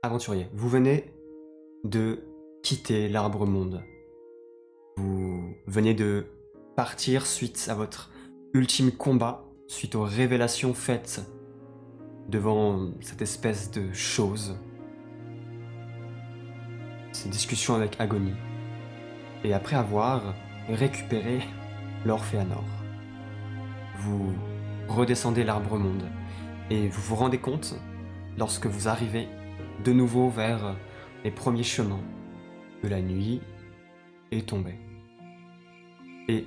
Aventurier, vous venez de quitter l'Arbre Monde. Vous venez de partir suite à votre ultime combat, suite aux révélations faites devant cette espèce de chose. Ces discussions avec Agonie. Et après avoir récupéré l'Orphéanor, vous redescendez l'Arbre Monde et vous vous rendez compte, lorsque vous arrivez de nouveau vers les premiers chemins, que la nuit est tombée. Et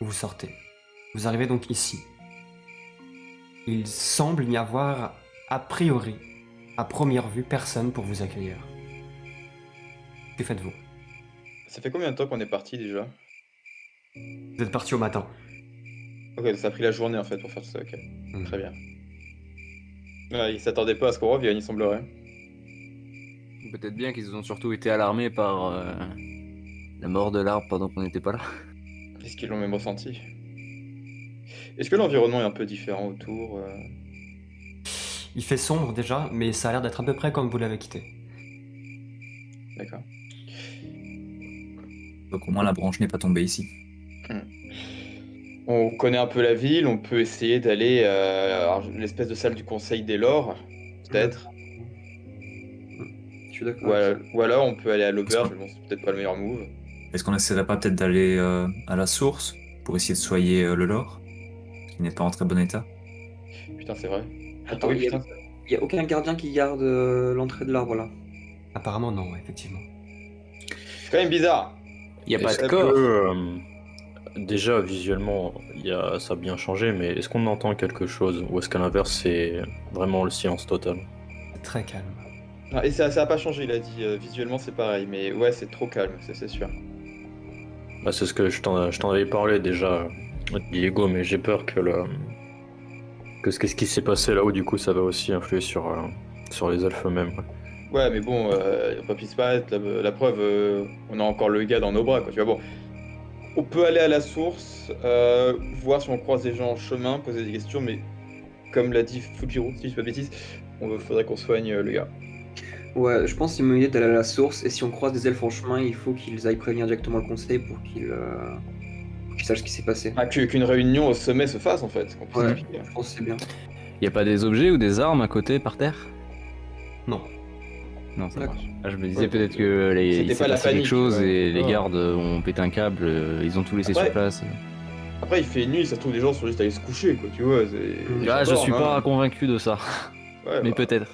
vous sortez. Vous arrivez donc ici. Il semble n'y avoir, a priori, à première vue, personne pour vous accueillir. Que faites-vous? Ça fait combien de temps qu'on est parti déjà? Vous êtes parti au matin. Ok, ça a pris la journée en fait pour faire tout ça, ok. Très bien. Ouais, ils s'attendaient pas à ce qu'on revienne, il semblerait. Peut-être bien qu'ils ont surtout été alarmés par la mort de l'arbre pendant qu'on n'était pas là. Est-ce qu'ils l'ont même ressenti? Est-ce que l'environnement est un peu différent autour Il fait sombre déjà, mais ça a l'air d'être à peu près comme vous l'avez quitté. D'accord. Donc au moins la branche n'est pas tombée ici. On connaît un peu la ville, on peut essayer d'aller à l'espèce de salle du conseil des lords, peut-être. Je suis d'accord. Ou alors on peut aller à l'auberge, mais bon, c'est peut-être pas le meilleur move. Est-ce qu'on essaierait pas peut-être d'aller à la source pour essayer de soigner le lore, qui n'est pas en très bon état? Putain, c'est vrai. Attends, oui, il putain. y a aucun gardien qui garde l'entrée de l'arbre là. Apparemment non, effectivement. C'est quand même bizarre. Il n'y a pas Est-ce de que- corps. Déjà, visuellement, ça a bien changé, mais est-ce qu'on entend quelque chose? Ou est-ce qu'à l'inverse, c'est vraiment le silence total? C'est très calme. Ah, et ça a pas changé, il a dit. Visuellement, c'est pareil, mais ouais, c'est trop calme, c'est sûr. Bah, c'est ce que je t'en avais parlé déjà, Diego, mais j'ai peur que ce qui s'est passé là-haut, du coup, ça va aussi influer sur les elfes eux-mêmes. Ouais, mais bon, Papy Spat, la preuve, on a encore le gars dans nos bras, quoi. Tu vois, bon, on peut aller à la source, voir si on croise des gens en chemin, poser des questions, mais comme l'a dit Fujiro, si je dis pas de bêtises, faudrait qu'on soigne le gars. Ouais, je pense qu'il me mieux d'aller à la source et si on croise des elfes en chemin, il faut qu'ils aillent prévenir directement le conseil pour qu'ils sachent ce qui s'est passé. Ah, qu'une réunion au sommet se fasse, en fait. Qu'on puisse Ouais, expliquer. je pense que c'est bien. Il n'y a pas des objets ou des armes à côté par terre? Non. Non, ça D'accord. marche. Ah, je me disais Ouais, peut-être que c'était il s'est pas la passé quelque panique, chose ouais. et les Oh. gardes ont pété un câble, ils ont tout laissé Après- sur place. Après, il fait nuit, ça se trouve, des gens sont juste allés se coucher, quoi, tu vois. Là, je J'adore, suis pas hein. convaincu de ça, Ouais, mais bah, peut-être.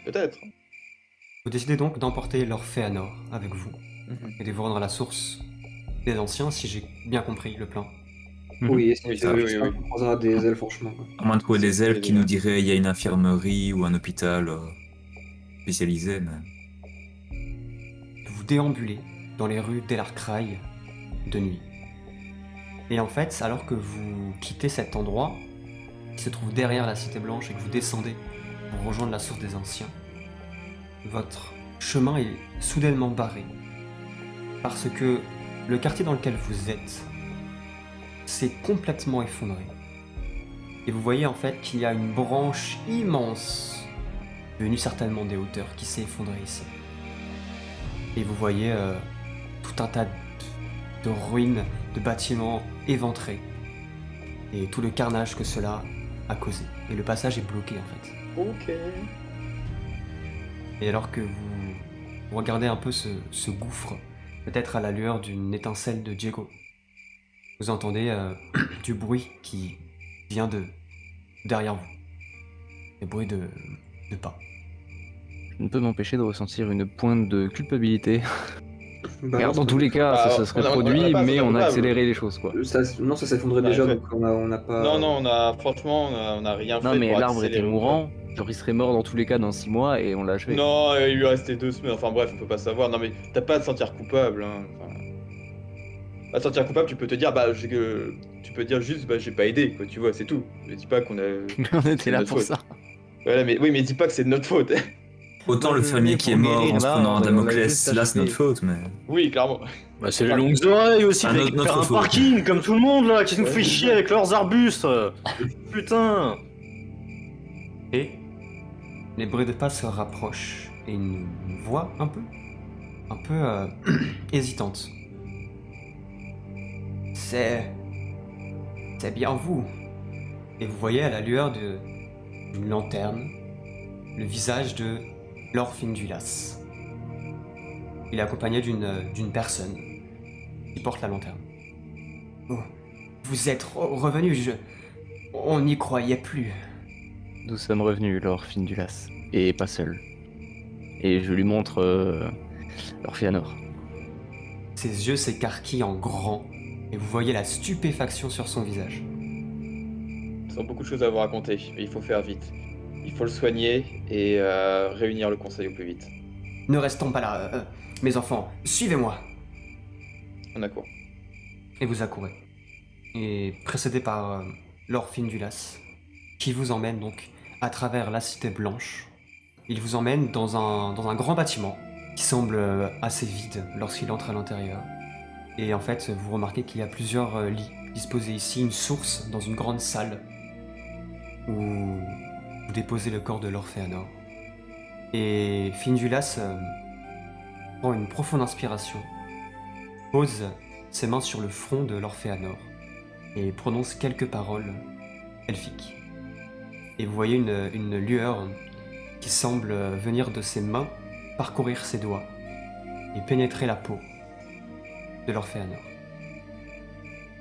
peut-être. Vous décidez donc d'emporter l'Orphéanor avec vous Mhm. et de vous rendre à la source des anciens, si j'ai bien compris le plan. Oui, et Oui, c'est ça, oui, j'espère oui. qu'on croisera des elfes en chemin. Quoi. À moins de trouver C'est des ce que elfes j'ai qui dit, nous ouais. diraient il y a une infirmerie ou un hôpital spécialisé, mais... Vous déambulez dans les rues d'Elarkraï de nuit. Et en fait, alors que vous quittez cet endroit, qui se trouve derrière la Cité Blanche, et que vous descendez pour rejoindre la source des anciens, votre chemin est soudainement barré. Parce que le quartier dans lequel vous êtes s'est complètement effondré. Et vous voyez en fait qu'il y a une branche immense, venue certainement des hauteurs, qui s'est effondrée ici. Et vous voyez tout un tas de ruines, de bâtiments éventrés. Et tout le carnage que cela a causé. Et le passage est bloqué en fait. Ok. Et alors que vous regardez un peu ce gouffre, peut-être à la lueur d'une étincelle de Diego, vous entendez du bruit qui vient de derrière vous. Des bruits de pas. Je ne peux m'empêcher de ressentir une pointe de culpabilité. Bah, Car dans tous les cas, Bah, ça serait on a produit, pas à se mais sentir on a coupable. accéléré les choses, quoi. non, ça s'effondrait On a déjà, fait. donc on n'a pas. Non, franchement, on a rien Non, fait mais pour l'arbre était accélérer. mourant, genre il serait mort dans tous les cas dans 6 mois et on l'a achevé. Non, il lui restait 2 semaines. Enfin bref, on peut pas savoir. Non, mais t'as pas à te sentir coupable. Hein. Enfin, à te sentir coupable, tu peux te dire, tu peux dire juste, j'ai pas aidé, quoi. Tu vois, c'est tout. Ne dis pas qu'on a. On c'est était là notre pour faute. ça. Voilà, mais oui, mais dis pas que c'est de notre faute. Autant Moi, le je fermier venais qui est pour mort guérir en se prenant un l'arbre, on l'a Damoclès, juste là c'est notre achevé. faute, mais... Oui, clairement. Bah, c'est les longues oreilles aussi, Ah, qui notre récupèrent un faute. parking, comme tout le monde, là, qui nous Ouais, fait c'est chier ça. avec leurs arbustes. Putain. Et les bruits de pas se rapprochent et une voix un peu hésitante. C'est bien vous. Et vous voyez à la lueur d'une lanterne le visage de Lord Finduilas. Il est accompagné d'une personne qui porte la lanterne. Oh, vous êtes revenu, on n'y croyait plus. Nous sommes revenus, Lord Finduilas, et pas seul. Et je lui montre l'Orphéanor. Ses yeux s'écarquillent en grand et vous voyez la stupéfaction sur son visage. Ils ont beaucoup de choses à vous raconter, mais il faut faire vite. Il faut le soigner et réunir le conseil au plus vite. Ne restons pas là, mes enfants, suivez-moi. On accourt. Et vous accourez. Et précédé par Lord Finduilas, qui vous emmène donc à travers la Cité Blanche. Il vous emmène dans un grand bâtiment qui semble assez vide lorsqu'il entre à l'intérieur. Et en fait, vous remarquez qu'il y a plusieurs lits disposés ici, une source dans une grande salle où vous déposez le corps de l'Orphéanor. Et Finduilas prend une profonde inspiration, pose ses mains sur le front de l'Orphéanor et prononce quelques paroles elfiques. Et vous voyez une lueur qui semble venir de ses mains, parcourir ses doigts et pénétrer la peau de l'Orphéanor.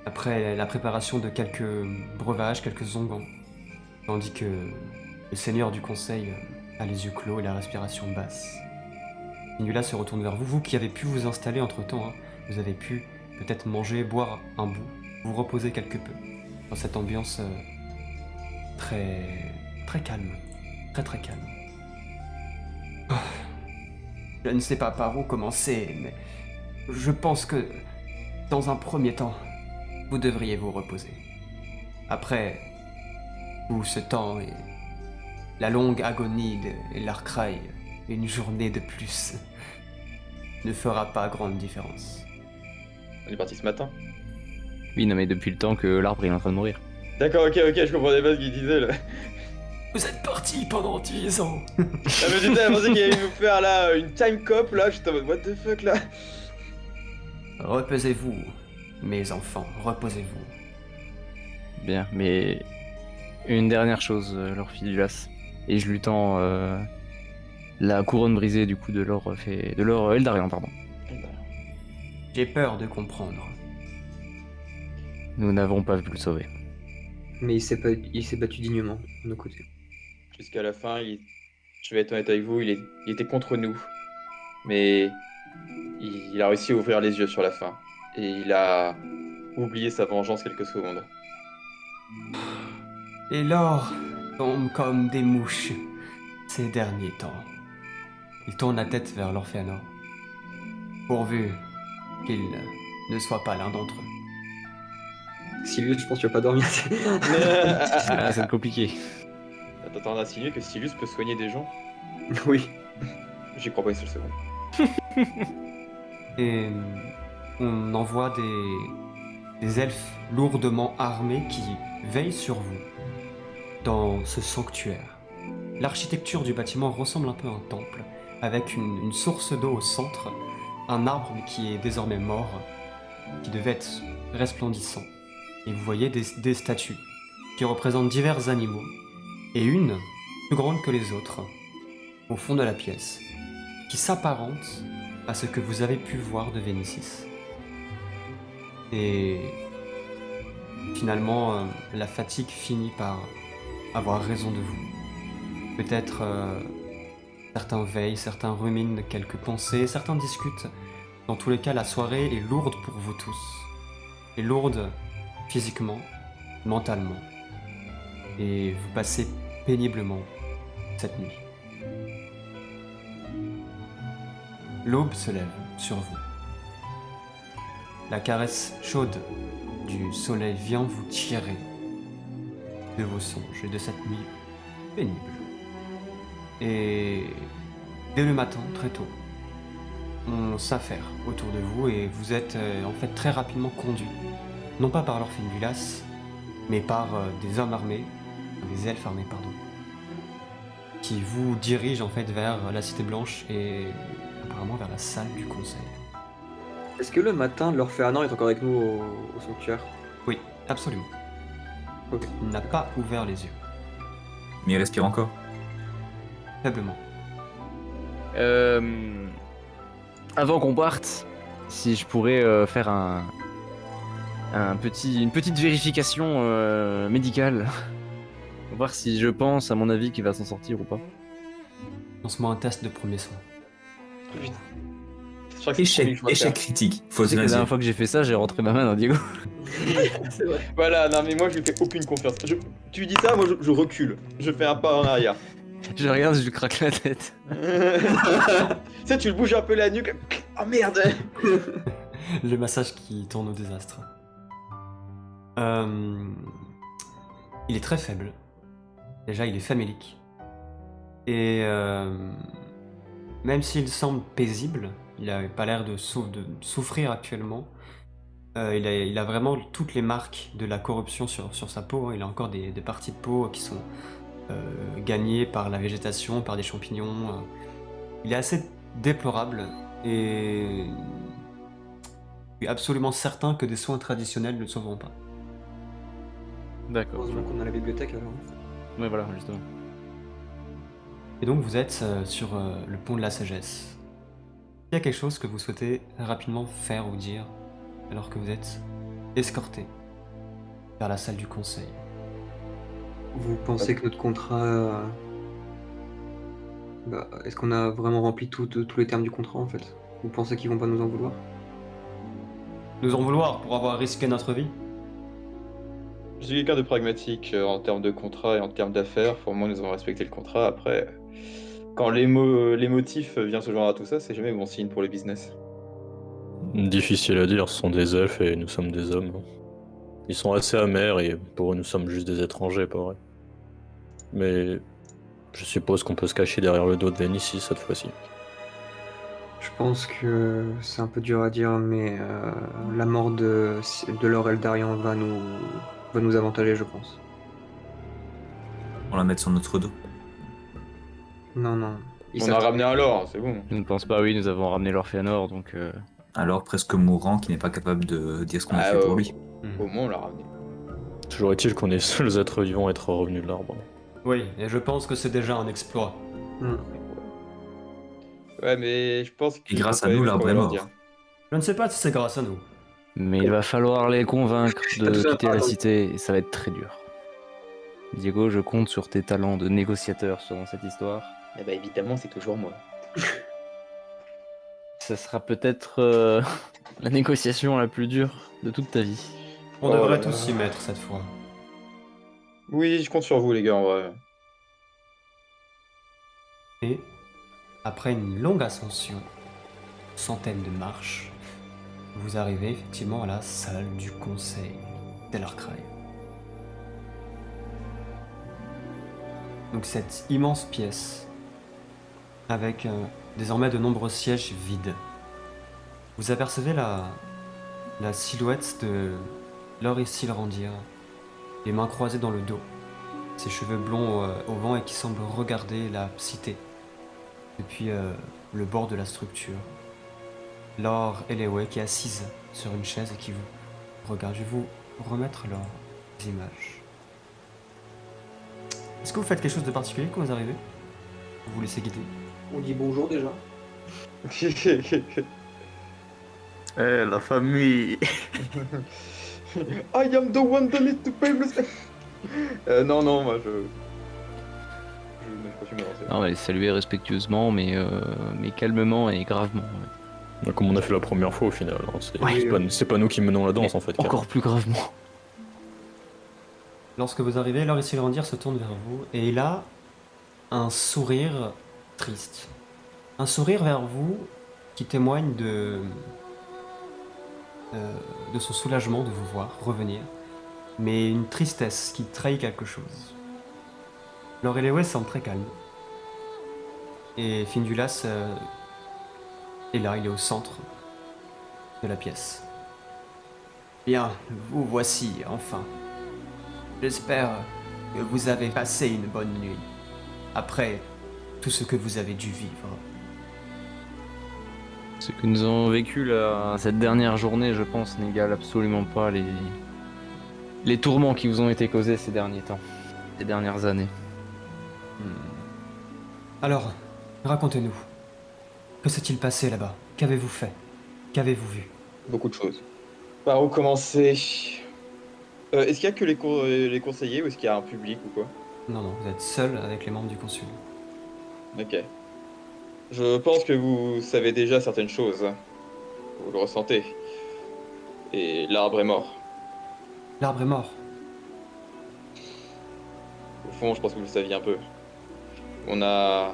Après la préparation de quelques breuvages, quelques onguents, tandis que le seigneur du conseil a les yeux clos et la respiration basse, Finduilas se retourne vers vous, vous qui avez pu vous installer entre-temps, hein. Vous avez pu peut-être manger, boire un bout, vous reposer quelque peu dans cette ambiance très calme, très calme. Je ne sais pas par où commencer, mais je pense que dans un premier temps, vous devriez vous reposer. Après tout ce temps et la longue agonie de l'Arkraï, une journée de plus ne fera pas grande différence. On est parti ce matin. Oui, non, mais depuis le temps que l'arbre est en train de mourir. D'accord, ok, je comprenais pas ce qu'il disait là. Vous êtes partis pendant 10 ans. Ah mais putain, je pensais qu'il allait nous faire là une time cop là, j'étais en mode what the fuck là. Reposez-vous, mes enfants, reposez-vous. Bien, mais une dernière chose, Lord Finduilas. Et je lui tends la couronne brisée du coup de Lord Eldarion, pardon. J'ai peur de comprendre. Nous n'avons pas pu le sauver. Mais il s'est battu dignement de nos côtés. Jusqu'à la fin, je vais être honnête avec vous, il était contre nous. Mais il a réussi à ouvrir les yeux sur la fin. Et il a oublié sa vengeance quelques secondes. Et l'or tombe comme des mouches ces derniers temps. Il tourne la tête vers l'Orphéanor. Pourvu qu'il ne soit pas l'un d'entre eux. Silius, je pense que tu vas pas dormir. Ah, c'est compliqué. T'as insinué que Silius peut soigner des gens? Oui. J'y crois pas une seule seconde. Et on envoie des elfes lourdement armés qui veillent sur vous dans ce sanctuaire. L'architecture du bâtiment ressemble un peu à un temple, avec une source d'eau au centre, un arbre qui est désormais mort, qui devait être resplendissant. Et vous voyez des statues qui représentent divers animaux, et une plus grande que les autres, au fond de la pièce, qui s'apparente à ce que vous avez pu voir de Vénécis. Et finalement, la fatigue finit par avoir raison de vous. Peut-être certains veillent, certains ruminent quelques pensées, certains discutent. Dans tous les cas, la soirée est lourde pour vous tous. Et lourde physiquement, mentalement. Et vous passez péniblement cette nuit. L'aube se lève sur vous. La caresse chaude du soleil vient vous tirer de vos songes et de cette nuit pénible. Et dès le matin, très tôt, on s'affaire autour de vous et vous êtes en fait très rapidement conduit, non pas par Lord Finduilas, mais par des hommes armés, des elfes armés, pardon. qui vous dirige en fait vers la Cité Blanche et apparemment vers la salle du conseil. Est-ce que le matin, l'Orphéanor est encore avec nous au sanctuaire? Oui, absolument. Ok. Il n'a pas ouvert les yeux, Mais il respire encore. faiblement. Avant qu'on parte, si je pourrais faire une petite vérification médicale. Voir si je pense, à mon avis, qu'il va s'en sortir ou pas. Lance-moi un test de premier soin. Putain. Je crois que c'est le premier que je dois Échec faire. critique. Tu Faut sais que la dernière fois que j'ai fait ça, j'ai rentré ma main dans Diego. C'est vrai. Voilà, non mais moi je lui fais aucune confiance. Tu dis ça, moi je recule. Je fais un pas en arrière. Je regarde, je lui craque la tête. Tu sais, tu le bouges un peu la nuque. Oh merde. Le massage qui tourne au désastre. Il est très faible. Déjà, il est famélique. Et même s'il semble paisible, il n'a pas l'air de souffrir actuellement. Il a vraiment toutes les marques de la corruption sur sa peau. Hein. Il a encore des parties de peau qui sont gagnées par la végétation, par des champignons. Il est assez déplorable et je suis absolument certain que des soins traditionnels ne le sauveront pas. D'accord. Heureusement qu'on a la bibliothèque alors. Ouais, voilà, justement. Et donc vous êtes sur le pont de la sagesse. Il y a quelque chose que vous souhaitez rapidement faire ou dire alors que vous êtes escorté vers la salle du conseil. Vous pensez que notre contrat... est-ce qu'on a vraiment rempli tous les termes du contrat en fait? Vous pensez qu'ils vont pas nous en vouloir? Nous en vouloir pour avoir risqué notre vie? Je suis quelqu'un de pragmatique en termes de contrat et en termes d'affaires. Pour moi, nous avons respecté le contrat. Après, quand les motifs viennent se joindre à tout ça, c'est jamais bon signe pour le business. Difficile à dire, ce sont des elfes et nous sommes des hommes. Ils sont assez amers et pour eux nous sommes juste des étrangers, pas vrai. Mais je suppose qu'on peut se cacher derrière le dos de Vénicie cette fois-ci. Je pense que c'est un peu dur à dire, mais la mort de Laure Eldarian va nous avantager, je pense. On la met sur notre dos. Non, non. Ils On savent a très ramené un lore, c'est bon. Je ne pense pas, oui, nous avons ramené l'Orphéanor, donc... Alors presque mourant, qui n'est pas capable de dire ce qu'on a Ah, fait pour lui. Au moins, on l'a ramené. Toujours est-il qu'on est seuls êtres vivants à être revenus de l'arbre. Oui, et je pense que c'est déjà un exploit. Hmm. Ouais, mais je pense que. Et grâce à nous, l'arbre est mort. Je ne sais pas si c'est grâce à nous. Mais il va falloir les convaincre de Tout ça, quitter la pardon. cité, et ça va être très dur. Diego, je compte sur tes talents de négociateur dans cette histoire. Eh bah, évidemment, c'est toujours moi. Ça sera peut-être la négociation la plus dure de toute ta vie. On Oh devrait là tous là. s'y mettre cette fois. Oui, je compte sur vous, les gars, en vrai. Et après une longue ascension, centaines de marches, vous arrivez effectivement à la salle du conseil d'Elarkraï. Donc cette immense pièce, avec désormais de nombreux sièges vides. Vous apercevez la silhouette de Laurisil Randir, les mains croisées dans le dos, ses cheveux blonds au vent et qui semble regarder la cité depuis le bord de la structure. Laure Eleway qui est assise sur une chaise et qui vous regarde. Je vais vous remettre leurs images. Est-ce que vous faites quelque chose de particulier quand vous arrivez? Vous vous laissez guider? On dit bonjour déjà. Eh, la famille. I am the one that needs to pay non, non, moi je continue à avancer. Non, mais saluer respectueusement, mais calmement et gravement. Ouais. Comme on a fait la première fois au final. Hein. Ouais. C'est pas nous qui menons la danse en fait. Encore plus gravement. Lorsque vous arrivez, Laurisil Randir se tourne vers vous et il a un sourire triste. Un sourire vers vous qui témoigne de son soulagement de vous voir revenir, mais une tristesse qui trahit quelque chose. Laure Eleway semble très calme. Et Findulas est là, il est au centre de la pièce. Bien, vous voici enfin. J'espère que vous avez passé une bonne nuit. Après tout ce que vous avez dû vivre. Ce que nous avons vécu là, cette dernière journée, je pense, n'égale absolument pas les tourments qui vous ont été causés ces derniers temps, ces dernières années. Alors, racontez-nous. Que s'est-il passé là-bas? Qu'avez-vous fait? Qu'avez-vous vu? Beaucoup de choses. Par où commencer? Est-ce qu'il y a que les conseillers ou est-ce qu'il y a un public ou quoi? Non, non, vous êtes seul avec les membres du consul. Ok. Je pense que vous savez déjà certaines choses. Vous le ressentez. Et l'arbre est mort. L'arbre est mort. Au fond, je pense que vous le saviez un peu. On a...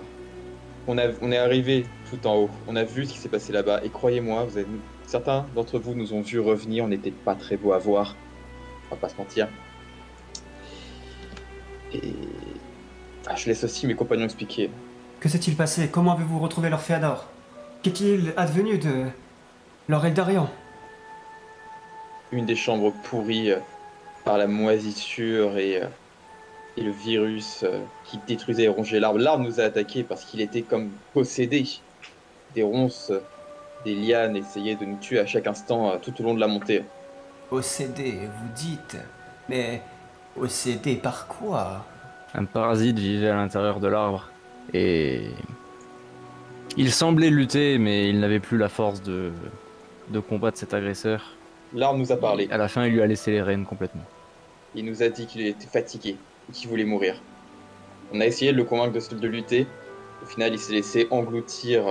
On est arrivé tout en haut. On a vu ce qui s'est passé là-bas. Et croyez-moi, certains d'entre vous nous ont vus revenir. On n'était pas très beau à voir. On va pas se mentir. Et... je laisse aussi mes compagnons expliquer. Que s'est-il passé? Comment avez-vous retrouvé leur Féador? Qu'est-il advenu de leur Eldarion? Une des chambres pourries par la moisissure et le virus qui détruisait et rongeait l'arbre. L'arbre nous a attaqués parce qu'il était comme possédé. Des ronces, des lianes essayaient de nous tuer à chaque instant tout au long de la montée. Possédé, vous dites. Mais possédé par quoi? Un parasite vivait à l'intérieur de l'arbre et il semblait lutter, mais il n'avait plus la force de combattre cet agresseur. L'arbre nous a parlé. À la fin, il lui a laissé les rênes complètement. Il nous a dit qu'il était fatigué et qu'il voulait mourir. On a essayé de le convaincre de lutter. Au final, il s'est laissé engloutir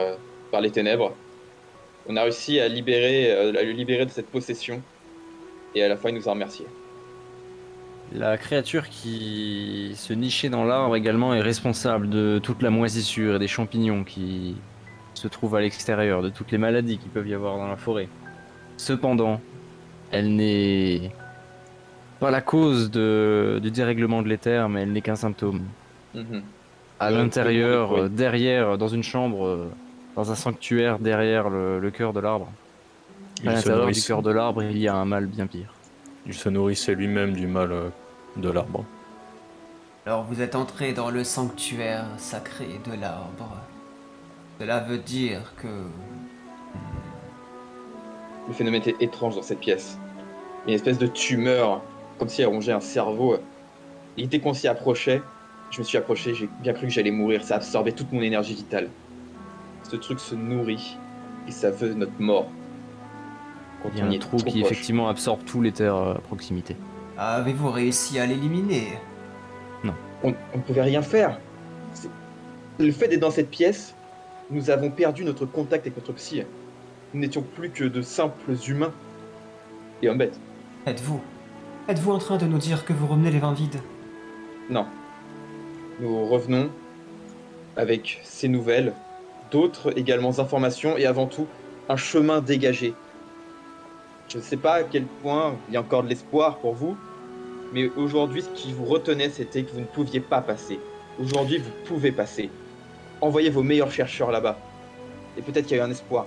par les ténèbres. On a réussi à le libérer de cette possession. Et à la fin, il nous a remerciés. La créature qui se nichait dans l'arbre également est responsable de toute la moisissure et des champignons qui se trouvent à l'extérieur, de toutes les maladies qu'il peut y avoir dans la forêt. Cependant, elle n'est pas la cause du dérèglement de l'éther, mais elle n'est qu'un symptôme. Mhm. À l'intérieur, derrière, dans une chambre, dans un sanctuaire derrière le cœur de l'arbre. À l'intérieur du cœur de l'arbre, il y a un mal bien pire. Il se nourrissait lui-même du mal de l'arbre. Alors vous êtes entré dans le sanctuaire sacré de l'arbre. Cela veut dire que... Le phénomène était étrange dans cette pièce. Une espèce de tumeur, comme si elle rongeait un cerveau. Et dès qu'on s'y approchait, je me suis approché, j'ai bien cru que j'allais mourir. Ça absorbait toute mon énergie vitale. Ce truc se nourrit et ça veut notre mort. Quand Il y a on y un est trou trop qui proche. effectivement absorbe tout l'éther à proximité. Avez-vous réussi à l'éliminer? On ne pouvait rien faire. Le fait d'être dans cette pièce, nous avons perdu notre contact avec notre psy. Nous n'étions plus que de simples humains et hommes bêtes. Êtes-vous en train de nous dire que vous remenez les vins vides? Non. Nous revenons avec ces nouvelles, d'autres également informations et avant tout, un chemin dégagé. Je ne sais pas à quel point il y a encore de l'espoir pour vous, mais aujourd'hui, ce qui vous retenait, c'était que vous ne pouviez pas passer. Aujourd'hui, vous pouvez passer. Envoyez vos meilleurs chercheurs là-bas. Et peut-être qu'il y a eu un espoir.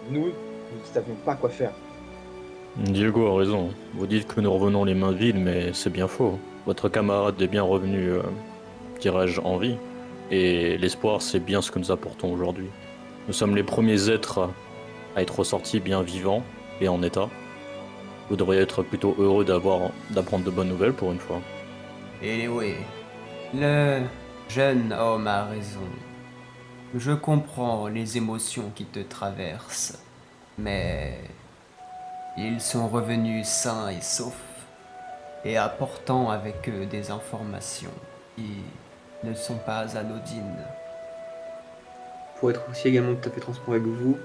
Nous ne savions pas quoi faire. Diego a raison. Vous dites que nous revenons les mains vides, mais c'est bien faux. Votre camarade est bien revenu, dirais-je, en vie. Et l'espoir, c'est bien ce que nous apportons aujourd'hui. Nous sommes les premiers êtres à être ressortis bien vivants et en état. Vous devriez être plutôt heureux d'apprendre de bonnes nouvelles pour une fois. Et oui, le jeune homme a raison. Je comprends les émotions qui te traversent, mais ils sont revenus sains et saufs, et apportant avec eux des informations qui ne sont pas anodines. Pour être aussi également tout à fait transparent avec vous,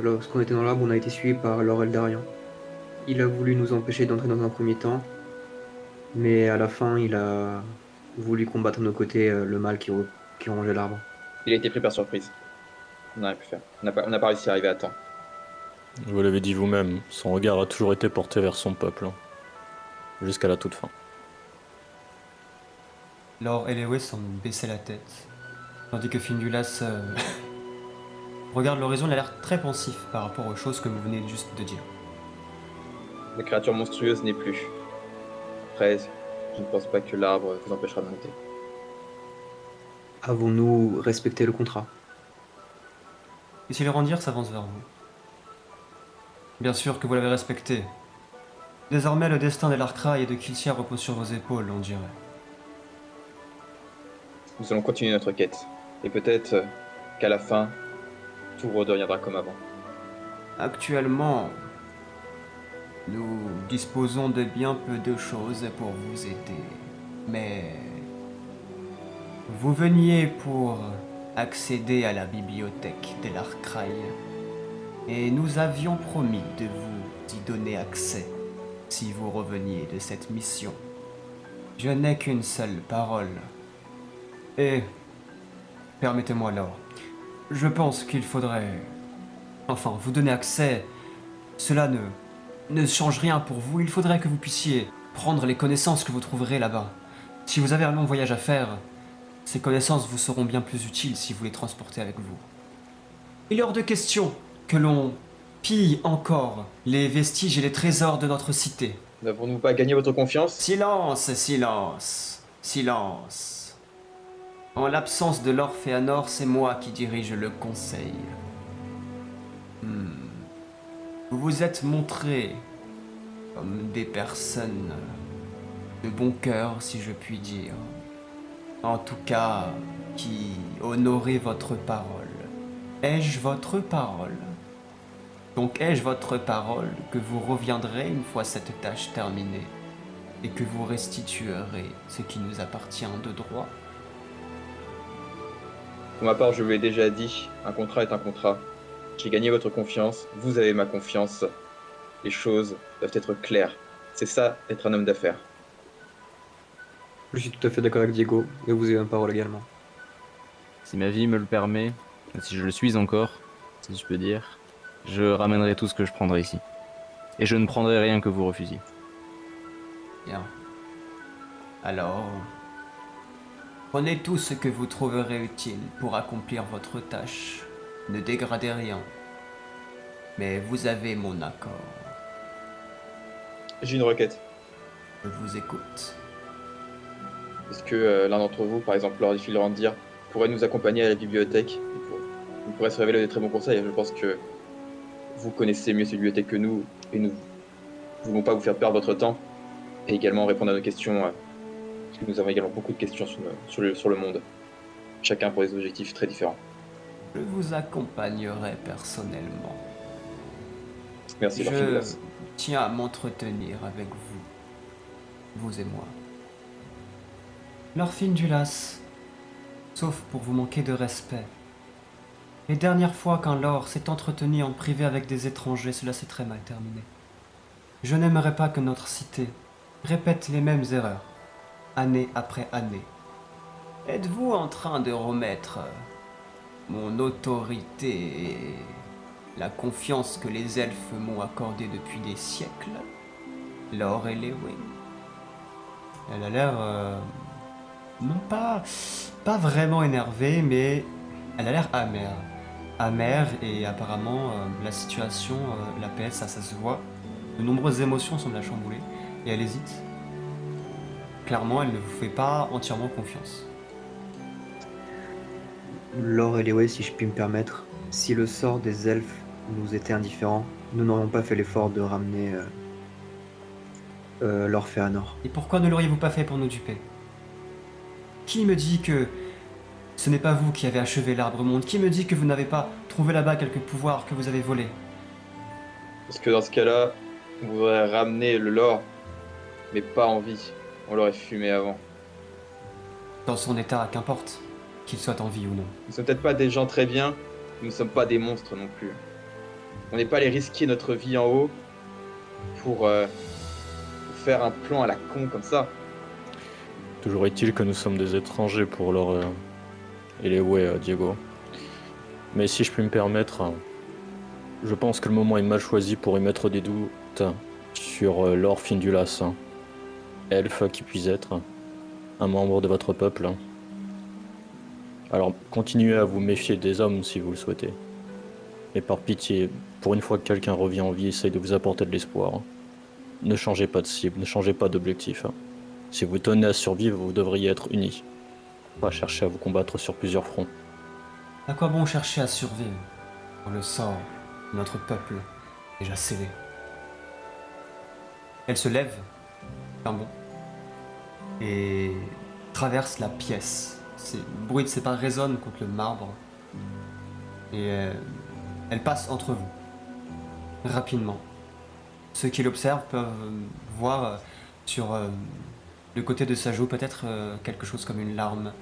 lorsqu'on était dans l'arbre, on a été suivi par Lord Eldarion. Il a voulu nous empêcher d'entrer dans un premier temps, mais à la fin, il a voulu combattre de nos côtés le mal qui rongeait l'arbre. Il a été pris par surprise. On n'a rien pu faire. On n'a pas réussi à arriver à temps. Vous l'avez dit vous-même, son regard a toujours été porté vers son peuple. Jusqu'à la toute fin. Lord Eleway semble baisser la tête, tandis que Findulas regarde l'horizon. Il a l'air très pensif par rapport aux choses que vous venez juste de dire. La créature monstrueuse n'est plus. Après, je ne pense pas que l'arbre vous empêchera de monter. Avons-nous respecté le contrat? Et si le rendir s'avance vers vous. Bien sûr que vous l'avez respecté. Désormais, le destin de l'Arkraï et de Kiltia repose sur vos épaules, on dirait. Nous allons continuer notre quête. Et peut-être qu'à la fin, tout redeviendra comme avant. Actuellement, nous disposons de bien peu de choses pour vous aider. Mais vous veniez pour accéder à la bibliothèque de l'Arkraï. Et nous avions promis de vous y donner accès si vous reveniez de cette mission. Je n'ai qu'une seule parole. Et permettez-moi alors, je pense qu'il faudrait... Enfin, vous donner accès, cela ne change rien pour vous. Il faudrait que vous puissiez prendre les connaissances que vous trouverez là-bas. Si vous avez un long voyage à faire, ces connaissances vous seront bien plus utiles si vous les transportez avec vous. Il est hors de question que l'on pille encore les vestiges et les trésors de notre cité. N'avons-nous pas gagné votre confiance? Silence, silence, silence. En l'absence de l'Orphéanor, c'est moi qui dirige le conseil. Vous vous êtes montrés comme des personnes de bon cœur, si je puis dire. En tout cas, qui honorez votre parole. Ai-je votre parole? Donc ai-je votre parole que vous reviendrez une fois cette tâche terminée et que vous restituerez ce qui nous appartient de droit? Pour ma part, je vous l'ai déjà dit, un contrat est un contrat. J'ai gagné votre confiance, vous avez ma confiance. Les choses doivent être claires. C'est ça, être un homme d'affaires. Je suis tout à fait d'accord avec Diego, et vous avez ma parole également. Si ma vie me le permet, et si je le suis encore, si je peux dire, je ramènerai tout ce que je prendrai ici. Et je ne prendrai rien que vous refusiez. Bien. Alors, prenez tout ce que vous trouverez utile pour accomplir votre tâche. Ne dégradez rien. Mais vous avez mon accord. J'ai une requête. Je vous écoute. Est-ce que l'un d'entre vous, par exemple Lord Filrandir, pourrait nous accompagner à la bibliothèque? Il pourrait se révéler des très bons conseils. Je pense que vous connaissez mieux cette bibliothèque que nous, et nous ne voulons pas vous faire perdre votre temps, et également répondre à nos questions, parce que nous avons également beaucoup de questions sur le monde, chacun pour des objectifs très différents. Je vous accompagnerai personnellement. Merci, Lord Je Findulas. tiens à m'entretenir avec vous et moi. Lord Findulas, sauf pour vous manquer de respect. Les dernières fois qu'un lord s'est entretenu en privé avec des étrangers, cela s'est très mal terminé. Je n'aimerais pas que notre cité répète les mêmes erreurs, année après année. Êtes-vous en train de remettre mon autorité et la confiance que les elfes m'ont accordée depuis des siècles, Lord Elewin? Elle a l'air... non pas vraiment énervée, mais elle a l'air amère. Amère, et apparemment la situation la pèse, ça se voit. De nombreuses émotions semblent la chambouler et elle hésite. Clairement, elle ne vous fait pas entièrement confiance. Lord Eleway, si je puis me permettre, si le sort des elfes nous était indifférent, nous n'aurions pas fait l'effort de ramener Lord Féanor. Et pourquoi ne l'auriez-vous pas fait pour nous duper? Qui me dit que ce n'est pas vous qui avez achevé l'arbre monde? Qui me dit que vous n'avez pas trouvé là-bas quelques pouvoirs que vous avez volés? Parce que dans ce cas-là, on voudrait ramener le lore, mais pas en vie. On l'aurait fumé avant. Dans son état, qu'importe, qu'il soit en vie ou non. Nous ne sommes peut-être pas des gens très bien, nous ne sommes pas des monstres non plus. On n'est pas allé risquer notre vie en haut pour faire un plan à la con comme ça. Toujours est-il que nous sommes des étrangers pour leur Eleway, Diego. Mais si je puis me permettre, je pense que le moment est mal choisi pour émettre des doutes sur Lord Findulas, elfe qui puisse être, un membre de votre peuple. Alors continuez à vous méfier des hommes si vous le souhaitez. Mais par pitié, pour une fois que quelqu'un revient en vie, essaye de vous apporter de l'espoir. Ne changez pas de cible, ne changez pas d'objectif. Si vous tenez à survivre, vous devriez être unis. Pas chercher à vous combattre sur plusieurs fronts. À quoi bon chercher à survivre quand le sort de notre peuple est déjà scellé? Elle se lève d'un bond et traverse la pièce. Le bruit de ses pas résonne contre le marbre et elle passe entre vous, rapidement. Ceux qui l'observent peuvent voir sur le côté de sa joue peut-être quelque chose comme une larme.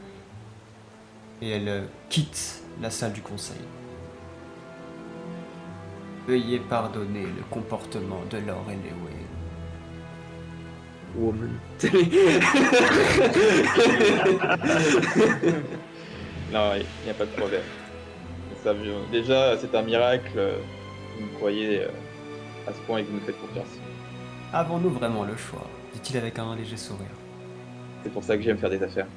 Et elle quitte la salle du conseil. Veuillez pardonner le comportement de Lord Elwë. Woman. Non, il n'y a pas de problème. Ça, déjà, c'est un miracle. Vous me croyez à ce point et que vous nous faites confiance. Avons-nous vraiment le choix? Dit-il avec un léger sourire. C'est pour ça que j'aime faire des affaires.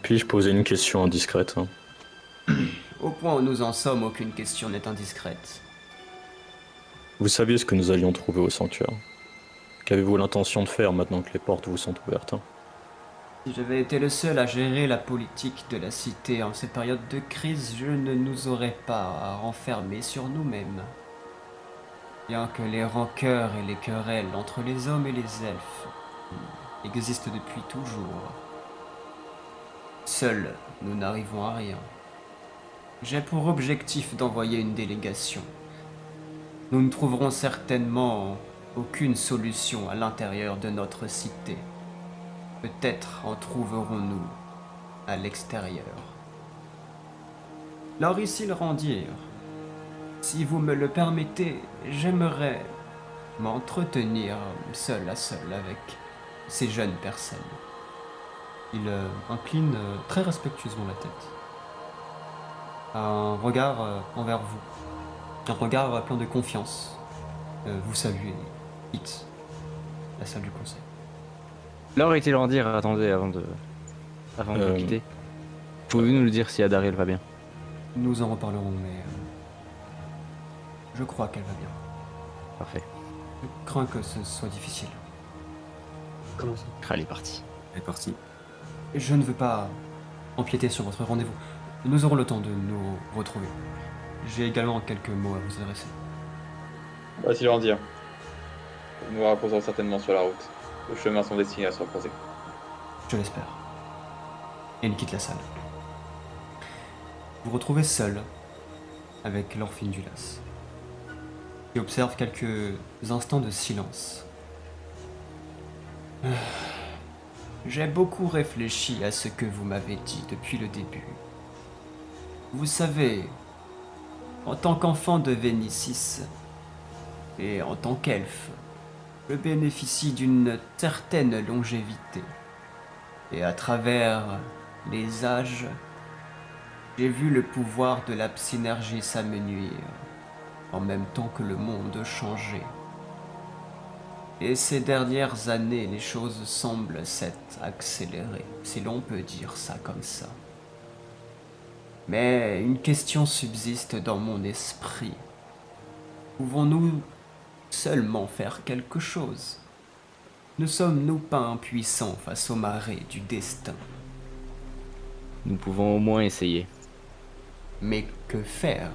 Puis-je poser une question indiscrète hein? Au point où nous en sommes, aucune question n'est indiscrète. Vous saviez ce que nous allions trouver au sanctuaire. Qu'avez-vous l'intention de faire maintenant que les portes vous sont ouvertes hein? Si j'avais été le seul à gérer la politique de la cité en cette période de crise, je ne nous aurais pas à renfermer sur nous-mêmes. Bien que les rancœurs et les querelles entre les hommes et les elfes existent depuis toujours, seuls nous n'arrivons à rien. J'ai pour objectif d'envoyer une délégation. Nous ne trouverons certainement aucune solution à l'intérieur de notre cité. Peut-être en trouverons-nous à l'extérieur. Lors ici le rendirent. Si vous me le permettez, j'aimerais m'entretenir seul à seul avec ces jeunes personnes. Il incline très respectueusement la tête. Un regard envers vous. Un regard plein de confiance. Vous saluez et quitte la salle du conseil. Laure était leur dire, attendez, avant de nous quitter. Pouvez-vous nous le dire si Adariel va bien? Nous en reparlerons, mais je crois qu'elle va bien. Parfait. Je crains que ce soit difficile. Comment ça? Elle est partie. Elle est partie. Je ne veux pas empiéter sur votre rendez-vous. Nous aurons le temps de nous retrouver. J'ai également quelques mots à vous adresser. Voici le rendir. Nous nous rapproserons certainement sur la route. Les chemins sont destinés à se recroiser. Je l'espère. Et il quitte la salle. Vous vous retrouvez seul avec Lord Finduilas, qui observe quelques instants de silence. J'ai beaucoup réfléchi à ce que vous m'avez dit depuis le début. Vous savez, en tant qu'enfant de Vénicis et en tant qu'elfe, je bénéficie d'une certaine longévité. Et à travers les âges, j'ai vu le pouvoir de la psynergie s'amenuire, en même temps que le monde changeait. Et ces dernières années, les choses semblent s'être accélérées, si l'on peut dire ça comme ça. Mais une question subsiste dans mon esprit. Pouvons-nous seulement faire quelque chose? Ne sommes-nous pas impuissants face aux marées du destin? Nous pouvons au moins essayer. Mais que faire?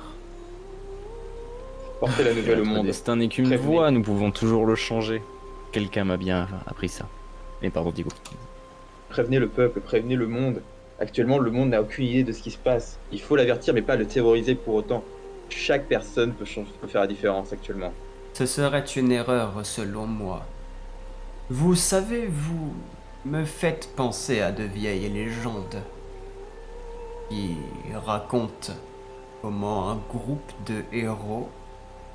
Portez la nouvelle au Notre monde. destin n'est qu'une Prévenez. voie, nous pouvons toujours le changer. Quelqu'un m'a bien appris ça. Mais pardon, Digo. Prévenez le peuple, prévenez le monde. Actuellement, le monde n'a aucune idée de ce qui se passe. Il faut l'avertir, mais pas le terroriser pour autant. Chaque personne peut faire la différence actuellement. Ce serait une erreur selon moi. Vous savez, vous me faites penser à de vieilles légendes qui racontent comment un groupe de héros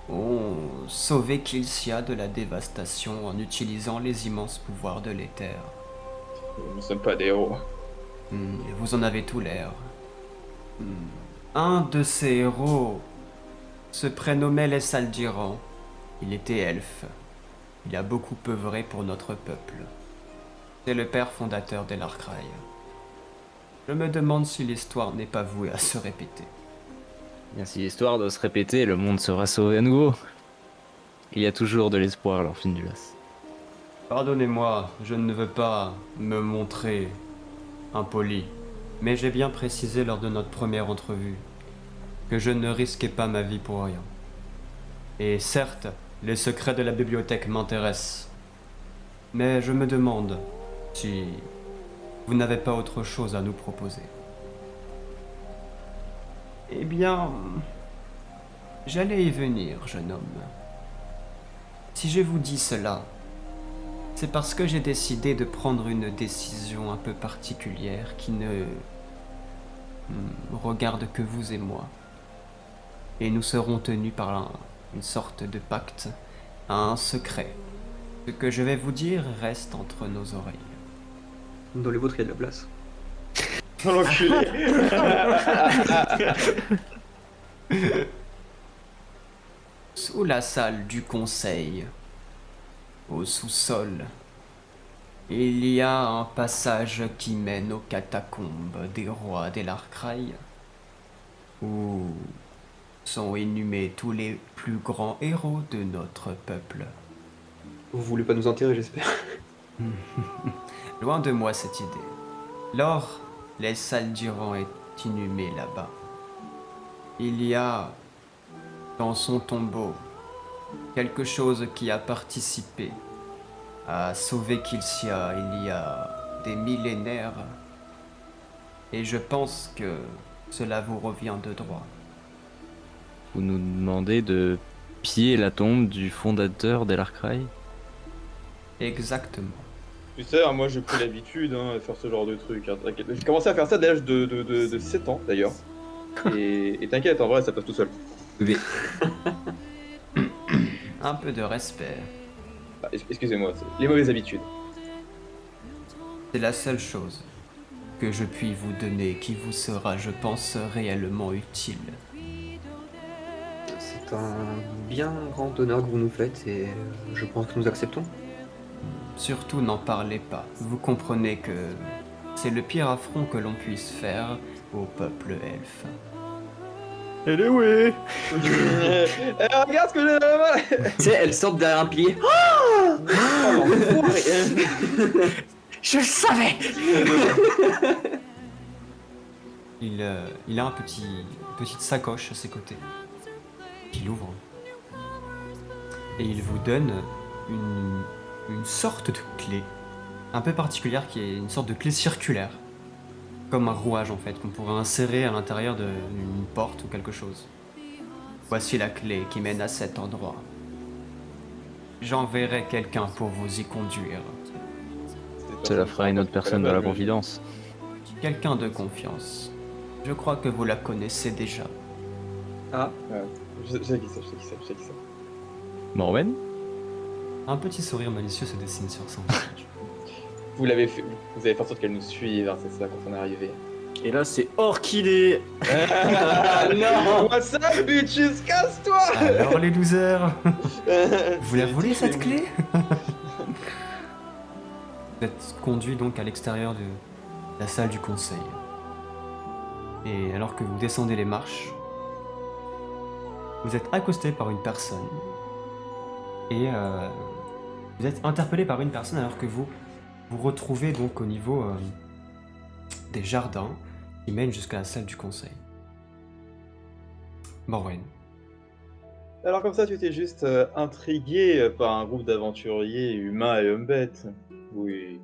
ont sauvé Kilcia de la dévastation en utilisant les immenses pouvoirs de l'éther. Nous ne sommes pas des héros. Vous en avez tout l'air. Un de ces héros se prénommait les Saldiran. Il était elfe. Il a beaucoup œuvré pour notre peuple. C'est le père fondateur d'Elarkraï. Je me demande si l'histoire n'est pas vouée à se répéter. Bien, si l'histoire doit se répéter, le monde sera sauvé à nouveau. Il y a toujours de l'espoir, Lord Finduilas. Pardonnez-moi, je ne veux pas me montrer impoli, mais j'ai bien précisé lors de notre première entrevue que je ne risquais pas ma vie pour rien. Et certes, les secrets de la bibliothèque m'intéressent, mais je me demande si vous n'avez pas autre chose à nous proposer. Eh bien, j'allais y venir, jeune homme. Si je vous dis cela, c'est parce que j'ai décidé de prendre une décision un peu particulière qui ne regarde que vous et moi. Et nous serons tenus par une sorte de pacte, un secret. Ce que je vais vous dire reste entre nos oreilles. Dans les vôtres, il y a de la place. Oh, l'enculé. Sous la salle du conseil, au sous-sol, il y a un passage qui mène aux catacombes des rois d'Elarkraï, où sont inhumés tous les plus grands héros de notre peuple. Vous voulez pas nous enterrer, j'espère. Loin de moi cette idée. Lors, les Saldirans est inhumé là-bas. Il y a, dans son tombeau, quelque chose qui a participé à sauver Kilsia il y a des millénaires. Et je pense que cela vous revient de droit. Vous nous demandez de piller la tombe du fondateur d'Elarkraï? Exactement. Tu sais, hein, moi j'ai pris l'habitude de faire ce genre de truc. Hein, t'inquiète. J'ai commencé à faire ça dès l'âge de 7 ans d'ailleurs. Et t'inquiète, en vrai ça passe tout seul. Oui. Un peu de respect. Ah, excusez-moi, c'est les mauvaises habitudes. C'est la seule chose que je puis vous donner qui vous sera, je pense, réellement utile. C'est un bien grand honneur que vous nous faites et je pense que nous acceptons. Surtout n'en parlez pas. Vous comprenez que c'est le pire affront que l'on puisse faire au peuple elfe. Elle est où? Regarde ce que j'ai dans la main. Tu sais, elles sortent derrière un pilier. Je le savais. Il a une petite sacoche à ses côtés, qu'il ouvre. Et il vous donne une sorte de clé, un peu particulière, qui est une sorte de clé circulaire. Comme un rouage en fait, qu'on pourrait insérer à l'intérieur d'une porte ou quelque chose. Voici la clé qui mène à cet endroit. J'enverrai quelqu'un pour vous y conduire. Cela fera une autre personne de la confidence. Quelqu'un de confiance. Je crois que vous la connaissez déjà. Ah, Je sais qui ça. Morwen? Un petit sourire malicieux se dessine sur son visage. Vous avez fait en sorte qu'elle nous suive, hein, c'est ça quand on est arrivé. Et là, c'est orchidée. Non. What's up, bitches, casse-toi. Alors les losers, vous la voulez cette clé? Vous êtes conduit donc à l'extérieur de la salle du conseil. Et alors que vous descendez les marches, vous êtes accosté par une personne. Et vous êtes interpellé par une personne alors que vous vous retrouvez donc au niveau des jardins qui mènent jusqu'à la salle du conseil. Morwen. Alors comme ça, tu étais juste intrigué par un groupe d'aventuriers humains et hommes-bêtes. Oui,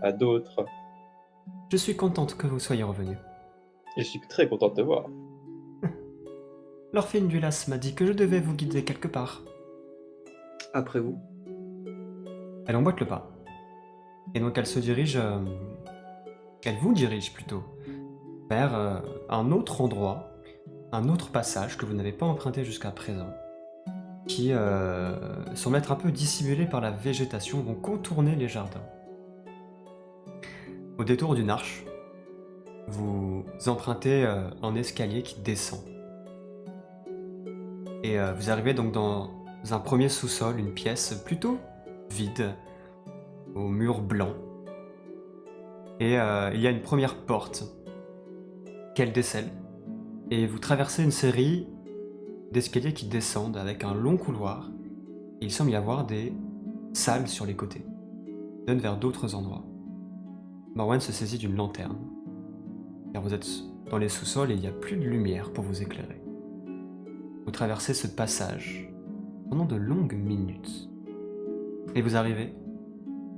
à d'autres. Je suis contente que vous soyez revenu. Et je suis très content de te voir. L'orphine du Las m'a dit que je devais vous guider quelque part. après vous. Elle emboîte le pas. Et donc elle se dirige... elle vous dirige plutôt vers un autre endroit, un autre passage que vous n'avez pas emprunté jusqu'à présent, qui, semble être un peu dissimulé par la végétation, vont contourner les jardins. Au détour d'une arche, vous empruntez un escalier qui descend. Et vous arrivez donc dans un premier sous-sol, une pièce plutôt vide, aux murs blancs. Et il y a une première porte qu'elle décèle. Et vous traversez une série d'escaliers qui descendent avec un long couloir. Et il semble y avoir des salles sur les côtés, qui donnent vers d'autres endroits. Marwan se saisit d'une lanterne, car vous êtes dans les sous-sols et il n'y a plus de lumière pour vous éclairer. Vous traversez ce passage pendant de longues minutes, et vous arrivez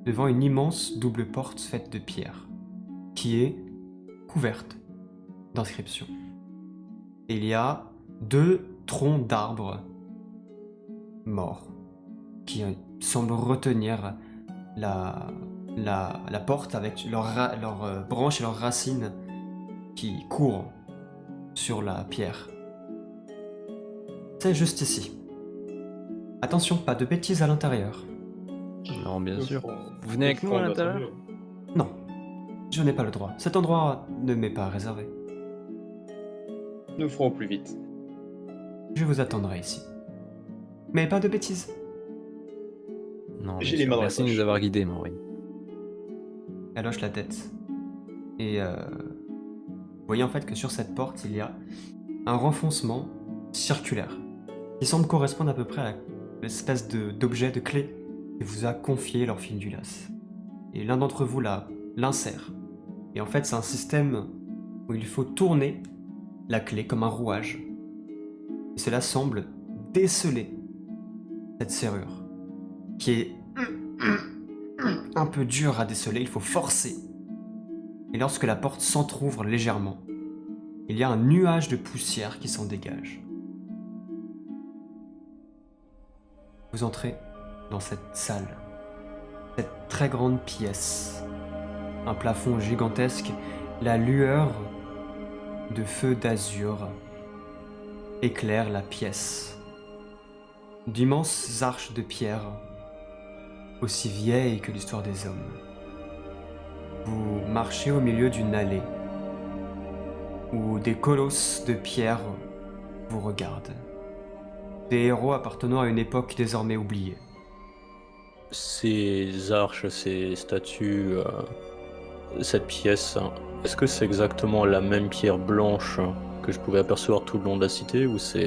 devant une immense double porte faite de pierre, qui est couverte d'inscriptions. Et il y a 2 troncs d'arbres morts qui semblent retenir la porte avec leurs branches et leurs racines qui courent sur la pierre. C'est juste ici. Attention, pas de bêtises à l'intérieur. Non, bien Nous sûr. ferons- Vous venez avec nous à ferons notre l'intérieur? mieux. Non, je n'ai pas le droit. Cet endroit ne m'est pas réservé. Nous ferons au plus vite. Je vous attendrai ici. Mais pas de bêtises. Non, J'ai bien les sûr. mains dans les Merci de nous poches. avoir guidés, Maureen. Elle hoche la tête. Et vous voyez en fait que sur cette porte, il y a un renfoncement circulaire qui semble correspondre à peu près à l'espèce d'objet, de clé que vous a confié leur fil du las. Et l'un d'entre vous l'insère. Et en fait, c'est un système où il faut tourner la clé comme un rouage. Et cela semble déceler cette serrure, qui est un peu dure à déceler, il faut forcer. Et lorsque la porte s'entrouvre légèrement, il y a un nuage de poussière qui s'en dégage. Vous entrez dans cette salle, cette très grande pièce, un plafond gigantesque, la lueur de feux d'azur éclaire la pièce. D'immenses arches de pierre, aussi vieilles que l'histoire des hommes. Vous marchez au milieu d'une allée où des colosses de pierre vous regardent. Des héros appartenant à une époque désormais oubliée. Ces arches, ces statues, cette pièce, hein, est-ce que c'est exactement la même pierre blanche que je pouvais apercevoir tout le long de la cité ou ça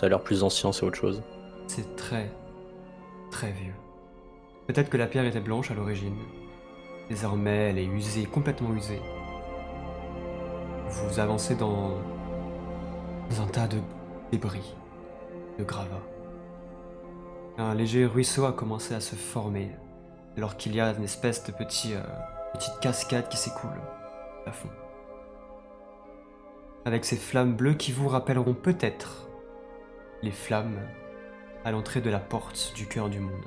a l'air plus ancien, c'est autre chose? C'est très, très vieux. Peut-être que la pierre était blanche à l'origine. Désormais, elle est usée, complètement usée. Vous avancez dans un tas de débris, de gravats. Un léger ruisseau a commencé à se former, alors qu'il y a une espèce de petite cascade qui s'écoule à fond. Avec ces flammes bleues qui vous rappelleront peut-être les flammes à l'entrée de la porte du cœur du monde.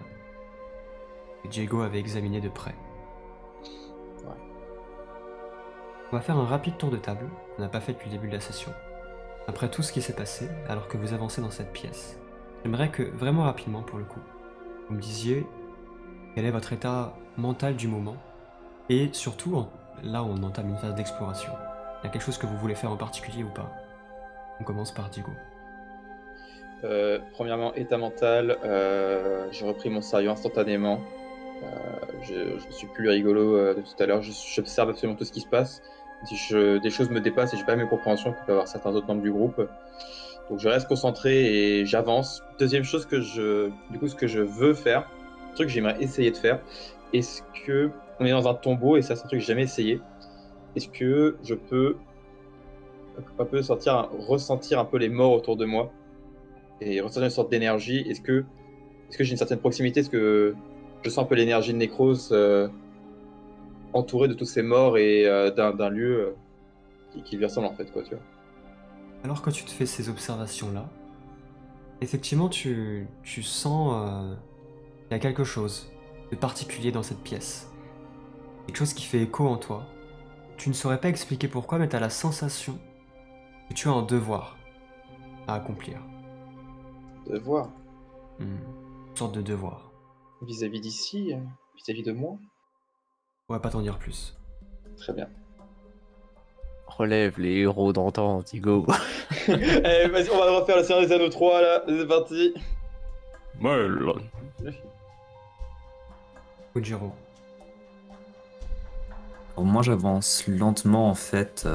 Que Diego avait examiné de près. Ouais. On va faire un rapide tour de table, qu'on n'a pas fait depuis le début de la session. Après tout ce qui s'est passé, alors que vous avancez dans cette pièce, j'aimerais que, vraiment rapidement pour le coup, vous me disiez quel est votre état mental du moment, et surtout, là on entame une phase d'exploration. Il y a quelque chose que vous voulez faire en particulier ou pas? On commence par Diego. Premièrement, état mental, j'ai repris mon sérieux instantanément. Je suis plus rigolo de tout à l'heure, j'observe absolument tout ce qui se passe. Si des choses me dépassent et j'ai pas mes compréhensions que peuvent avoir certains autres membres du groupe. Donc je reste concentré et j'avance. Deuxième chose ce que je veux faire, un truc que j'aimerais essayer de faire, est-ce que on est dans un tombeau et ça c'est un truc que j'ai jamais essayé. Est-ce que je peux un peu ressentir un peu les morts autour de moi et ressentir une sorte d'énergie? Est-ce que j'ai une certaine proximité? Est-ce que je sens un peu l'énergie de Nécros entouré de tous ces morts et d'un lieu qui lui ressemble en fait, quoi, tu vois. Alors que tu te fais ces observations-là, effectivement tu sens qu'il y a quelque chose de particulier dans cette pièce. Quelque chose qui fait écho en toi. Tu ne saurais pas expliquer pourquoi, mais tu as la sensation que tu as un devoir à accomplir. Devoir Une sorte de devoir. vis-à-vis d'ici, vis-à-vis de moi. On va pas t'en dire plus. Très bien. Relève les héros d'antan, Diego. Allez, vas-y, on va refaire le Seigneur des Anneaux 3 là, c'est parti. Ouais, là, Ojiro. Alors, moi, j'avance lentement en fait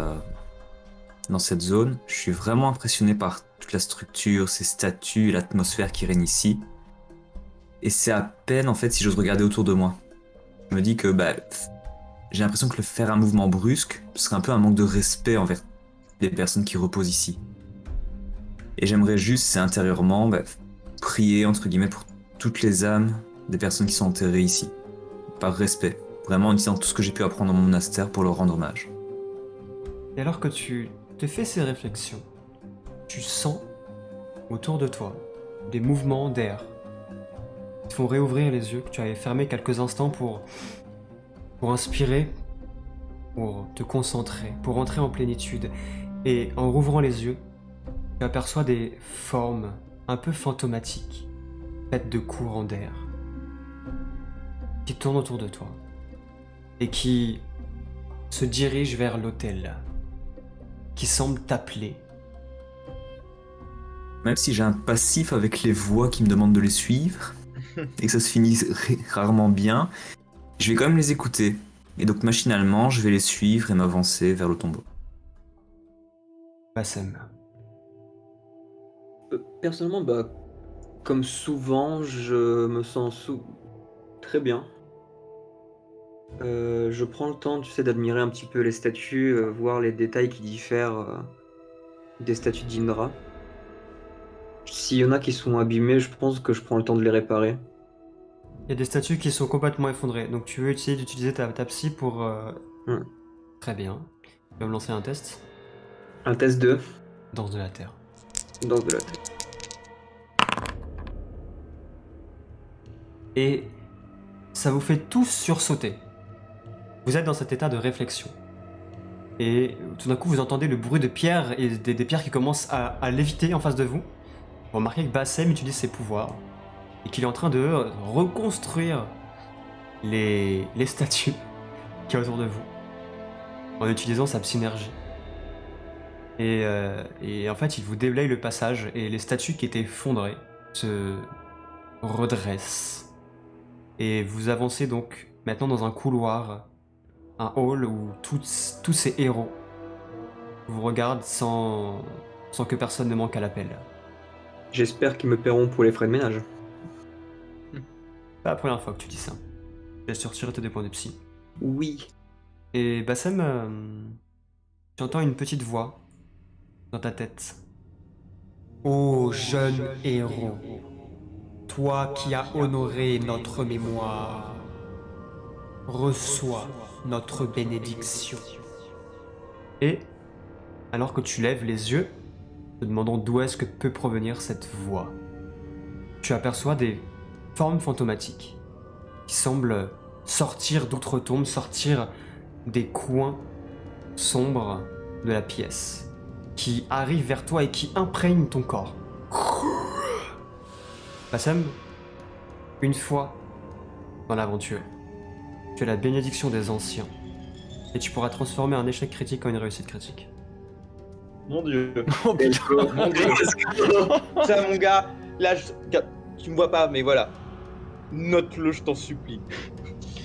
dans cette zone. Je suis vraiment impressionné par toute la structure, ces statues, et l'atmosphère qui règne ici. Et c'est à peine en fait si j'ose regarder autour de moi. Je me dis que j'ai l'impression que le faire un mouvement brusque serait un peu un manque de respect envers les personnes qui reposent ici. Et j'aimerais juste, c'est intérieurement, prier, entre guillemets, pour toutes les âmes des personnes qui sont enterrées ici. Par respect. Vraiment en utilisant tout ce que j'ai pu apprendre dans mon monastère pour leur rendre hommage. Et alors que tu te fais ces réflexions, tu sens autour de toi des mouvements d'air qui te font réouvrir les yeux que tu avais fermés quelques instants pour inspirer, pour te concentrer, pour entrer en plénitude. Et en rouvrant les yeux, tu aperçois des formes un peu fantomatiques, faites de courants d'air, qui tournent autour de toi et qui se dirigent vers l'autel, qui semblent t'appeler. Même si j'ai un passif avec les voix qui me demandent de les suivre, et que ça se finit rarement bien, je vais quand même les écouter. Et donc machinalement, je vais les suivre et m'avancer vers le tombeau. Bassem. Personnellement, comme souvent, je me sens très bien. Je prends le temps, tu sais, d'admirer un petit peu les statues, voir les détails qui diffèrent des statues d'Indra. S'il y en a qui sont abîmées, je pense que je prends le temps de les réparer. Il y a des statues qui sont complètement effondrées, donc tu veux essayer d'utiliser ta psy pour... Très bien. Tu vas me lancer un test. Un test de Danse de la Terre. danse de la tête. Et ça vous fait tous sursauter. Vous êtes dans cet état de réflexion. Et tout d'un coup, vous entendez le bruit de pierres et des pierres qui commencent à léviter en face de vous. Vous remarquez que Bassem utilise ses pouvoirs et qu'il est en train de reconstruire les statues qui y a autour de vous en utilisant sa synergie. Et en fait, il vous déblaye le passage et les statues qui étaient effondrées se redressent. Et vous avancez donc maintenant dans un couloir, un hall où tous ces héros vous regardent sans que personne ne manque à l'appel. J'espère qu'ils me paieront pour les frais de ménage. Pas la première fois que tu dis ça. Bien sûr, tu tes 2 points de psy. Oui. Et Bassem, tu entends une petite voix dans ta tête. Ô jeune héros, toi qui as honoré notre mémoire, reçois notre bénédiction. Et, alors que tu lèves les yeux, te demandant d'où est-ce que peut provenir cette voix, tu aperçois des formes fantomatiques qui semblent sortir d'outre-tombe, sortir des coins sombres de la pièce, qui arrivent vers toi et qui imprègnent ton corps. Bassem, une fois dans l'aventure, tu as la bénédiction des anciens, et tu pourras transformer un échec critique en une réussite critique. Mon dieu. Oh putain. Mon dieu. Ça, mon gars, là, tu me vois pas, mais voilà. Note-le, je t'en supplie.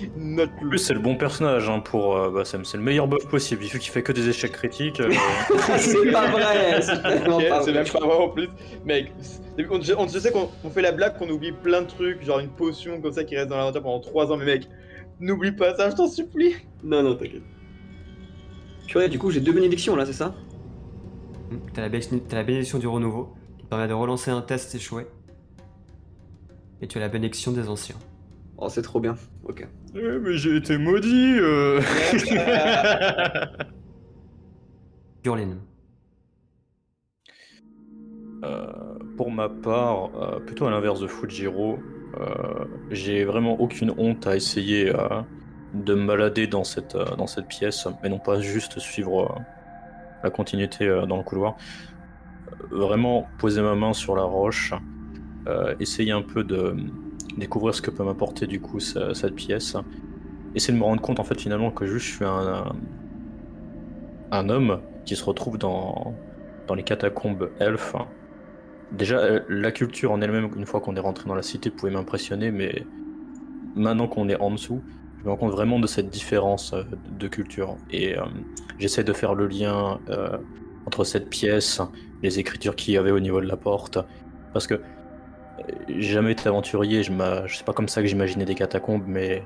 En Note-le. plus, c'est le bon personnage pour Bassem, c'est le meilleur buff possible. Il fait qu'il fait que des échecs critiques. C'est pas vrai, c'est tellement Ok, pas c'est vrai. même pas vrai en plus. Mec, je sais qu'on fait la blague qu'on oublie plein de trucs, genre une potion comme ça qui reste dans l'inventaire pendant 3 ans, mais mec, n'oublie pas ça, je t'en supplie. Non, t'inquiète. Purée, du coup, j'ai 2 bénédictions là, c'est ça? T'as la bénédiction du renouveau, qui te permet de relancer un test échoué. Et tu as la bénédiction des anciens. Oh, c'est trop bien. Ok. Mais j'ai été maudit. Gurlin. Pour ma part, plutôt à l'inverse de Fujiro, j'ai vraiment aucune honte à essayer de me balader dans cette pièce, mais non pas juste suivre la continuité dans le couloir. Vraiment poser ma main sur la roche, essayer un peu de découvrir ce que peut m'apporter du coup cette pièce, essayer de me rendre compte en fait finalement que juste je suis un homme qui se retrouve dans les catacombes elfes. Déjà, la culture en elle-même, une fois qu'on est rentré dans la cité, pouvait m'impressionner, mais maintenant qu'on est en dessous, je me rends compte vraiment de cette différence de culture. Et j'essaie de faire le lien entre cette pièce, les écritures qu'il y avait au niveau de la porte, parce que j'ai jamais été aventurier, c'est pas comme ça que j'imaginais des catacombes, mais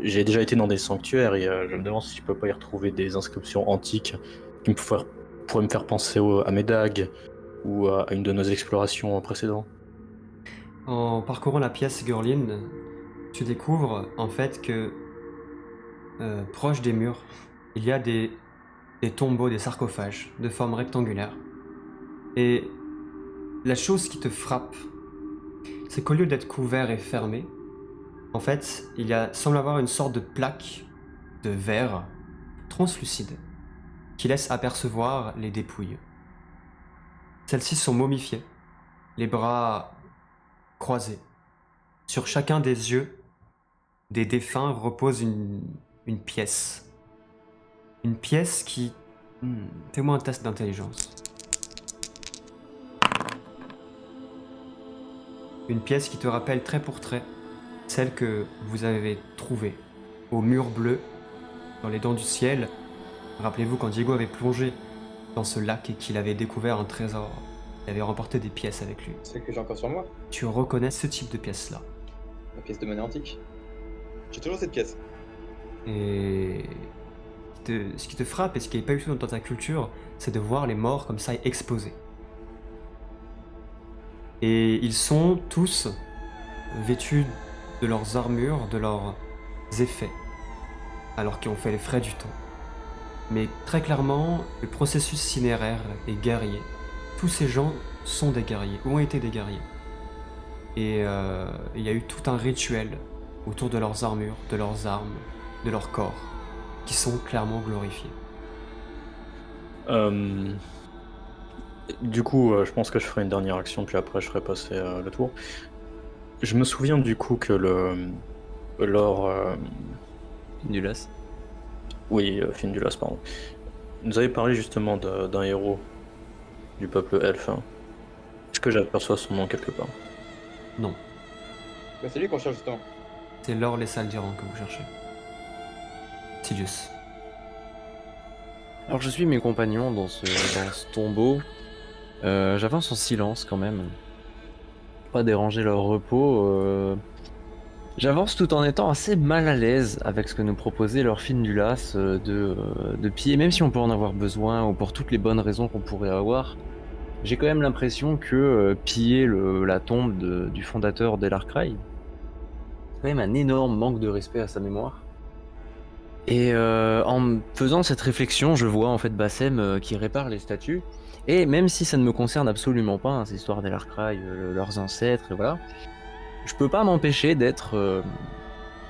j'ai déjà été dans des sanctuaires et je me demande si je peux pas y retrouver des inscriptions antiques qui pourraient me faire penser à mes dagues ou à une de nos explorations précédentes. En parcourant la pièce Gurlin, tu découvres en fait que proche des murs, il y a des tombeaux, des sarcophages de forme rectangulaire. Et la chose qui te frappe, c'est qu'au lieu d'être couvert et fermé, en fait, semble avoir une sorte de plaque de verre translucide qui laisse apercevoir les dépouilles. Celles-ci sont momifiées, les bras croisés. Sur chacun des yeux des défunts repose une pièce. Une pièce qui... Fais-moi un test d'intelligence. Une pièce qui te rappelle trait pour trait celle que vous avez trouvée au mur bleu, dans les dents du ciel. Rappelez-vous quand Diego avait plongé dans ce lac et qu'il avait découvert un trésor. Il avait remporté des pièces avec lui. Celle que j'ai encore sur moi, Tu reconnais ce type de pièce-là. la pièce de monnaie antique. J'ai toujours cette pièce. Et ce qui te frappe et ce qui n'est pas du tout dans ta culture, c'est de voir les morts comme ça exposés. Et ils sont tous vêtus de leurs armures, de leurs effets, alors qu'ils ont fait les frais du temps. Mais très clairement, le processus cinéraire est guerrier. Tous ces gens sont des guerriers, ou ont été des guerriers. Et il y a eu tout un rituel autour de leurs armures, de leurs armes, de leur corps, qui sont clairement glorifiés. Du coup, je pense que je ferai une dernière action, puis après je ferai passer le tour. Je me souviens du coup que l'or... Nulas. Oui, Findulas, pardon. Nous avait parlé justement d'un héros du peuple elfe. Hein. Est-ce que j'aperçois son nom quelque part? Non, Bah, c'est lui qu'on cherche justement. c'est l'or les Saldirans que vous cherchez. Sidious. Alors je suis mes compagnons dans ce tombeau. J'avance en silence quand même. Pas déranger leur repos. J'avance tout en étant assez mal à l'aise avec ce que nous proposait leur Findulas de piller, même si on peut en avoir besoin ou pour toutes les bonnes raisons qu'on pourrait avoir. J'ai quand même l'impression que piller la tombe du fondateur d'Elarcraï, c'est quand même un énorme manque de respect à sa mémoire. Et en faisant cette réflexion, je vois en fait Bassem qui répare les statues. Et même si ça ne me concerne absolument pas, hein, ces histoires d'Elarcraï, leurs ancêtres, et voilà, je peux pas m'empêcher d'être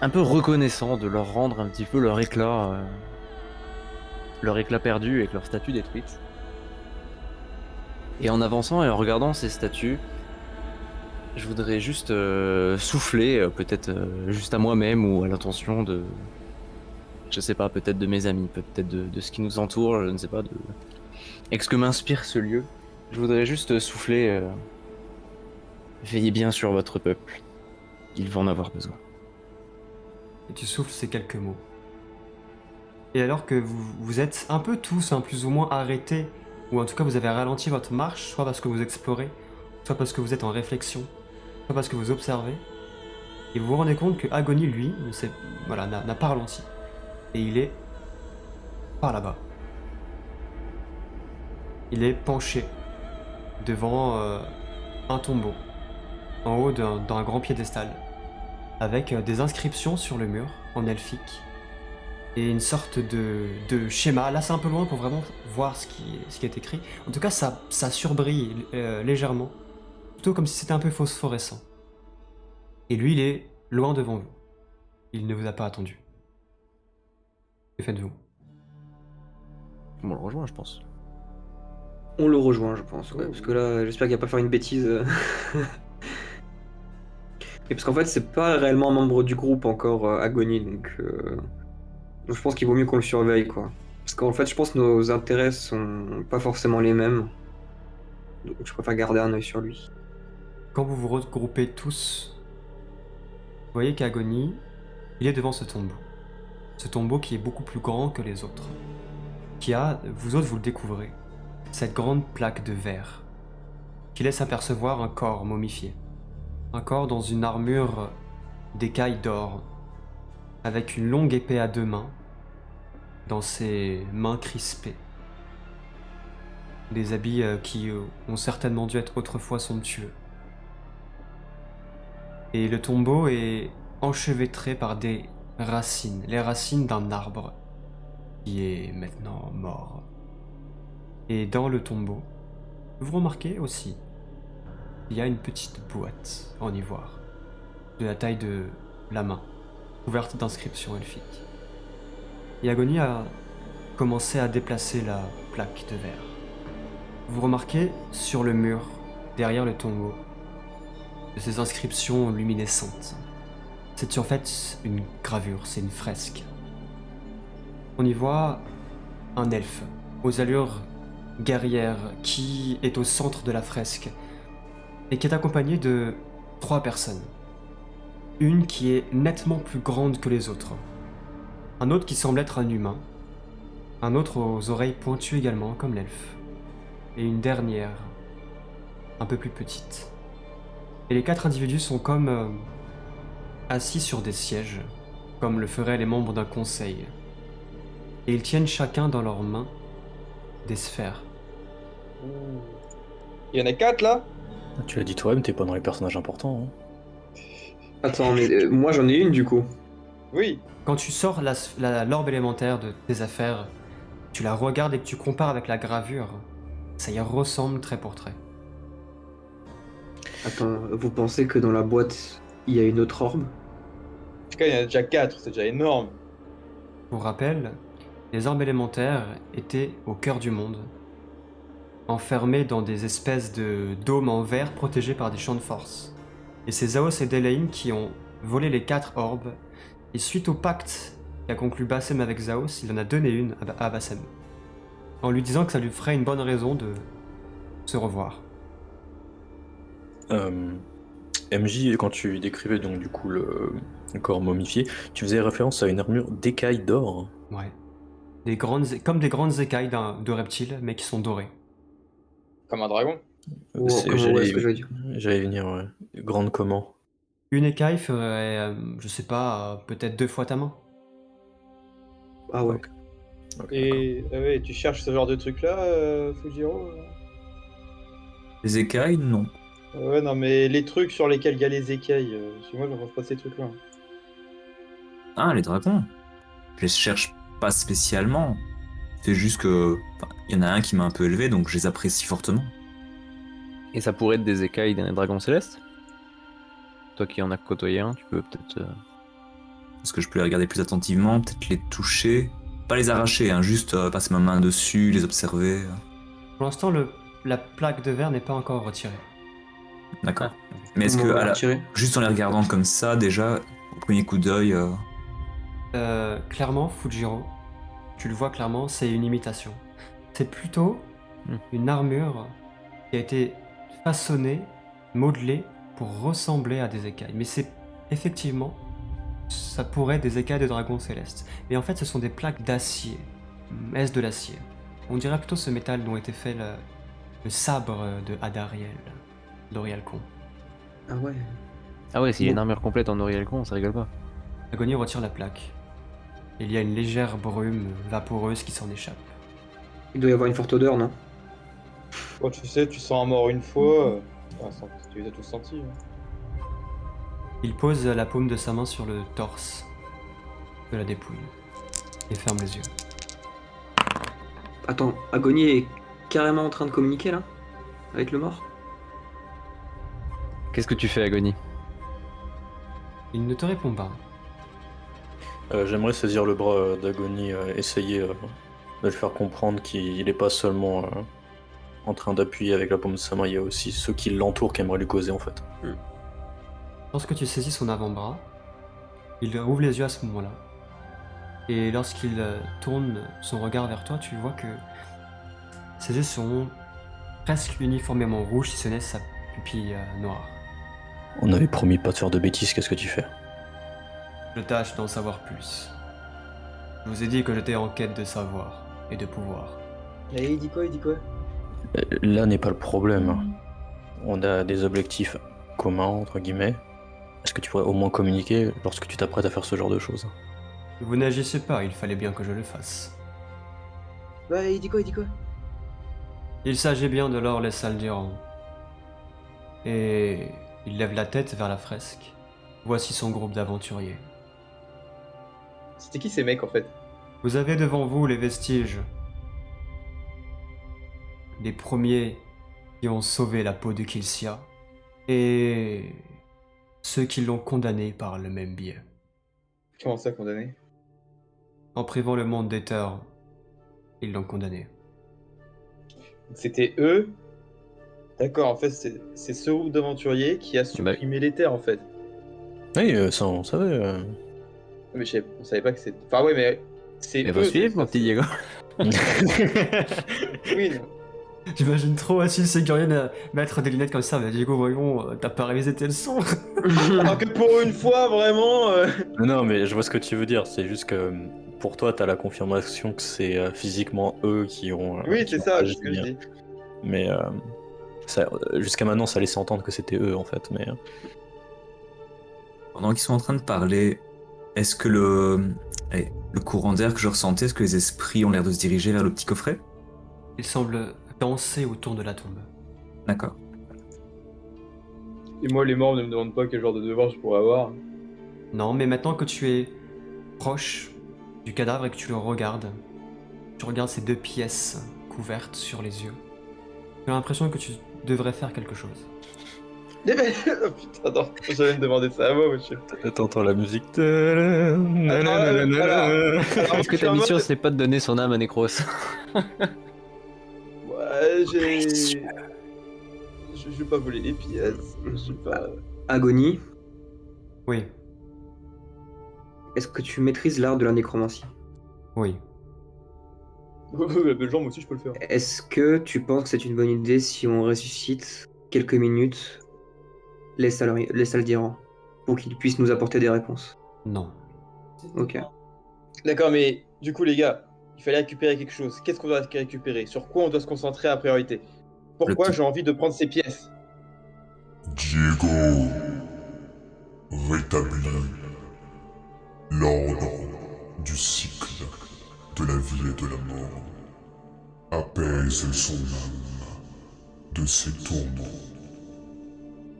un peu reconnaissant, de leur rendre un petit peu leur éclat perdu avec leurs statues détruites. Et en avançant et en regardant ces statues, je voudrais juste souffler, peut-être juste à moi-même ou à l'intention de... Je sais pas, peut-être de mes amis, peut-être de ce qui nous entoure, je ne sais pas, avec ce que m'inspire ce lieu. Je voudrais juste souffler. Veillez bien sur votre peuple. Il va en avoir besoin. Et tu souffles ces quelques mots. Et alors que vous êtes un peu tous, plus ou moins arrêtés, ou en tout cas vous avez ralenti votre marche, soit parce que vous explorez, soit parce que vous êtes en réflexion, soit parce que vous observez, et vous vous rendez compte que Agony, lui, n'a pas ralenti. Et il est par là-bas. Il est penché devant un tombeau, en haut d'un grand piédestal, avec des inscriptions sur le mur, en elfique, et une sorte de schéma. Là c'est un peu loin pour vraiment voir ce qui est écrit. En tout cas ça surbrille légèrement, plutôt comme si c'était un peu phosphorescent. Et lui il est loin devant vous. Il ne vous a pas attendu. Que faites-vous? On le rejoint, je pense. On le rejoint, je pense, ouais, parce que là, j'espère qu'il va pas faire une bêtise. Et parce qu'en fait, c'est pas réellement un membre du groupe encore, Agony, donc je pense qu'il vaut mieux qu'on le surveille, quoi. Parce qu'en fait, je pense que nos intérêts sont pas forcément les mêmes. Donc je préfère garder un œil sur lui. Quand vous vous regroupez tous, vous voyez qu'Agony, il est devant ce tombeau. Ce tombeau qui est beaucoup plus grand que les autres. Vous autres vous le découvrez, cette grande plaque de verre qui laisse apercevoir un corps momifié. Un corps dans une armure d'écailles d'or. avec une longue épée à 2 mains, dans ses mains crispées. Des habits qui ont certainement dû être autrefois somptueux. Et le tombeau est enchevêtré par des racines, les racines d'un arbre qui est maintenant mort. Et dans le tombeau, vous remarquez aussi, il y a une petite boîte en ivoire, de la taille de la main, couverte d'inscriptions elfiques. Et Agony a commencé à déplacer la plaque de verre. Vous remarquez sur le mur, derrière le tombeau, de ces inscriptions luminescentes. C'est en fait une gravure, c'est une fresque. On y voit un elfe, aux allures guerrières, qui est au centre de la fresque, et qui est accompagné de 3 personnes. Une qui est nettement plus grande que les autres. Un autre qui semble être un humain. Un autre aux oreilles pointues également, comme l'elfe. Et une dernière, un peu plus petite. Et les 4 individus sont comme assis sur des sièges, comme le feraient les membres d'un conseil. Et ils tiennent chacun dans leurs mains des sphères. Il y en a 4 là? Tu l'as dit toi-même, t'es pas dans les personnages importants. Hein. Attends, mais moi j'en ai une du coup. Oui. Quand tu sors l'orbe élémentaire de tes affaires, tu la regardes et que tu compares avec la gravure, ça y ressemble trait pour trait. Attends, vous pensez que dans la boîte, il y a une autre orbe? En tout cas, il y en a déjà 4, c'est déjà énorme. Pour rappel, les orbes élémentaires étaient au cœur du monde, enfermés dans des espèces de dômes en verre protégés par des champs de force. Et c'est Zaos et Delaine qui ont volé les 4 orbes, et suite au pacte qu'a conclu Bassem avec Zaos, il en a donné une à Bassem, en lui disant que ça lui ferait une bonne raison de se revoir. MJ, quand tu décrivais donc du coup le corps momifié, tu faisais référence à une armure d'écailles d'or. Ouais. Comme des grandes écailles de reptiles, mais qui sont dorées. Comme un dragon. Ou C'est- comment J'allais ouais, ce que je veux dire. j'allais venir, ouais. Grande comment? Une écaille ferait, je sais pas, peut-être 2 fois ta main. Ah ouais. Ok. Ok, Et ouais, tu cherches ce genre de truc là, Fujiro? Les écailles, non. Ouais, non, mais les trucs sur lesquels il y a les écailles, parce que moi je retrouve pas ces trucs là. Ah, les dragons. Je les cherche pas spécialement. C'est juste que. Enfin, il y en a un qui m'a un peu élevé, donc je les apprécie fortement. Et ça pourrait être des écailles d'un dragon céleste? Toi qui en as côtoyé un, tu peux peut-être... Est-ce que je peux les regarder plus attentivement, peut-être les toucher? Pas les arracher, hein, juste passer ma main dessus, les observer. Pour l'instant, la plaque de verre n'est pas encore retirée. D'accord. Mais est-ce Comment que, on va la tirer? juste en les regardant comme ça, déjà, au premier coup d'œil, Clairement, Fujiro, tu le vois clairement, c'est une imitation. C'est plutôt une armure qui a été façonnée, modelée pour ressembler à des écailles. Mais c'est effectivement, ça pourrait être des écailles de dragon céleste. Et en fait, ce sont des plaques d'acier. Est-ce de l'acier? On dirait plutôt ce métal dont était fait le sabre de Adariel, d'Orialcon. Ah ouais. Ah ouais, s'il y a une Bon. armure complète en Orielcon, ça rigole pas. Agony retire la plaque. Il y a une légère brume vaporeuse qui s'en échappe. Il doit y avoir une forte odeur, non? Bon, tu sais, tu sens un mort une fois, tu les as tous sentis. Hein. Il pose la paume de sa main sur le torse de la dépouille et ferme les yeux. Attends, Agony est carrément en train de communiquer là? Avec le mort? Qu'est-ce que tu fais, Agony? Il ne te répond pas. J'aimerais saisir le bras d'Agony, essayer de le faire comprendre qu'il n'est pas seulement en train d'appuyer avec la paume de sa main, il y a aussi ceux qui l'entourent qui aimeraient lui causer en fait. Lorsque tu saisis son avant-bras, il ouvre les yeux à ce moment-là. Et lorsqu'il tourne son regard vers toi, tu vois que ses yeux sont presque uniformément rouges, si ce n'est sa pupille noire. On avait promis pas de faire de bêtises, qu'est-ce que tu fais? Je tâche d'en savoir plus. Je vous ai dit que j'étais en quête de savoir et de pouvoir. Et il dit quoi? Là n'est pas le problème. On a des objectifs communs, entre guillemets. Est-ce que tu pourrais au moins communiquer lorsque tu t'apprêtes à faire ce genre de choses? Vous n'agissez pas, il fallait bien que je le fasse. Bah, il dit quoi, il dit quoi? Il s'agit bien de Lord Saldiran. Et il lève la tête vers la fresque. Voici son groupe d'aventuriers. C'était qui ces mecs en fait? Vous avez devant vous les vestiges des premiers qui ont sauvé la peau de Kilsia et ceux qui l'ont condamné par le même biais. Comment ça, condamné? En privant le monde des terres, ils l'ont condamné. C'était eux? D'accord, en fait, c'est ce groupe d'aventuriers qui a supprimé les terres en fait. Oui, ça on savait. Mais on savait pas que c'était. Enfin, ouais, mais c'est Mais eux. faut suivre, mon petit Diego. Oui, non. J'imagine trop Asile Ségurien mettre des lunettes comme ça, mais Diego, voyons, t'as pas révisé tes leçons. Alors que pour une fois, vraiment. Non, mais je vois ce que tu veux dire. C'est juste que pour toi, t'as la confirmation que c'est physiquement eux qui ont. Oui, qui c'est ont ça, agi ce que je bien. dis. Mais jusqu'à maintenant, ça laissait entendre que c'était eux en fait. Mais Pendant qu'ils sont en train de parler, est-ce que le courant d'air que je ressentais, est-ce que les esprits ont l'air de se diriger vers le petit coffret? Il semble danser autour de la tombe. D'accord. Et moi, les morts ne me demandent pas quel genre de devoir je pourrais avoir. Non, mais maintenant que tu es proche du cadavre et que tu le regardes, tu regardes ces deux pièces couvertes sur les yeux, tu as l'impression que tu devrais faire quelque chose. Oh putain, non, j'allais me demander ça à moi, monsieur. t'entends la musique. Alors, Est-ce que ta mission, c'est pas de donner son âme à Necros? Ouais, je vais pas voler les pièces. Je sais pas. Agonie, Oui, est-ce que tu maîtrises l'art de la nécromancie? oui. La belle jambe aussi, je peux le faire. Est-ce que tu penses que c'est une bonne idée si on ressuscite quelques minutes les Saldirans pour qu'ils puissent nous apporter des réponses? Non. Ok. D'accord, mais du coup, les gars, il fallait récupérer quelque chose. Qu'est-ce qu'on doit récupérer? Sur quoi on doit se concentrer à priorité? Pourquoi Le petit- j'ai envie de prendre ces pièces? Diego rétablit l'ordre du cycle de la vie et de la mort. Apaise son âme de ses tourments.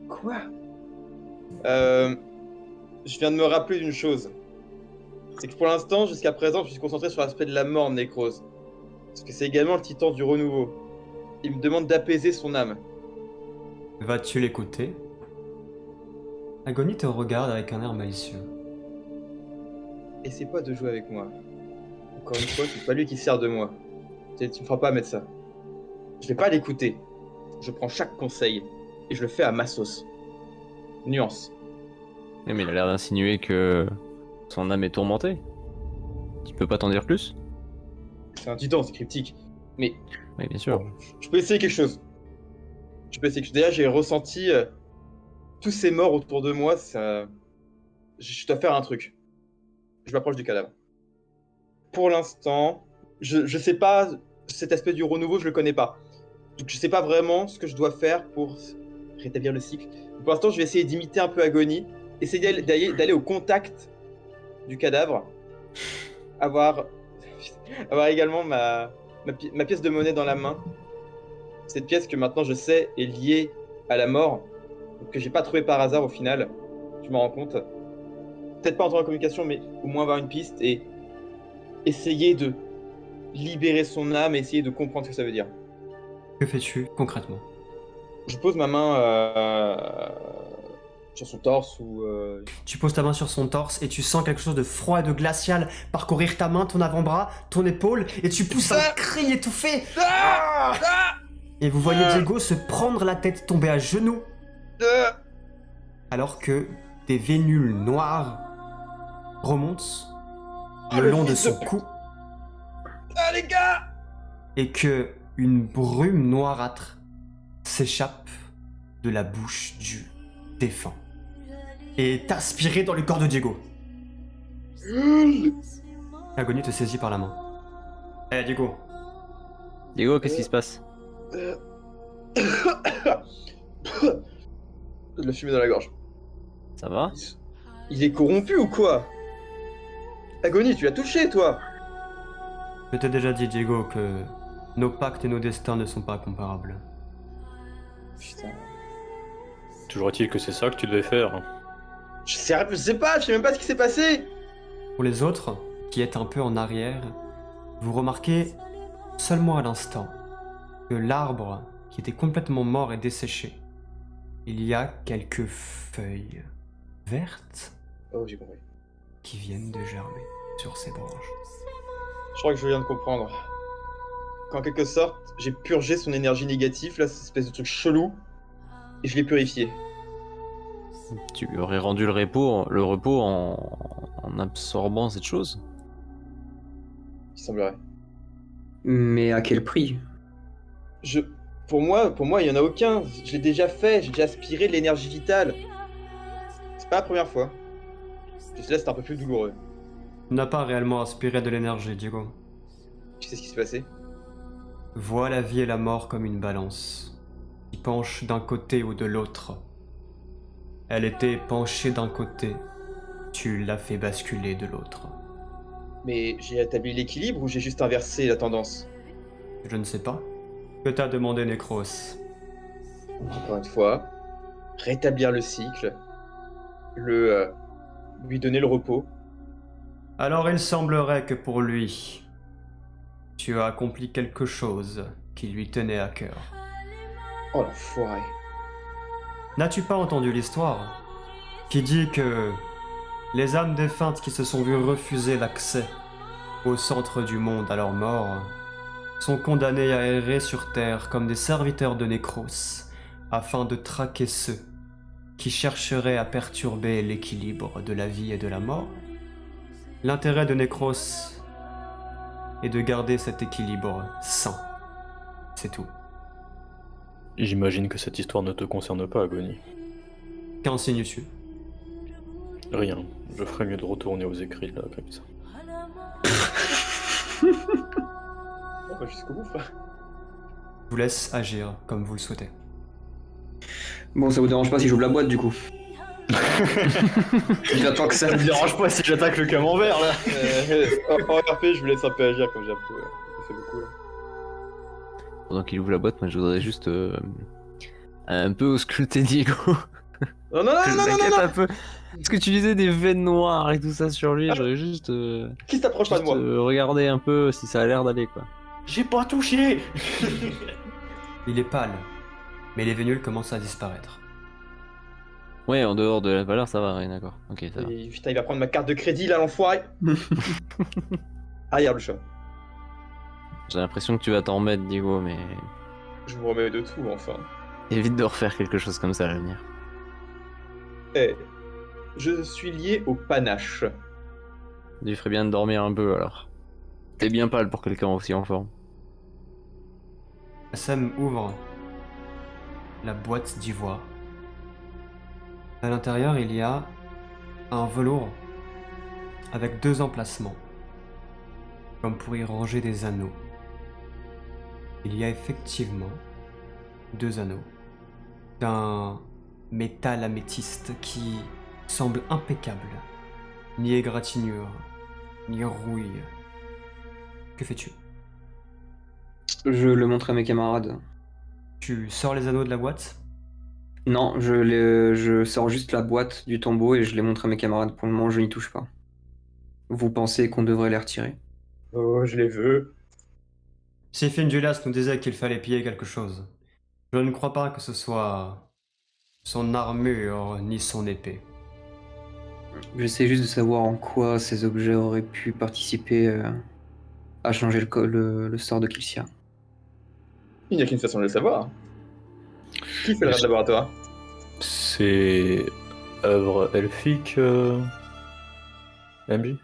Quoi? Je viens de me rappeler d'une chose. C'est que pour l'instant, jusqu'à présent, je suis concentré sur l'aspect de la mort de Necros. Parce que c'est également le titan du renouveau. Il me demande d'apaiser son âme. Vas-tu l'écouter? Agonie te regarde avec un air malicieux. Essaie pas de jouer avec moi. Encore une fois, c'est pas lui qui sert de moi. Tu me feras pas mettre ça. Je vais pas l'écouter. Je prends chaque conseil et je le fais à ma sauce. Nuance. Mais il a l'air d'insinuer que son âme est tourmentée. Tu peux pas t'en dire plus? C'est un titan, c'est cryptique. Mais Oui, bien sûr. je peux essayer quelque chose. Déjà, j'ai ressenti tous ces morts autour de moi. Ça... Je dois faire un truc. Je m'approche du cadavre. Pour l'instant, je sais pas, cet aspect du renouveau, je le connais pas. Donc je sais pas vraiment ce que je dois faire pour rétablir le cycle. Pour l'instant, je vais essayer d'imiter un peu Agonie, essayer d'aller au contact du cadavre, avoir également ma pièce de monnaie dans la main. Cette pièce que maintenant je sais est liée à la mort, que j'ai pas trouvé par hasard au final, je m'en rends compte. Peut-être pas entrer en communication, mais au moins avoir une piste et essayer de libérer son âme et essayer de comprendre ce que ça veut dire. Que fais-tu concrètement? Je pose ma main sur son torse ou... Tu poses ta main sur son torse et tu sens quelque chose de froid et de glacial parcourir ta main, ton avant-bras, ton épaule, et tu pousses un cri étouffé. Et vous voyez Diego se prendre la tête, tomber à genoux, alors que des vénules noires remontent le long de fils de son pute. cou Ah les gars! et que une brume noirâtre s'échappe de la bouche du défunt et est aspirée dans le corps de Diego. Agonie te saisit par la main. Eh Diego, Diego, qu'est-ce qui se passe? De la fumée dans la gorge. Ça va? Il est corrompu ou quoi? Agonie, tu l'as touché, toi! Je t'ai déjà dit, Diego, que nos pactes et nos destins ne sont pas comparables. Putain. Toujours est-il que c'est ça que tu devais faire. Je sais pas, je sais même pas ce qui s'est passé! Pour les autres, qui êtes un peu en arrière, vous remarquez seulement à l'instant que l'arbre, qui était complètement mort et desséché, il y a quelques feuilles vertes Oh, j'ai compris. qui viennent de germer sur ses branches. Je crois que je viens de comprendre. Qu'en quelque sorte, j'ai purgé son énergie négative, là, cette espèce de truc chelou, et je l'ai purifié. Tu lui aurais rendu le repos en absorbant cette chose. Il semblerait. Mais à quel prix? Je... Pour moi, il y en a aucun. Je l'ai déjà fait, j'ai déjà aspiré de l'énergie vitale. C'est pas la première fois. Juste là, c'est un peu plus douloureux. Tu n'as pas réellement aspiré de l'énergie, Diego. Tu sais ce qui s'est passé? Vois la vie et la mort comme une balance, qui penche d'un côté ou de l'autre. Elle était penchée d'un côté, tu l'as fait basculer de l'autre. Mais j'ai établi l'équilibre ou j'ai juste inversé la tendance? Je ne sais pas. Que t'a demandé Necros? Encore une fois, rétablir le cycle, lui donner le repos. Alors il semblerait que pour lui, tu as accompli quelque chose qui lui tenait à cœur. Oh l'enfoiré. N'as-tu pas entendu l'histoire qui dit que les âmes défuntes qui se sont vues refuser l'accès au centre du monde à leur mort sont condamnées à errer sur terre comme des serviteurs de Necros afin de traquer ceux qui chercheraient à perturber l'équilibre de la vie et de la mort? L'intérêt de Necros est de garder cet équilibre sain. C'est tout. J'imagine que cette histoire ne te concerne pas, Agonie. Qu'insinues-tu? Rien. Je ferais mieux de retourner aux écrits, là, comme ça. On va jusqu'au bout, frère. Je vous laisse agir comme vous le souhaitez. Bon, ça vous dérange pas si j'ouvre la boîte du coup? J'attends que ça. Ça me dérange pas si j'attaque le camembert là. En RP, je vous laisse un peu agir comme j'ai un peu fait beaucoup là. Pendant qu'il ouvre la boîte, moi je voudrais juste un peu ausculter Diego. Non, non, Je non, non, non, m'inquiète non, un peu. Parce que tu disais des veines noires et tout ça sur lui, Ah. j'aurais juste, Qui s'approche pas de moi? regarder un peu si ça a l'air d'aller quoi. J'ai pas touché. Il est pâle, mais les vénules commencent à disparaître. Ouais, en dehors de la valeur, ça va, ouais, d'accord. Ok, ça va. Et, putain, il va prendre ma carte de crédit là, l'enfoiré! Ah, regarde le chat. J'ai l'impression que tu vas t'en remettre, Diego, mais Je vous remets de tout, enfin. évite de refaire quelque chose comme ça à l'avenir. Eh, je suis lié au panache. Il ferait bien de dormir un peu alors. T'es bien pâle pour quelqu'un aussi en forme. Sam ouvre la boîte d'ivoire. À l'intérieur, il y a un velours avec 2 emplacements, comme pour y ranger des anneaux. Il y a effectivement 2 anneaux d'un métal améthyste qui semble impeccable, ni égratignure, ni rouille. Que fais-tu? Je le montre à mes camarades. Tu sors les anneaux de la boîte? Non, je sors juste la boîte du tombeau et je les montre à mes camarades. Pour le moment, je n'y touche pas. Vous pensez qu'on devrait les retirer? Oh, je les veux. Sifin-Dulas nous disait qu'il fallait piller quelque chose. Je ne crois pas que ce soit son armure ni son épée. J'essaie juste de savoir en quoi ces objets auraient pu participer à changer le sort de Kilcia. Il n'y a qu'une façon de le savoir. Qui fait le reste du laboratoire? C'est œuvre elfique, MJ?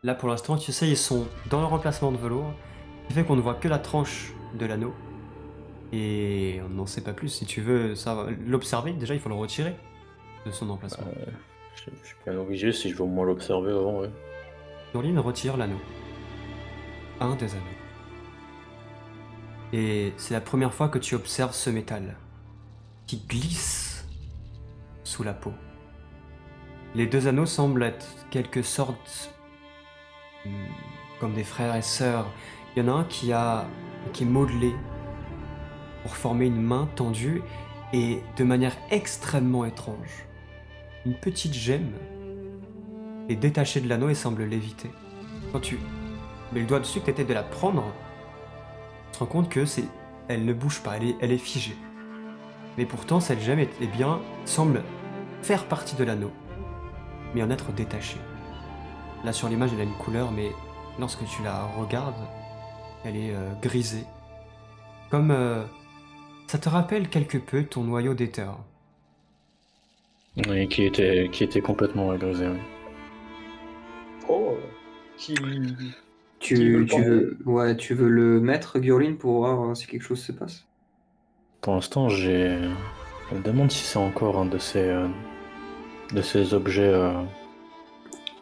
Là pour l'instant, tu sais, ils sont dans leur emplacement de velours, ce qui fait qu'on ne voit que la tranche de l'anneau. Et on n'en sait pas plus. Si tu veux l'observer, déjà il faut le retirer de son emplacement. Je suis bien obligé si je veux au moins l'observer avant, ouais. Dorline retire l'anneau. Un des anneaux. Et c'est la première fois que tu observes ce métal qui glisse sous la peau. Les 2 anneaux semblent être quelque sorte comme des frères et sœurs. Il y en a un qui est modelé pour former une main tendue et de manière extrêmement étrange. Une petite gemme est détachée de l'anneau et semble léviter. Quand tu mets le doigt dessus, que tu essaies de la prendre, tu te rends compte que elle ne bouge pas, elle est figée. Mais pourtant, cette gemme semble faire partie de l'anneau, mais en être détachée. Là, sur l'image, elle a une couleur, mais lorsque tu la regardes, elle est grisée. Comme ça te rappelle quelque peu ton noyau d'éther. Oui, qui était complètement agrisé. Oui. Oh, qui... Tu veux le mettre, Gurlin, pour voir si quelque chose se passe? Pour l'instant, je me demande si c'est encore un de ces objets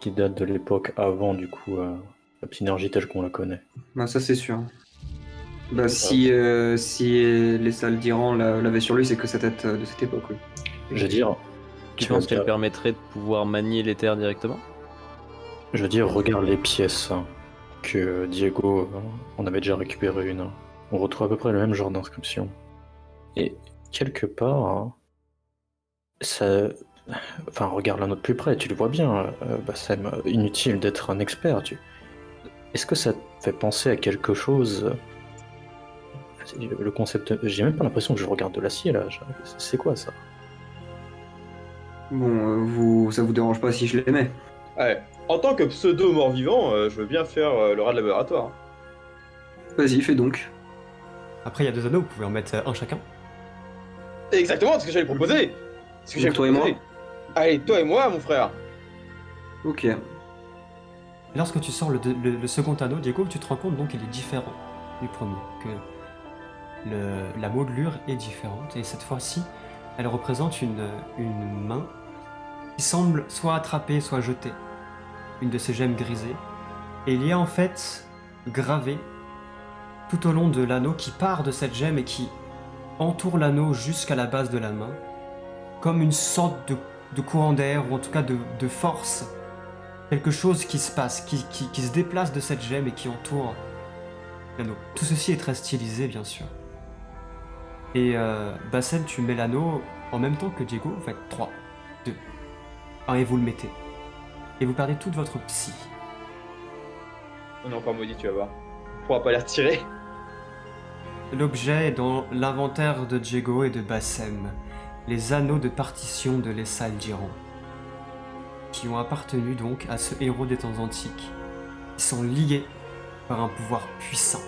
qui datent de l'époque avant, du coup, la synergie telle qu'on la connaît. Bah ça c'est sûr. Bah si les salles d'Iran l'avaient sur lui, c'est que ça date de cette époque, oui. Je veux dire, Tu tu penses vas qu'elle dire- permettrait de pouvoir manier l'éther directement? je veux dire, regarde les pièces que Diego, on avait déjà récupéré une. On retrouve à peu près le même genre d'inscription. Et quelque part, ça. Enfin, regarde l'un autre plus près, tu le vois bien, Bassem, inutile d'être un expert. Est-ce que ça te fait penser à quelque chose? Le concept. J'ai même pas l'impression que je regarde de l'acier là. C'est quoi ça? Bon, ça vous dérange pas si je les mets? Ouais. En tant que pseudo mort-vivant, je veux bien faire le rat de laboratoire. Hein. Vas-y, fais donc. Après, il y a 2 anneaux, vous pouvez en mettre un chacun. Exactement, c'est ce que j'allais proposer. C'est ce que Donc j'allais toi et proposer. Allez, toi et moi, mon frère. Ok. Et lorsque tu sors le second anneau, Diego, tu te rends compte donc qu'il est différent du premier, que la modelure est différente, et cette fois-ci, elle représente une main qui semble soit attraper, soit jeter une de ces gemmes grisées, et il y a en fait gravé tout au long de l'anneau qui part de cette gemme et qui entoure l'anneau jusqu'à la base de la main, comme une sorte de courant d'air, ou en tout cas de force. Quelque chose qui se passe, qui se déplace de cette gemme et qui entoure l'anneau. Tout ceci est très stylisé, bien sûr. Et Bassem, tu mets l'anneau en même temps que Diego. Vous faites 3, 2, 1 et vous le mettez. Et vous perdez toute votre psy. On est encore maudit, tu vas voir. On pourra pas les retirer. L'objet est dans l'inventaire de Diego et de Bassem. Les anneaux de partition de l'Essal d'Iran, qui ont appartenu donc à ce héros des temps antiques. Ils sont liés par un pouvoir puissant.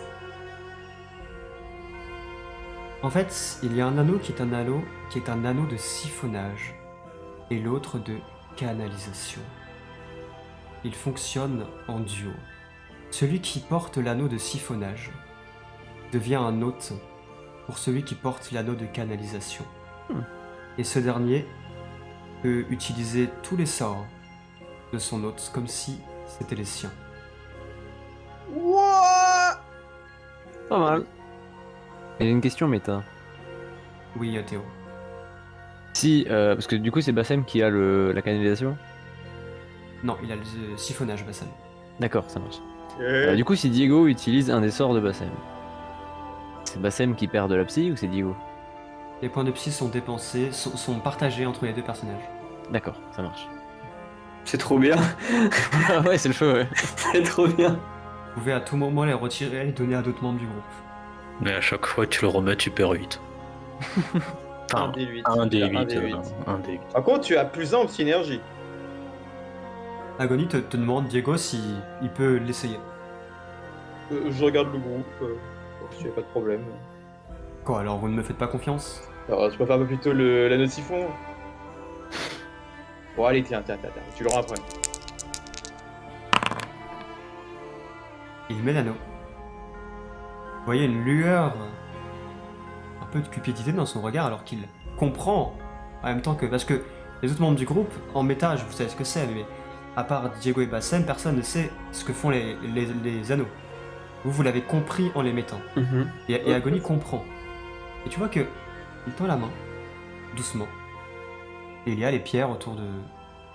En fait, il y a un anneau qui est un anneau de siphonnage et l'autre de canalisation. Ils fonctionnent en duo. Celui qui porte l'anneau de siphonnage devient un hôte pour celui qui porte l'anneau de canalisation. Et ce dernier peut utiliser tous les sorts de son hôte comme si c'était les siens. What? Pas mal. Et une question méta. Oui, Théo. Si, parce que du coup c'est Bassem qui a la canalisation. Non, il a le siphonnage, Bassem. D'accord, ça marche. Du coup, si Diego utilise un des sorts de Bassem, c'est Bassem qui perd de la psy ou c'est Diego? Les points de psy sont dépensés, sont partagés entre les deux personnages. D'accord, ça marche. C'est trop bien. Ah ouais, c'est le feu, ouais. C'est trop bien. Vous pouvez à tout moment les retirer et les donner à d'autres membres du groupe. Mais à chaque fois que tu le remets, tu perds 8. Un Enfin, D8. un D8. Un D8. Un D8. Par contre, tu as plus 1 en synergie. Agony te demande, Diego, si il peut l'essayer. Je regarde le groupe. Si y a pas de problème. Quoi, alors vous ne me faites pas confiance? Alors, tu préfères pas plutôt l'anneau de siphon? Bon, allez, tiens. Tu l'auras après. Il met l'anneau. Vous voyez une lueur, un peu de cupidité dans son regard alors qu'il comprend en même temps que... Parce que les autres membres du groupe, en méta, vous savez ce que c'est, mais à part Diego et Bassem, personne ne sait ce que font les anneaux. Vous l'avez compris en les mettant. Et Agony comprend. Et tu vois que il tend la main, doucement. Et il y a les pierres autour de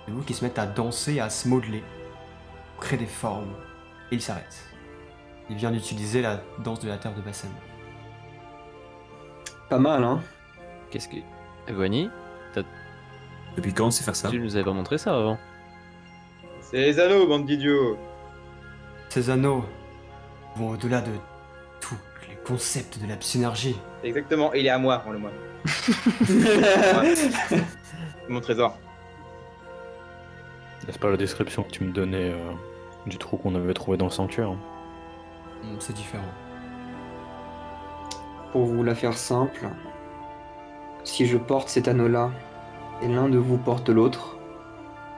vous qui se mettent à danser, à se modeler, créer des formes. Et il s'arrête. Il vient d'utiliser la danse de la terre de Bassem. Pas mal, hein. Qu'est-ce que. Gwani, Depuis quand on sait faire ça? tu nous avais pas montré ça avant? C'est les anneaux, bande d'idiots. Ces anneaux vont au-delà de tous les concepts de la synergie. Exactement, il est à moi, rends-le-moi. Mon trésor. N'est-ce pas la description que tu me donnais du trou qu'on avait trouvé dans le sanctuaire? C'est différent. Pour vous la faire simple, si je porte cet anneau-là et l'un de vous porte l'autre,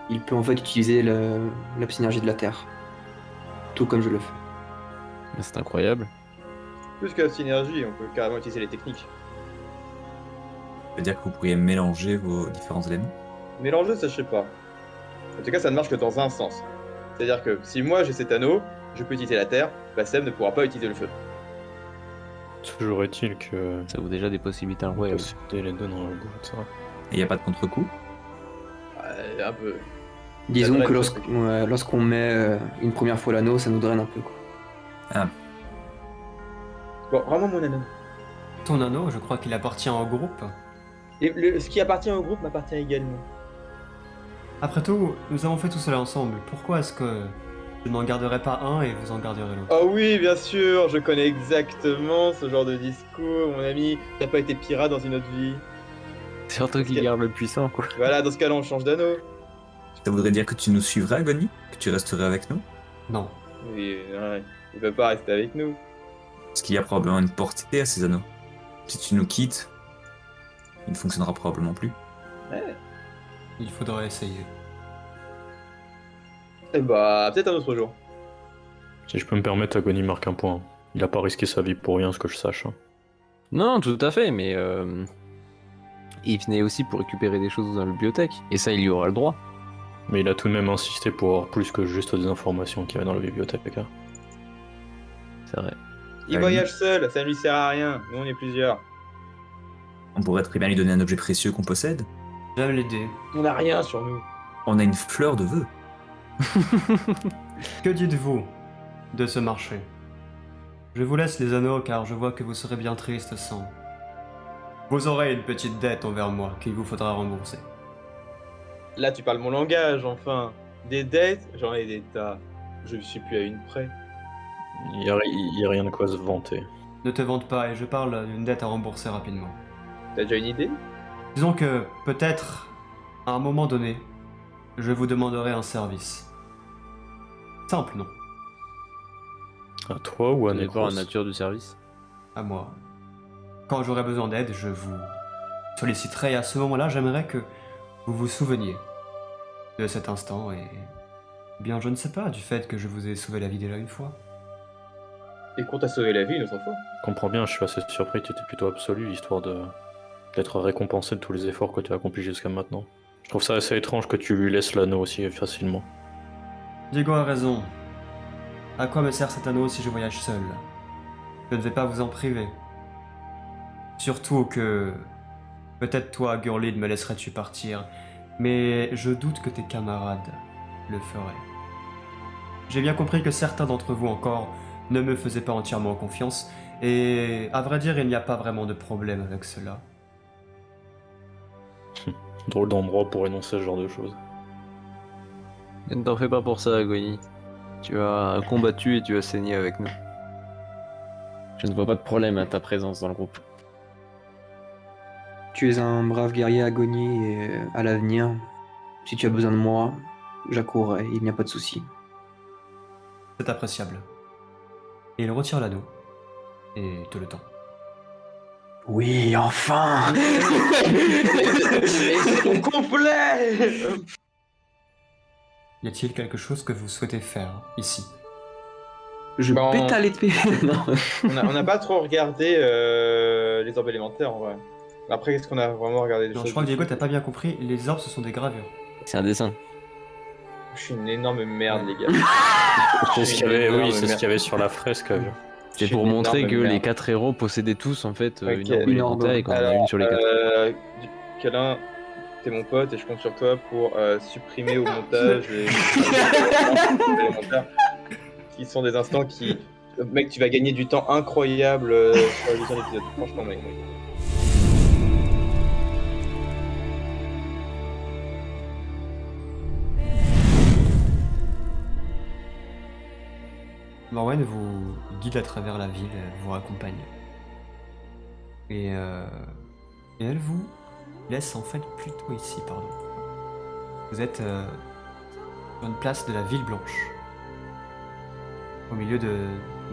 il peut en fait utiliser la synergie de la Terre. Tout comme je le fais. Mais c'est incroyable. Plus que la synergie, on peut carrément utiliser les techniques. Ça veut dire que vous pourriez mélanger vos différents éléments? Mélanger, ça je sais pas. En tout cas, ça ne marche que dans un sens. C'est-à-dire que si moi j'ai cet anneau, je peux utiliser la terre, Bassem ne pourra pas utiliser le feu. Toujours est-il que. Ça vaut déjà des possibilités On peut incroyables. citer les deux dans le bout, ça. Et il n'y a pas de contre-coup? Un peu. Disons draine, que ça. lorsqu'on met une première fois l'anneau, ça nous draine un peu, quoi. Bon, rends-moi mon anneau. Ton anneau, je crois qu'il appartient au groupe. Et ce qui appartient au groupe m'appartient également. Après tout, nous avons fait tout cela ensemble. Pourquoi est-ce que je n'en garderai pas un et vous en garderez l'autre? Oh oui, bien sûr, je connais exactement ce genre de discours, mon ami. T'as pas été pirate dans une autre vie. Surtout qu'il garde le puissant, quoi. Voilà, dans ce cas-là, on change d'anneau. Ça voudrait dire que tu nous suivrais, Gwani? Que tu resterais avec nous? Non. Oui, ouais, il peut pas rester avec nous. Parce qu'il y a probablement une portée à ces anneaux. Si tu nous quittes, il ne fonctionnera probablement plus. Ouais. Il faudra essayer. Et bah, peut-être un autre jour. Si je peux me permettre, Agony marque un point. Il a pas risqué sa vie pour rien, ce que je sache. Hein. Non, tout à fait, mais il venait aussi pour récupérer des choses dans la bibliothèque. Et ça, il y aura le droit. Mais il a tout de même insisté pour avoir plus que juste des informations qu'il y avait dans la bibliothèque. Hein. C'est vrai. Il Ouais, voyage seul, ça ne lui sert à rien. Nous, on est plusieurs. On pourrait très bien lui donner un objet précieux qu'on possède. J'aime l'idée. On n'a rien sur nous. On a une fleur de vœux. Que dites-vous de ce marché? Je vous laisse les anneaux car je vois que vous serez bien triste sans. Vous aurez une petite dette envers moi qu'il vous faudra rembourser. Là, tu parles mon langage, enfin. Des dettes, j'en ai des tas. Je ne suis plus à une près. Il y a rien de quoi se vanter. Ne te vante pas et je parle d'une dette à rembourser rapidement. T'as déjà une idée? Disons que, peut-être, à un moment donné, je vous demanderai un service. Simple, non? À toi ou à Ça dépend de Necros? la nature du service. À moi. Quand j'aurai besoin d'aide, je vous solliciterai et à ce moment-là, j'aimerais que vous vous souveniez de cet instant et... Bien, je ne sais pas, du fait que je vous ai sauvé la vie déjà une fois. Et qu'on t'a sauvé la vie une autre fois. Je comprends bien, je suis assez surpris que tu étais plutôt absolu, histoire d'être récompensé de tous les efforts que tu as accomplis jusqu'à maintenant. Je trouve ça assez étrange que tu lui laisses l'anneau aussi facilement. Diego a raison. À quoi me sert cet anneau si je voyage seul? Je ne vais pas vous en priver. Surtout que... Peut-être toi, Gurlid, me laisserais-tu partir, mais je doute que tes camarades le feraient. J'ai bien compris que certains d'entre vous encore ne me faisaient pas entièrement confiance, et à vrai dire, il n'y a pas vraiment de problème avec cela. Drôle d'endroit pour énoncer ce genre de choses. Ne t'en fais pas pour ça, Agony. Tu as combattu et tu as saigné avec nous. Je ne vois pas de problème à ta présence dans le groupe. Tu es un brave guerrier Agony et à l'avenir, si tu as besoin de moi, j'accourrai, il n'y a pas de souci. C'est appréciable. Et il retire l'anneau, et te le tend. Oui, enfin. C'est ton complet. Y a-t-il quelque chose que vous souhaitez faire, ici? Je Bon. pète à l'épée. Non. On n'a pas trop regardé les orbes élémentaires en vrai. Après, est-ce qu'on a vraiment regardé des Non, choses je crois que dessus Diego, t'as pas bien compris, les orbes, ce sont des gravures. C'est un dessin. Je suis une énorme merde, les gars. C'est ce qu'il y avait, oui, c'est ce qu'il y avait sur la fresque. C'est Je pour suis une montrer énorme que merde. les 4 héros possédaient tous en fait Ok. une orbe élémentaire et qu'on en a une sur les 4. Câlin, t'es mon pote et je compte sur toi pour supprimer au montage les élémentaires qui sont des instants qui... Mec, tu vas gagner du temps incroyable sur la vision de l'épisode. Franchement, mec. Morwen vous guide à travers la ville, elle vous raccompagne. Et elle vous laisse en fait plutôt ici, pardon. Vous êtes sur une place de la ville blanche. Au milieu de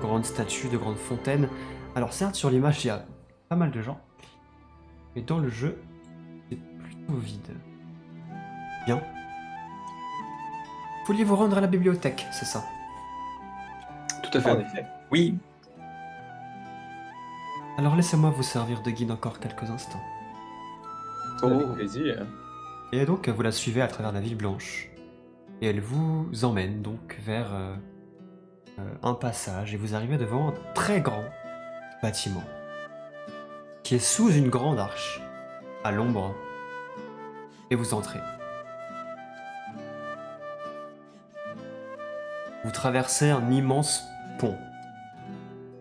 grandes statues, de grandes fontaines. Alors certes, sur l'image, il y a pas mal de gens. Mais dans le jeu, c'est plutôt vide. Bien. Vous vouliez vous rendre à la bibliothèque, c'est ça? Tout à fait. En effet. Oui. Alors laissez-moi vous servir de guide encore quelques instants. Avec plaisir. Et donc vous la suivez à travers la ville blanche. Et elle vous emmène donc vers un passage et vous arrivez devant un très grand bâtiment qui est sous une grande arche, à l'ombre. Et vous entrez. Vous traversez un immense pont.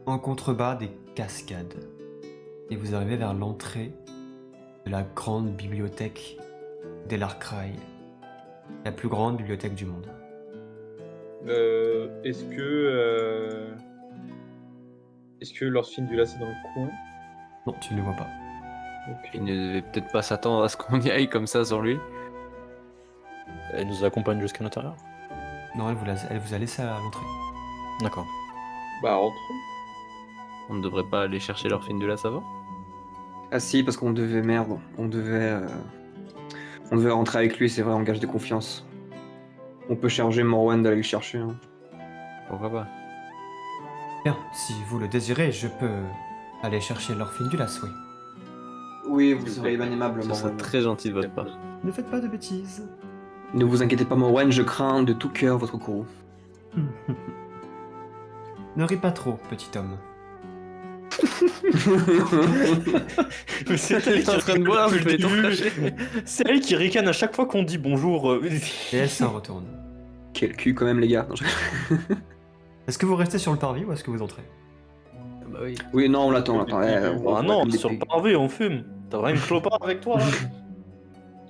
En contrebas, des cascades. Et vous arrivez vers l'entrée de la grande bibliothèque d'Elarkraï. La plus grande bibliothèque du monde. Est-ce que Lord Dulas est dans le coin? Non, tu ne le vois pas. Ok. Il ne devait peut-être pas s'attendre à ce qu'on y aille comme ça sans lui. Elle nous accompagne jusqu'à l'intérieur. Non, elle vous a laissé à l'entrée. D'accord. Bah, rentrons. On ne devrait pas aller chercher leur film de la savant. Ah si, parce qu'on devait, merde, on devait rentrer avec lui, c'est vrai, en gage de confiance. On peut charger Morwen d'aller le chercher. Hein. Pourquoi pas? Bien, si vous le désirez, je peux aller chercher l'orphine du Las, oui. Oui, vous seriez bien aimable, Ce serait très gentil de votre part. Ne faites pas de bêtises. Ne vous inquiétez pas, Morwen, je crains de tout cœur votre courroux. Ne ris pas trop, petit homme. Mais c'est Elle est en train de boire, je vais tout cracher. C'est elle qui ricane à chaque fois qu'on dit bonjour. Et elle s'en retourne. Quel cul quand même, les gars. Non, Est-ce que vous restez sur le parvis ou est-ce que vous entrez? Bah oui. Oui, non, on l'attend. Ah non, sur le parvé, on fume. T'as vraiment une clopard avec toi là?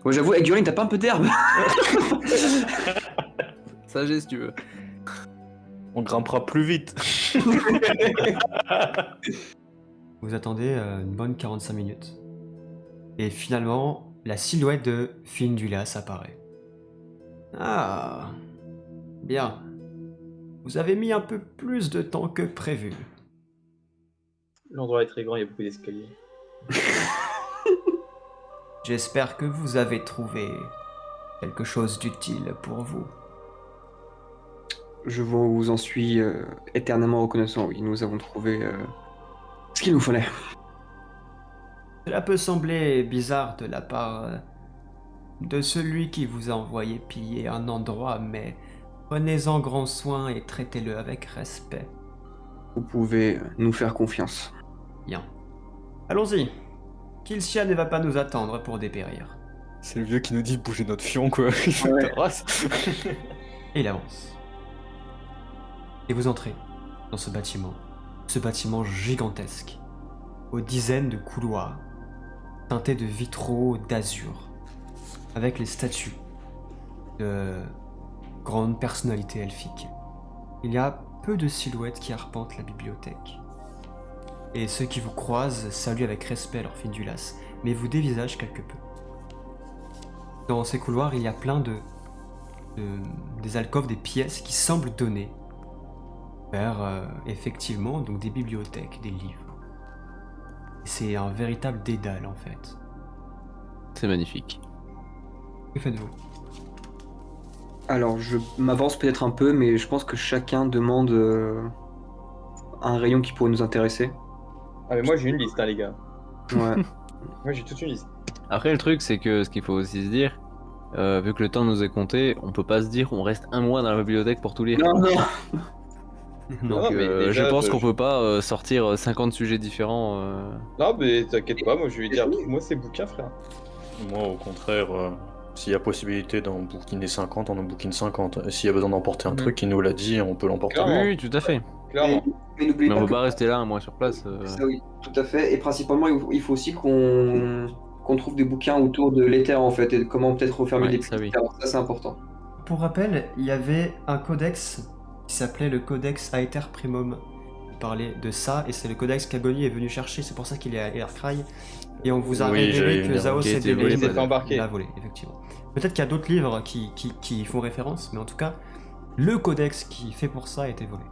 Ouais, j'avoue, avec Durin, t'as pas un peu d'herbe? Sagesse, tu veux. On grimpera plus vite. Vous attendez une bonne 45 minutes. Et finalement, la silhouette de Finn Dulas apparaît. Ah, bien. Vous avez mis un peu plus de temps que prévu. L'endroit est très grand, il y a beaucoup d'escaliers. J'espère que vous avez trouvé quelque chose d'utile pour vous. Je vous en suis éternellement reconnaissant, oui, nous avons trouvé ce qu'il nous fallait. Cela peut sembler bizarre de la part de celui qui vous a envoyé piller un endroit, mais prenez-en grand soin et traitez-le avec respect. Vous pouvez nous faire confiance. Bien. Allons-y. Kilcia ne va pas nous attendre pour dépérir. C'est le vieux qui nous dit bouger notre fion quoi. Ouais. Et il avance. Et vous entrez dans ce bâtiment gigantesque, aux dizaines de couloirs, teintés de vitraux d'azur, avec les statues de grandes personnalités elfiques. Il y a peu de silhouettes qui arpentent la bibliothèque. Et ceux qui vous croisent saluent avec respect leur fille du Las, mais vous dévisagent quelque peu. Dans ces couloirs, il y a plein des alcôves, des pièces qui semblent donner vers effectivement donc des bibliothèques, des livres. C'est un véritable dédale en fait. C'est magnifique. Que faites-vous? Alors, je m'avance peut-être un peu, mais je pense que chacun demande un rayon qui pourrait nous intéresser. Ah, mais moi j'ai une liste, hein, les gars. Ouais. Moi j'ai toute une liste. Après, le truc, c'est que ce qu'il faut aussi se dire, vu que le temps nous est compté, on peut pas se dire on reste un mois dans la bibliothèque pour tout lire. Non, non. Non. Donc, mais déjà, je pense qu'on peut pas sortir 50 sujets différents. Non, mais t'inquiète pas, moi je vais dire, moi ces bouquins, frère. Moi au contraire, S'il y a possibilité d'en bouquiner 50, on en bouquine 50. Et s'il y a besoin d'emporter un Mhm. truc, il nous l'a dit, on peut l'emporter. Clairement. Oui, tout à fait. Clairement. Mais n'oubliez Mais on pas peut que... pas rester là un mois sur place. Ça, oui, tout à fait. Et principalement, il faut aussi qu'on trouve des bouquins autour de l'éther, en fait, et de comment peut-être refermer Ouais, des ça, pistes. oui. Alors ça, c'est important. Pour rappel, il y avait un codex qui s'appelait le Codex Aether Primum. Il parlait de ça, et c'est le codex qu'Agony est venu chercher, c'est pour ça qu'il est à Aircry. Et on vous a Oui, j'allais révélé que venir. Zao Qui a été Cédélé volé, Il s'est fait embarquer. l'a volé, effectivement. Peut-être qu'il y a d'autres livres qui font référence, mais en tout cas, le codex qui fait pour ça a été volé.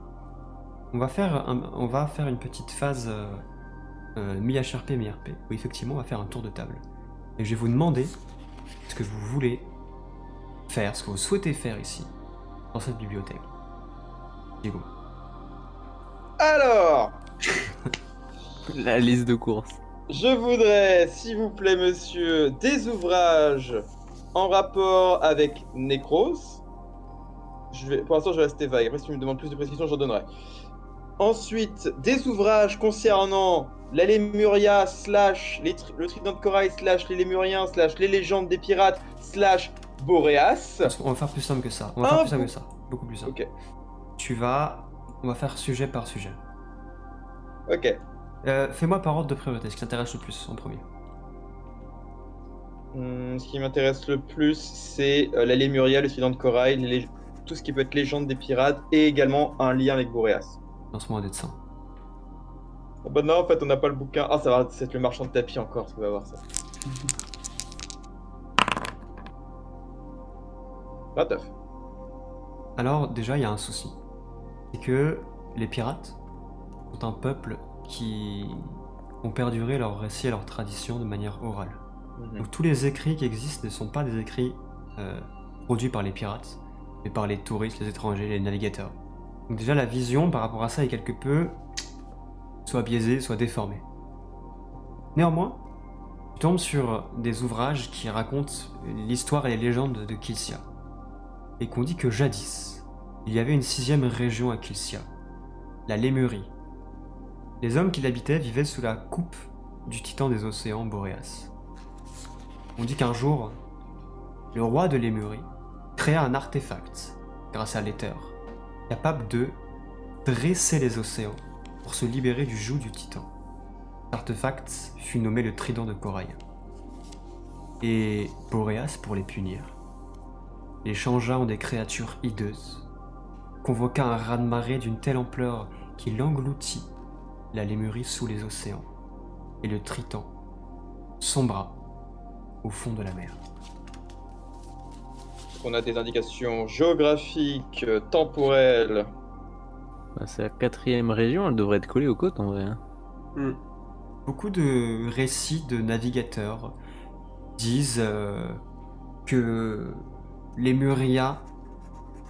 On va faire une petite phase mi-HRP, mi-RP, où effectivement on va faire un tour de table. Et je vais vous demander ce que vous voulez faire, ce que vous souhaitez faire ici, dans cette bibliothèque. Diego. Alors, La liste de courses. je voudrais, s'il vous plaît, monsieur, des ouvrages en rapport avec Necros. Pour l'instant, je vais rester vague. Après, si tu me demandes plus de précisions, j'en donnerai. Ensuite, des ouvrages concernant la Lémuria, le Trident de Corail, les Lémuriens, les légendes des pirates, Boréas. On va faire plus simple que ça. On va faire plus simple que ça. Beaucoup plus simple. Ok, On va faire sujet par sujet. ok. Fais-moi par ordre de priorité, ce qui t'intéresse le plus en premier. Ce qui m'intéresse le plus, c'est la Lémuria, le Trident de Corail, tout ce qui peut être légende des pirates et également un lien avec Boréas. Lance-moi un dé de 100. Ah bah non, en fait, on n'a pas le bouquin. Ah, ça va, c'est le marchand de tapis encore, tu vas voir ça. 29. Alors, déjà, il y a un souci. C'est que les pirates sont un peuple qui ont perduré leurs récits et leurs traditions de manière orale. Donc tous les écrits qui existent ne sont pas des écrits produits par les pirates, mais par les touristes, les étrangers, les navigateurs. Donc déjà la vision par rapport à ça est quelque peu soit biaisée, soit déformée. Néanmoins, tu tombes sur des ouvrages qui racontent l'histoire et les légendes de Kilcia. Et qu'on dit que jadis, il y avait une 6e région à Kilcia, la Lémurie. Les hommes qui l'habitaient vivaient sous la coupe du titan des océans Boréas. On dit qu'un jour, le roi de Lémurie créa un artefact, grâce à l'éther, capable de dresser les océans pour se libérer du joug du titan. Cet artefact fut nommé le Trident de Corail. Et Boréas, pour les punir, les changea en des créatures hideuses, convoqua un raz-de-marée d'une telle ampleur qu'il engloutit la Lémurie sous les océans, et le Triton sombra au fond de la mer. On a des indications géographiques, temporelles. Bah, c'est la 4e région, elle devrait être collée aux côtes en vrai. Hein. Beaucoup de récits de navigateurs disent que Lémuria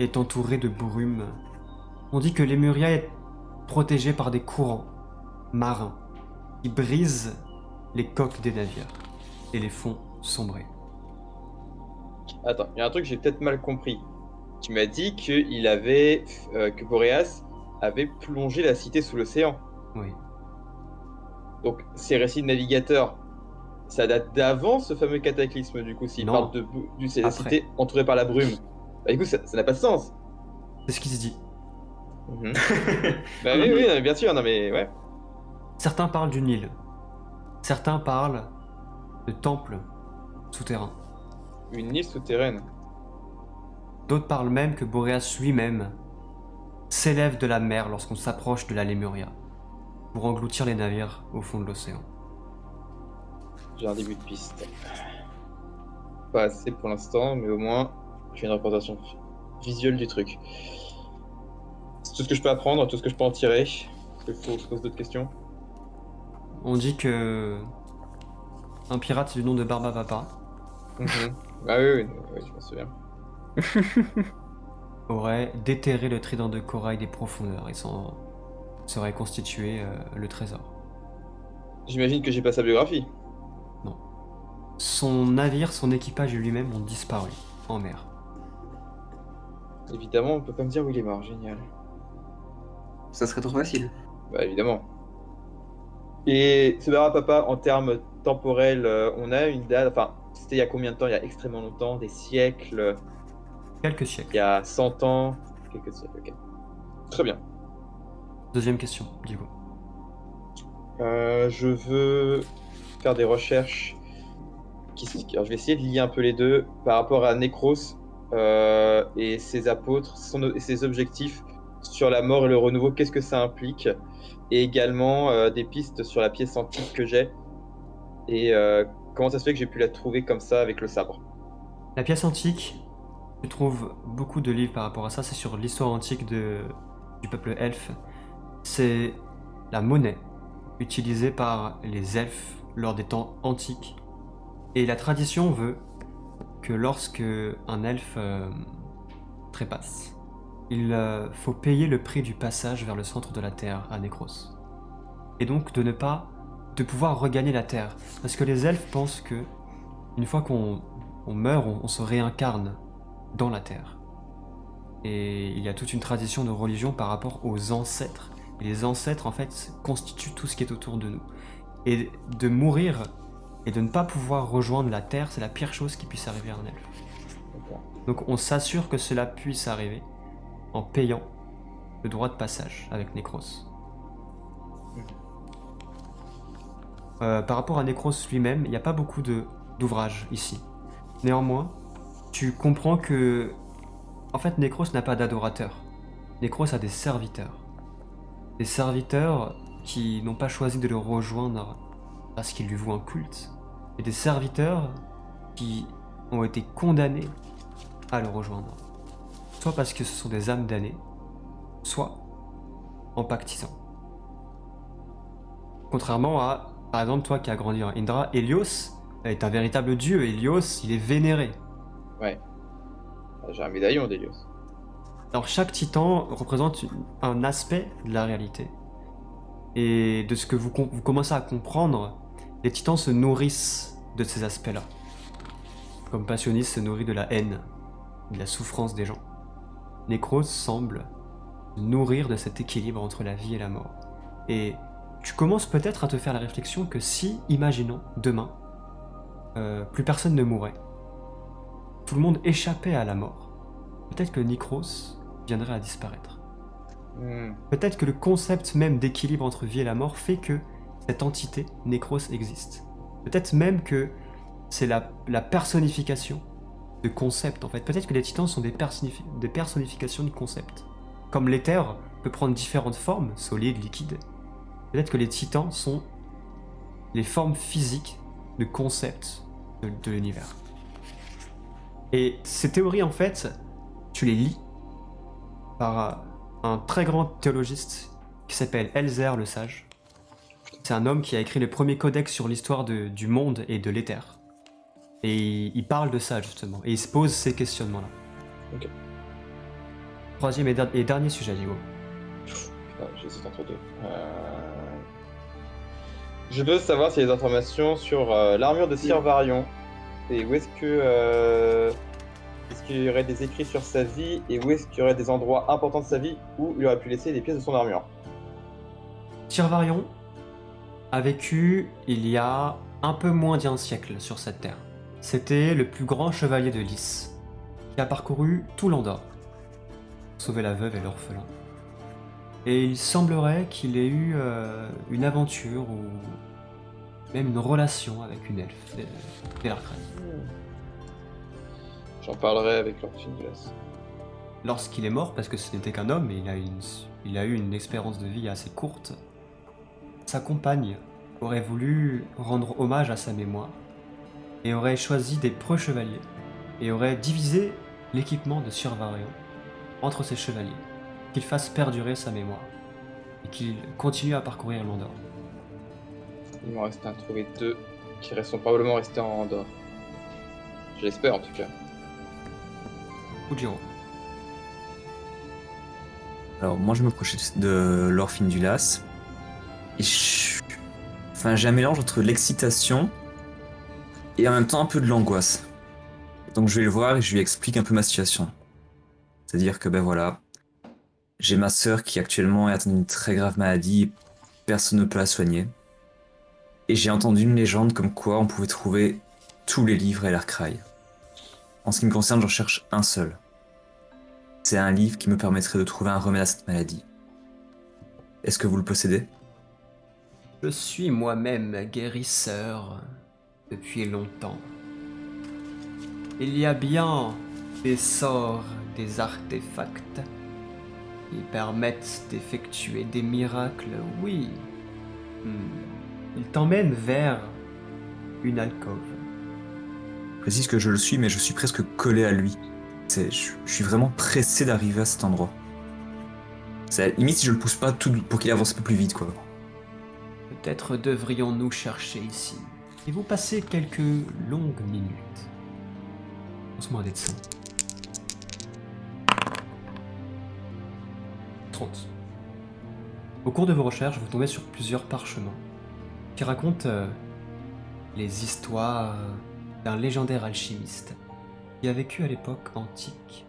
est entourée de brumes. On dit que Lémuria est protégée par des courants marins qui brisent les coques des navires et les font sombrer. Attends, il y a un truc que j'ai peut-être mal compris. Tu m'as dit que Boréas avait plongé la cité sous l'océan. Oui. Donc ces récits de navigateurs, ça date d'avant ce fameux cataclysme du coup, s'ils Non. parlent c'est la Après. cité entourée par la brume. Bah du coup ça n'a pas de sens. C'est ce qui se dit. Bah oui, oui, non, mais bien sûr, non mais ouais. Certains parlent d'une île. Certains parlent de temples souterrains. Une île souterraine. D'autres parlent même que Boréas lui-même s'élève de la mer lorsqu'on s'approche de la Lémuria pour engloutir les navires au fond de l'océan. J'ai un début de piste. Pas assez pour l'instant, mais au moins j'ai une représentation visuelle du truc. C'est tout ce que je peux apprendre, tout ce que je peux en tirer. Est-ce qu'il faut que je pose d'autres questions? On dit que un pirate du nom de Barba Papa Ah oui, je m'en souviens. aurait déterré le trident de corail des profondeurs et s'en serait constitué le trésor. J'imagine que j'ai pas sa biographie. Son navire, son équipage et lui-même ont disparu en mer. Évidemment, on peut pas me dire où il est mort, génial. Ça serait trop facile. Bah évidemment. Et ce Barba Papa, en termes temporels, on a une date, enfin, C'était il y a combien de temps? Il y a extrêmement longtemps, des siècles, Quelques il siècles. y a 100 ans, quelques siècles, ok. Très bien. Deuxième question, Diego. Je veux faire des recherches. Alors, je vais essayer de lier un peu les deux par rapport à Necros et ses apôtres, et ses objectifs sur la mort et le renouveau. Qu'est-ce que ça implique? Et également des pistes sur la pièce antique que j'ai et comment ça se fait que j'ai pu la trouver comme ça avec le sabre. La pièce antique, tu trouves beaucoup de livres par rapport à ça, c'est sur l'histoire antique du peuple elfe. C'est la monnaie utilisée par les elfes lors des temps antiques. Et la tradition veut que lorsque un elfe trépasse, il faut payer le prix du passage vers le centre de la Terre à Necros. Et donc de pouvoir regagner la Terre. Parce que les elfes pensent que une fois qu'on meurt, on se réincarne dans la Terre. Et il y a toute une tradition de religion par rapport aux ancêtres. Et les ancêtres, en fait, constituent tout ce qui est autour de nous. Et de mourir et de ne pas pouvoir rejoindre la Terre, c'est la pire chose qui puisse arriver à un elfe. D'accord. Donc on s'assure que cela puisse arriver en payant le droit de passage avec Necros. Par rapport à Necros lui-même, il n'y a pas beaucoup d'ouvrages ici. Néanmoins, tu comprends que en fait Necros n'a pas d'adorateurs. Necros a des serviteurs. Des serviteurs qui n'ont pas choisi de le rejoindre parce qu'ils lui vouent un culte, et des serviteurs qui ont été condamnés à le rejoindre. Soit parce que ce sont des âmes damnées, soit en pactisant. Contrairement à, par exemple, toi qui as grandi en Indra, Hélios est un véritable dieu. Hélios, il est vénéré. Ouais. J'ai un médaillon d'Hélios. Alors chaque titan représente un aspect de la réalité. Et de ce que vous commencez à comprendre, les titans se nourrissent de ces aspects-là. Comme Passionis se nourrit de la haine, de la souffrance des gens. Necros semble nourrir de cet équilibre entre la vie et la mort. Et tu commences peut-être à te faire la réflexion que si, imaginons, demain, plus personne ne mourait, tout le monde échappait à la mort, peut-être que Necros viendrait à disparaître. Peut-être que le concept même d'équilibre entre vie et la mort fait que cette entité, Necros, existe. Peut-être même que c'est la personnification de concepts, en fait. Peut-être que les titans sont des personnifications de concepts. Comme l'éther peut prendre différentes formes, solide, liquide. Peut-être que les titans sont les formes physiques de concepts de l'univers. Et ces théories, en fait, tu les lis par un très grand théologiste qui s'appelle Elzer le Sage. C'est un homme qui a écrit le premier codex sur l'histoire du monde et de l'éther. Et il parle de ça, justement. Et il se pose ces questionnements-là. Ok. Troisième et dernier sujet, Diego. J'hésite entre deux. Je veux savoir s'il y a des informations sur l'armure de Sir Varion. Et où est-ce que... est-ce qu'il y aurait des écrits sur sa vie et où est-ce qu'il y aurait des endroits importants de sa vie où il aurait pu laisser des pièces de son armure? Sir Varion a vécu il y a un peu moins d'un siècle sur cette terre. C'était le plus grand chevalier de Lys, qui a parcouru tout l'Andorre, sauvé la veuve et l'orphelin. Et il semblerait qu'il ait eu une aventure ou même une relation avec une elfe d'Elarkrad. J'en parlerai avec Lord Finglas. Lorsqu'il est mort, parce que ce n'était qu'un homme et il a eu une espérance de vie assez courte, sa compagne aurait voulu rendre hommage à sa mémoire et aurait choisi des preux chevaliers et aurait divisé l'équipement de Sir Varion entre ses chevaliers, qu'il fasse perdurer sa mémoire et qu'il continue à parcourir l'Andorre. Il m'en reste à trouver deux qui sont probablement restés en Andorre. Je l'espère en tout cas. Ujiro. Alors moi je me prochais de Lord Findulas et j'ai un mélange entre l'excitation et en même temps un peu de l'angoisse. Donc je vais le voir et je lui explique un peu ma situation. C'est-à-dire que ben voilà, j'ai ma sœur qui actuellement est atteinte d'une très grave maladie, personne ne peut la soigner. Et j'ai entendu une légende comme quoi on pouvait trouver tous les livres Ellerkrail. En ce qui me concerne, j'en cherche un seul. C'est un livre qui me permettrait de trouver un remède à cette maladie. Est-ce que vous le possédez? Je suis moi-même guérisseur depuis longtemps. Il y a bien des sorts, des artefacts qui permettent d'effectuer des miracles, oui. Il t'emmène vers une alcôve. Je précise que je le suis, mais je suis presque collé à lui. Je suis vraiment pressé d'arriver à cet endroit. C'est limite si je le pousse pas tout pour qu'il avance un peu plus vite, quoi. Peut-être devrions-nous chercher ici. Et vous passez quelques longues minutes. Lance-moi un dé de 100. 30. Au cours de vos recherches, vous tombez sur plusieurs parchemins qui racontent les histoires d'un légendaire alchimiste qui a vécu à l'époque antique,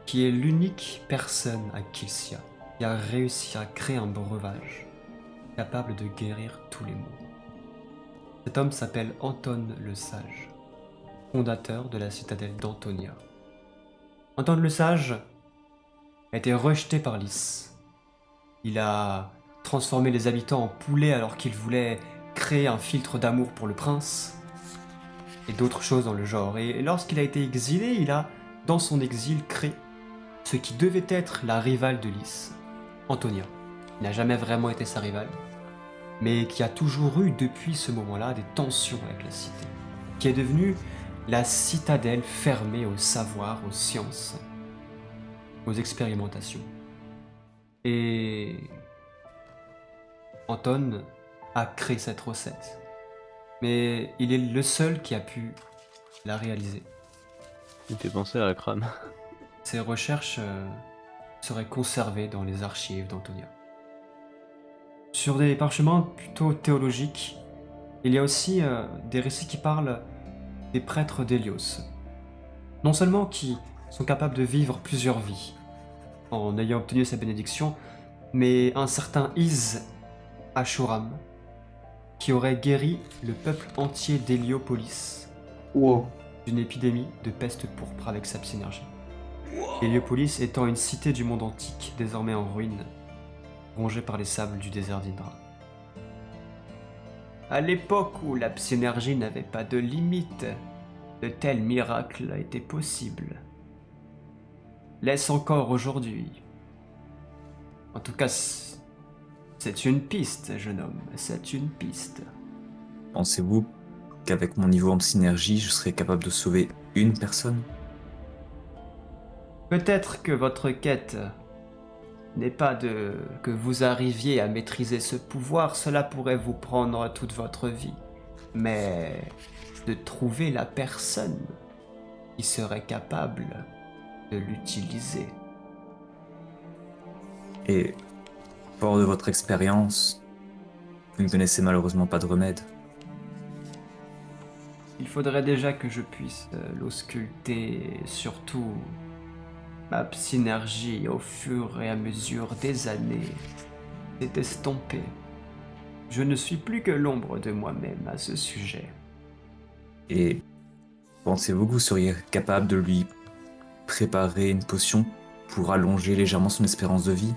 qui est l'unique personne à Kilsia qui a réussi à créer un breuvage capable de guérir tous les maux. Cet homme s'appelle Anton le Sage, fondateur de la citadelle d'Antonia. Anton le Sage a été rejeté par Lys. Il a transformé les habitants en poulets alors qu'il voulait créer un filtre d'amour pour le prince et d'autres choses dans le genre. Et lorsqu'il a été exilé, il a, dans son exil, créé ce qui devait être la rivale de Lys, Antonia. Il n'a jamais vraiment été sa rivale, mais qui a toujours eu depuis ce moment-là des tensions avec la cité, qui est devenue la citadelle fermée au savoir, aux sciences, aux expérimentations. Et Anton a créé cette recette, mais il est le seul qui a pu la réaliser. Il fait penser à la crame. Ses recherches seraient conservées dans les archives d'Antonia. Sur des parchemins plutôt théologiques, il y a aussi des récits qui parlent des prêtres d'Hélios. Non seulement qui sont capables de vivre plusieurs vies en ayant obtenu sa bénédiction, mais un certain Iz Ashuram qui aurait guéri le peuple entier d'Héliopolis Wow. d'une épidémie de peste pourpre avec sa synergie. Héliopolis étant une cité du monde antique désormais en ruine, rongée par les sables du désert d'Indra. À l'époque où la psynergie n'avait pas de limite, de tels miracles étaient possibles. L'est-ce encore aujourd'hui? En tout cas, c'est une piste, jeune homme, c'est une piste. Pensez-vous qu'avec mon niveau en synergie, je serais capable de sauver une personne? Peut-être que votre quête n'est pas que vous arriviez à maîtriser ce pouvoir, cela pourrait vous prendre toute votre vie, mais de trouver la personne qui serait capable de l'utiliser. Et, fort de votre expérience, vous ne connaissez malheureusement pas de remède. Il faudrait déjà que je puisse l'ausculter et surtout ma synergie au fur et à mesure des années s'est estompée. Je ne suis plus que l'ombre de moi-même à ce sujet. Et pensez-vous que vous seriez capable de lui préparer une potion pour allonger légèrement son espérance de vie?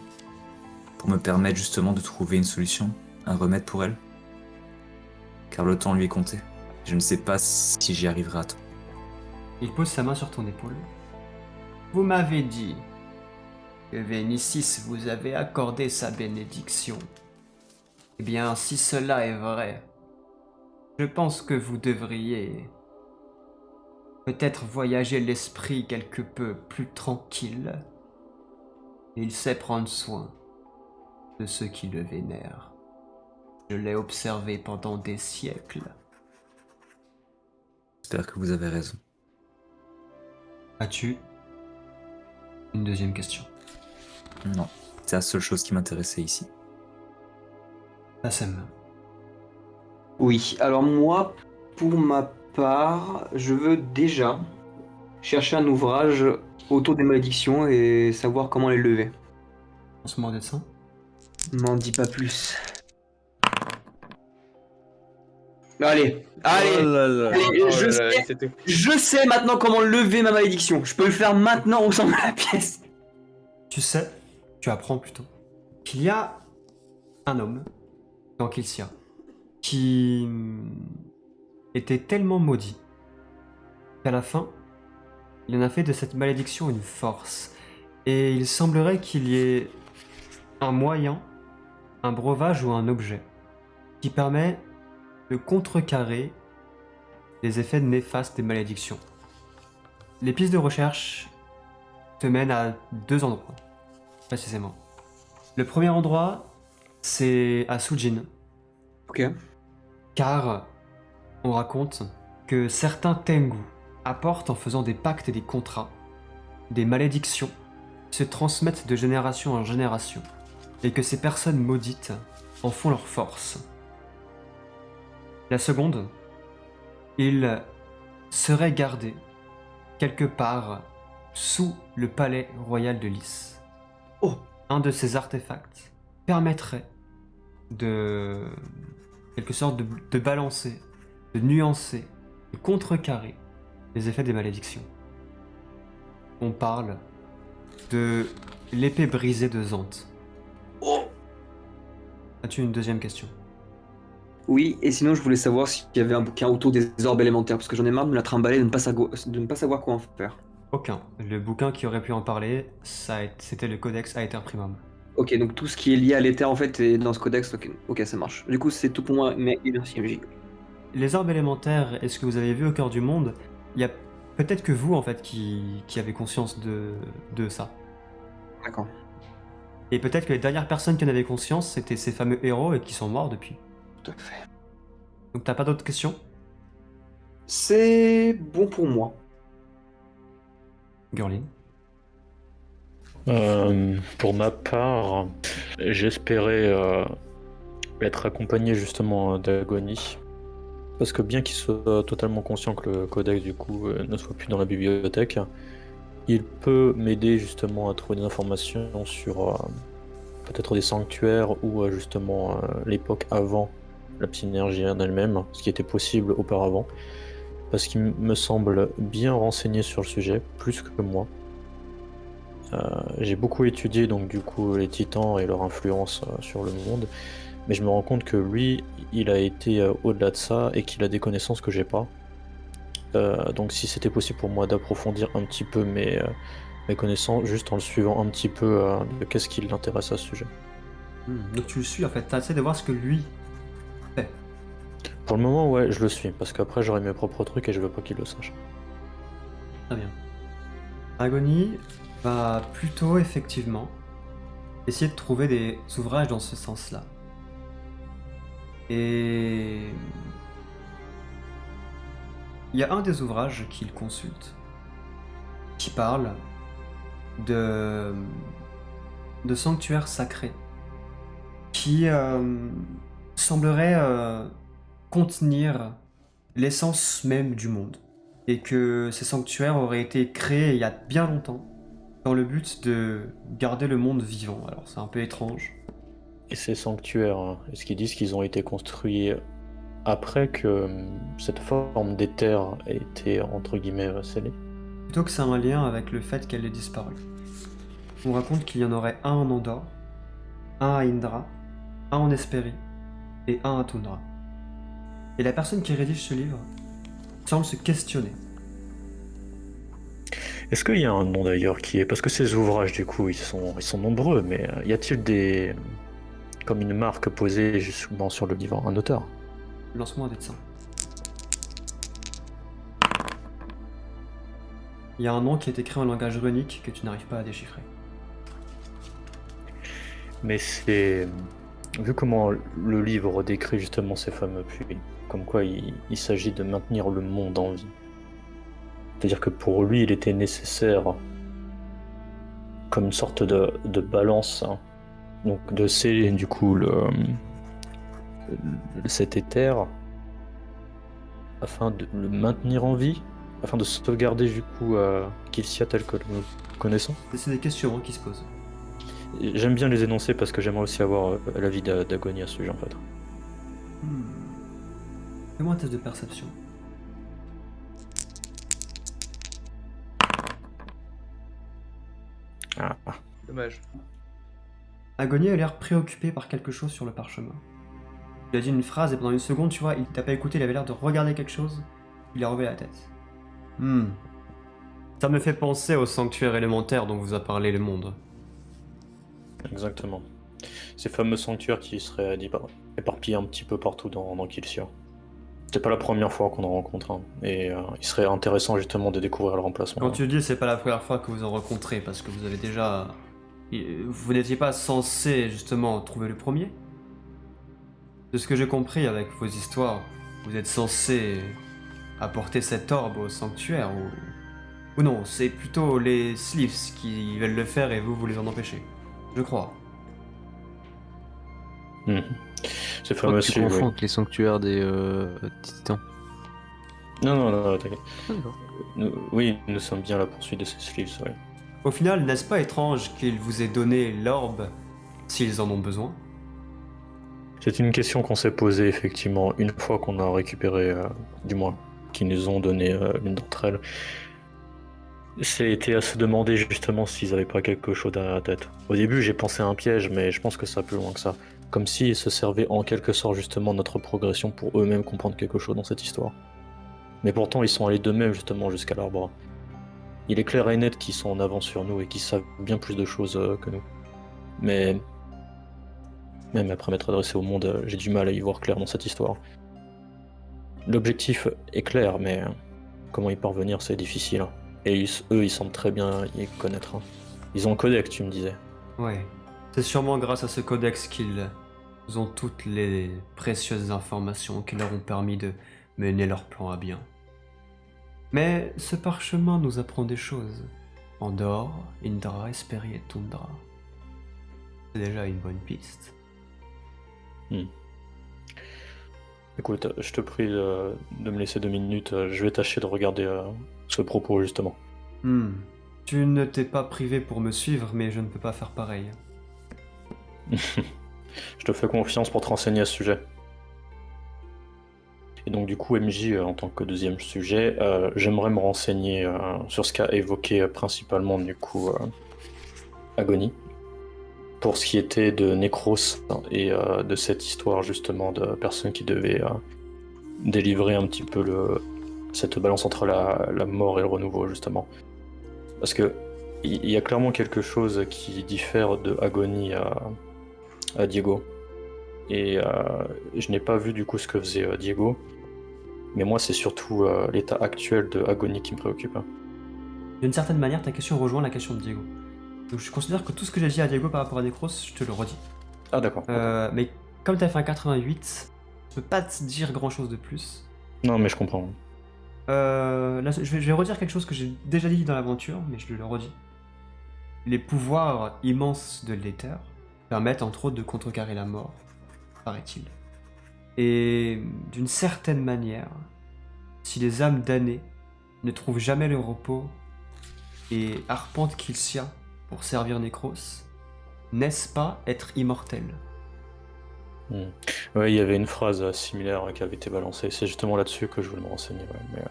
Pour me permettre justement de trouver une solution, un remède pour elle? Car le temps lui est compté. Je ne sais pas si j'y arriverai à temps. Il pose sa main sur ton épaule. Vous m'avez dit que Vénicis vous avait accordé sa bénédiction. Eh bien, si cela est vrai, je pense que vous devriez peut-être voyager l'esprit quelque peu plus tranquille. Il sait prendre soin de ceux qui le vénèrent. Je l'ai observé pendant des siècles. J'espère que vous avez raison. As-tu une deuxième question? Non, c'est la seule chose qui m'intéressait ici. Bassem. Oui, alors moi, pour ma part, je veux déjà chercher un ouvrage autour des malédictions et savoir comment les lever. En ce moment dessin. M'en dis pas plus. Allez, Oh allez, là là. allez, Oh je là là, sais, c'était je sais maintenant comment lever ma malédiction. Je peux le faire maintenant au sein de la pièce. Tu sais, tu apprends plutôt, qu'il y a un homme dans Kilsia qui était tellement maudit qu'à la fin, il en a fait de cette malédiction une force. Et il semblerait qu'il y ait un moyen, un breuvage ou un objet qui permet de contrecarrer les effets néfastes des malédictions. Les pistes de recherche te mènent à 2 endroits, précisément. Le premier endroit, c'est à Sujin, Ok. car on raconte que certains Tengu apportent en faisant des pactes et des contrats, des malédictions qui se transmettent de génération en génération, et que ces personnes maudites en font leur force. La seconde, il serait gardé quelque part sous le palais royal de Lys. Oh. Un de ces artefacts permettrait de, quelque sorte de balancer, de nuancer, de contrecarrer les effets des malédictions. On parle de l'épée brisée de Zante. Oh. As-tu une deuxième question? Oui, et sinon je voulais savoir s'il y avait un bouquin autour des orbes élémentaires, parce que j'en ai marre de me la trimballer, de ne pas savoir quoi en faire. Aucun. Le bouquin qui aurait pu en parler, c'était le Codex Aether Primum. Ok, donc tout ce qui est lié à l'éther en fait est dans ce codex, ok, ça marche. Du coup c'est tout pour moi, mais merci MJ. Les orbes élémentaires, est-ce que vous avez vu au cœur du monde? Il y a peut-être que vous, en fait, qui avez conscience de ça. D'accord. Et peut-être que les dernières personnes qui en avaient conscience, c'était ces fameux héros et qui sont morts depuis. Tout à fait. Donc t'as pas d'autres questions? C'est bon pour moi. Gurlin? Pour ma part, j'espérais être accompagné justement d'Agony. Parce que bien qu'il soit totalement conscient que le codex du coup ne soit plus dans la bibliothèque, il peut m'aider justement à trouver des informations sur peut-être des sanctuaires ou justement l'époque avant la psynergie en elle-même, ce qui était possible auparavant. Parce qu'il me semble bien renseigné sur le sujet, plus que moi. J'ai beaucoup étudié donc du coup les titans et leur influence sur le monde, mais je me rends compte que lui, il a été au-delà de ça et qu'il a des connaissances que j'ai pas. Donc si c'était possible pour moi d'approfondir un petit peu mes connaissances, juste en le suivant un petit peu de qu'est-ce qui l'intéresse à ce sujet. Donc tu le suis, en fait, t'essaies de voir ce que lui fait. Pour le moment, ouais, je le suis, parce qu'après j'aurai mes propres trucs et je veux pas qu'il le sache. Très bien. Agony va plutôt, effectivement, essayer de trouver des ouvrages dans ce sens-là. Et il y a un des ouvrages qu'il consulte qui parle de sanctuaires sacrés qui semblerait contenir l'essence même du monde, et que ces sanctuaires auraient été créés il y a bien longtemps dans le but de garder le monde vivant. Alors c'est un peu étrange. Et ces sanctuaires, hein, est-ce qu'ils disent qu'ils ont été construits après que cette forme d'éther a été entre guillemets scellée? Plutôt que c'est un lien avec le fait qu'elle ait disparu. On raconte qu'il y en aurait un en Andorre, un à Indra, un en Hespérie et un à Tundra. Et la personne qui rédige ce livre semble se questionner. Est-ce qu'il y a un nom d'ailleurs qui est... Parce que ces ouvrages du coup ils sont nombreux, mais y a-t-il des... comme une marque posée justement sur le livre, un auteur? Lance-moi un dé de 100. Il y a un nom qui est écrit en langage runique que tu n'arrives pas à déchiffrer. Mais c'est... Vu comment le livre décrit justement ces fameux puits, comme quoi il s'agit de maintenir le monde en vie. C'est-à-dire que pour lui, il était nécessaire, comme une sorte de balance, hein, donc de sceller du coup cet éther, afin de le maintenir en vie, afin de sauvegarder du coup Kilsia tel que nous connaissons. C'est des questions qui se posent. J'aime bien les énoncer parce que j'aimerais aussi avoir l'avis d'Agony à ce sujet en fait. Fais-moi un test de perception. Ah, Dommage. Agonie a l'air préoccupé par quelque chose sur le parchemin. Il a dit une phrase et pendant une seconde, tu vois, il t'a pas écouté, il avait l'air de regarder quelque chose. Il a relevé la tête. Ça me fait penser au sanctuaire élémentaire dont vous a parlé le monde. exactement. Ces fameux sanctuaires qui seraient éparpillés un petit peu partout dans Kilsia. C'est pas la première fois qu'on en rencontre un, et il serait intéressant justement de découvrir le remplacement. Quand tu dis c'est pas la première fois que vous en rencontrez, parce que vous avez déjà... Vous n'étiez pas censé justement trouver le premier? De ce que j'ai compris avec vos histoires, vous êtes censé apporter cet orbe au sanctuaire, ou non, c'est plutôt les Sleeves qui veulent le faire et vous les en empêchez. Je crois. Mhm. Ces Je crois fameux que tu Sleeves, confonds oui. avec les sanctuaires des titans. Non, t'inquiète. Ah, d'accord. Oui, nous sommes bien à la poursuite de ces Sleeves, oui. Au final, n'est-ce pas étrange qu'ils vous aient donné l'orbe s'ils en ont besoin? C'est une question qu'on s'est posée effectivement une fois qu'on a récupéré, du moins, qu'ils nous ont donné l'une d'entre elles. C'était à se demander justement s'ils avaient pas quelque chose derrière la tête. Au début, j'ai pensé à un piège, mais je pense que ça va plus loin que ça. Comme s'ils se servaient en quelque sorte justement de notre progression pour eux-mêmes comprendre quelque chose dans cette histoire. Mais pourtant, ils sont allés d'eux-mêmes justement jusqu'à l'arbre. Il est clair et net qu'ils sont en avance sur nous et qu'ils savent bien plus de choses que nous. Mais même après m'être adressé au monde, j'ai du mal à y voir clair dans cette histoire. L'objectif est clair, mais comment y parvenir, c'est difficile. Et eux, ils semblent très bien y connaître. Ils ont un codex, tu me disais. Ouais. C'est sûrement grâce à ce codex qu'ils ont toutes les précieuses informations qui leur ont permis de mener leur plan à bien. Mais ce parchemin nous apprend des choses. Andorre, Indra, Hespérie et Tundra. C'est déjà une bonne piste. Écoute, je te prie de me laisser 2 minutes, je vais tâcher de regarder ce propos justement. Tu ne t'es pas privé pour me suivre, mais je ne peux pas faire pareil. Je te fais confiance pour te renseigner à ce sujet. Et donc du coup, MJ, en tant que deuxième sujet, j'aimerais me renseigner sur ce qu'a évoqué principalement du coup Agonie. Pour ce qui était de Necros et de cette histoire justement de personnes qui devaient délivrer un petit peu cette balance entre la mort et le renouveau justement. Parce que il y a clairement quelque chose qui diffère de Agonie à Diego. Et je n'ai pas vu du coup ce que faisait Diego. Mais moi c'est surtout l'état actuel de Agonie qui me préoccupe. D'une certaine manière, ta question rejoint la question de Diego. Donc je considère que tout ce que j'ai dit à Diego par rapport à Necros, je te le redis. Ah d'accord. Mais comme tu as fait un 88, je peux pas te dire grand chose de plus. Non mais je comprends. Là, je vais redire quelque chose que j'ai déjà dit dans l'aventure, mais je le redis. Les pouvoirs immenses de l'éther permettent entre autres de contrecarrer la mort, paraît-il. Et d'une certaine manière, si les âmes damnées ne trouvent jamais le repos et arpentent Kilsia pour servir Necros, n'est-ce pas être immortel? Ouais, il y avait une phrase similaire qui avait été balancée. C'est justement là-dessus que je voulais me renseigner. Ouais, mais,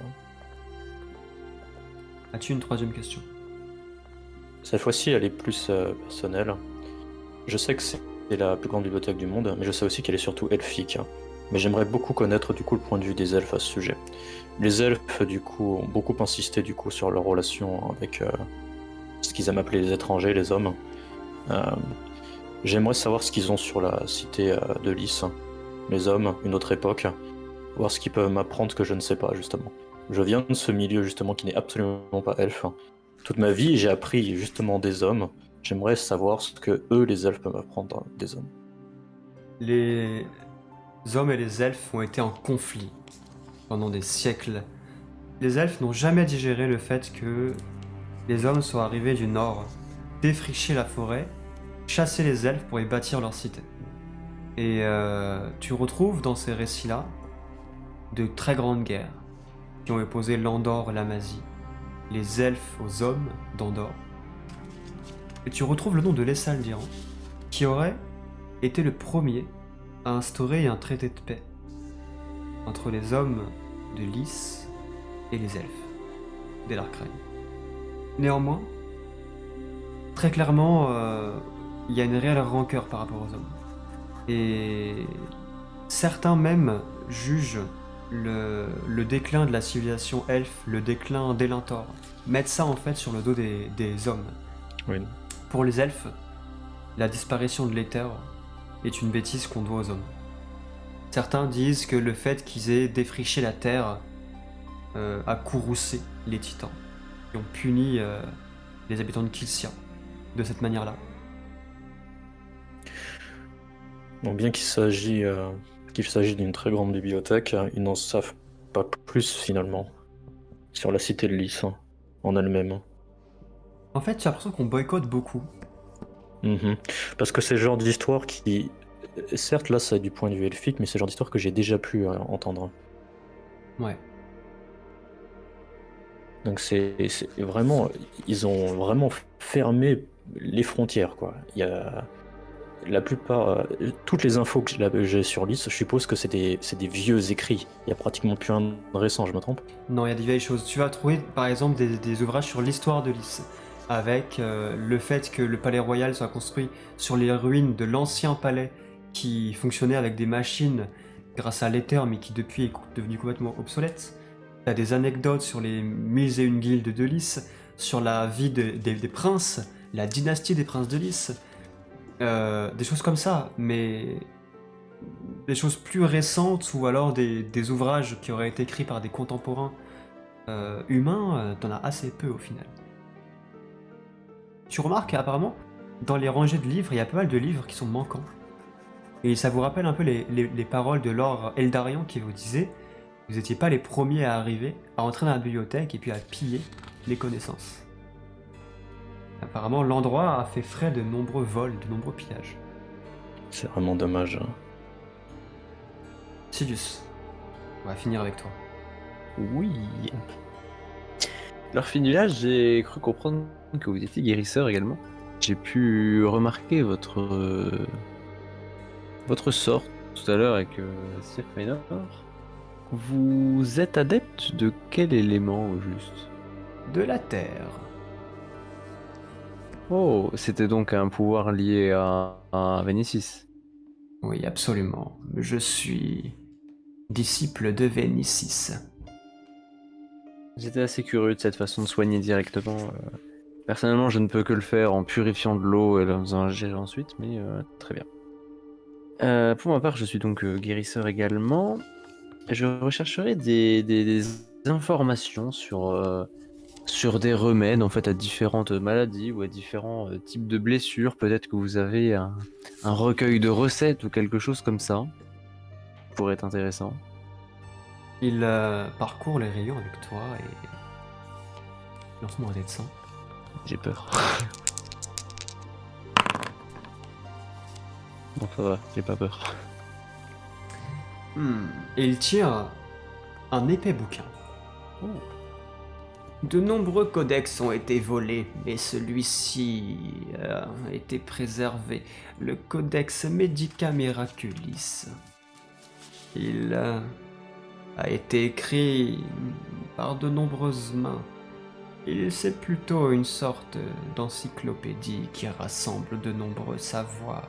As-tu une troisième question? cette fois-ci, elle est plus personnelle. Je sais que c'est la plus grande bibliothèque du monde, mais je sais aussi qu'elle est surtout elfique. Mais j'aimerais beaucoup connaître du coup le point de vue des elfes à ce sujet. Les elfes du coup ont beaucoup insisté du coup sur leur relation avec ce qu'ils aiment appeler les étrangers, les hommes. J'aimerais savoir ce qu'ils ont sur la cité de Lys, les hommes, une autre époque, voir ce qu'ils peuvent m'apprendre que je ne sais pas justement. Je viens de ce milieu justement qui n'est absolument pas elfe. Toute ma vie j'ai appris justement des hommes. J'aimerais savoir ce que eux les elfes peuvent m'apprendre des hommes. Les hommes et les elfes ont été en conflit pendant des siècles. Les elfes n'ont jamais digéré le fait que les hommes soient arrivés du nord, défricher la forêt, chasser les elfes pour y bâtir leur cité. Et tu retrouves dans ces récits-là de très grandes guerres qui ont opposé l'Andorre, l'Amazie, les elfes aux hommes d'Andorre. Et tu retrouves le nom de l'Essaldiran, qui aurait été le premier à instaurer un traité de paix entre les hommes de Lys et les elfes d'Elarcraig. Néanmoins, très clairement, il y a une réelle rancœur par rapport aux hommes. Et certains même jugent le déclin de la civilisation elfe, le déclin d'Elintor, mettent ça en fait sur le dos des hommes. Oui. Pour les elfes, la disparition de l'éther est une bêtise qu'on doit aux hommes. Certains disent que le fait qu'ils aient défriché la terre a courroucé les titans, qui ont puni les habitants de Kilcia de cette manière-là. Bon, bien qu'il s'agit d'une très grande bibliothèque, ils n'en savent pas plus finalement sur la cité de Lys en elle-même. En fait, j'ai l'impression qu'on boycotte beaucoup. Mhm. Parce que c'est le genre d'histoire qui, certes là c'est du point de vue elfique, mais c'est le genre d'histoire que j'ai déjà pu entendre. Ouais. Donc c'est vraiment, ils ont vraiment fermé les frontières quoi. Il y a la plupart, toutes les infos que j'ai sur Lys, je suppose que c'est des vieux écrits. Il y a pratiquement plus un de récent, je me trompe? Non, il y a des vieilles choses. Tu vas trouver par exemple des ouvrages sur l'histoire de Lys, avec le fait que le palais royal soit construit sur les ruines de l'ancien palais qui fonctionnait avec des machines grâce à l'éther, mais qui depuis est devenu complètement obsolète. T'as des anecdotes sur les 1001 guildes de Lys, sur la vie des princes, la dynastie des princes de Lys, des choses comme ça, mais des choses plus récentes ou alors des ouvrages qui auraient été écrits par des contemporains humains, t'en as assez peu au final. Tu remarques apparemment, dans les rangées de livres, il y a pas mal de livres qui sont manquants. Et ça vous rappelle un peu les paroles de Lord Eldarion qui vous disait vous n'étiez pas les premiers à arriver, à entrer dans la bibliothèque et puis à piller les connaissances. Apparemment, l'endroit a fait frais de nombreux vols, de nombreux pillages. C'est vraiment dommage. Sidious, on va finir avec toi. Oui. Alors, Finula, j'ai cru comprendre que vous étiez guérisseur également. J'ai pu remarquer votre sort tout à l'heure avec Sir Fainor. Vous êtes adepte de quel élément au juste? De la terre. Oh, c'était donc un pouvoir lié à Vénécis. Oui, absolument. Je suis disciple de Vénécis. J'étais assez curieux de cette façon de soigner directement. Personnellement, je ne peux que le faire en purifiant de l'eau et en faisant ingérer ensuite, mais très bien. Pour ma part, je suis donc guérisseur également. Je rechercherai des informations sur des remèdes en fait à différentes maladies ou à différents types de blessures. Peut-être que vous avez un recueil de recettes ou quelque chose comme ça. Ça pourrait être intéressant. Il parcourt les rayons avec toi et lance-moi un dé de 100. J'ai peur. Bon, ça va, j'ai pas peur. Et il tire un épais bouquin. Oh. De nombreux codex ont été volés, mais celui-ci a été préservé. Le codex Medica Miraculis. Il a été écrit par de nombreuses mains. C'est plutôt une sorte d'encyclopédie qui rassemble de nombreux savoirs.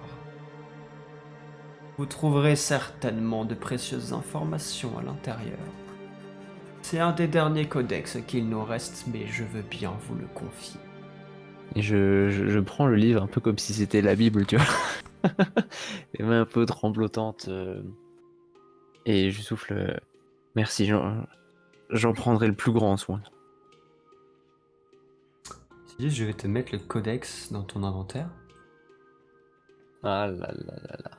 Vous trouverez certainement de précieuses informations à l'intérieur. C'est un des derniers codex qu'il nous reste, mais je veux bien vous le confier. Et je prends le livre un peu comme si c'était la Bible, tu vois. Les mains un peu tremblotantes. Et je souffle. Merci, j'en prendrai le plus grand soin. Si je vais te mettre le codex dans ton inventaire. Ah là là là là.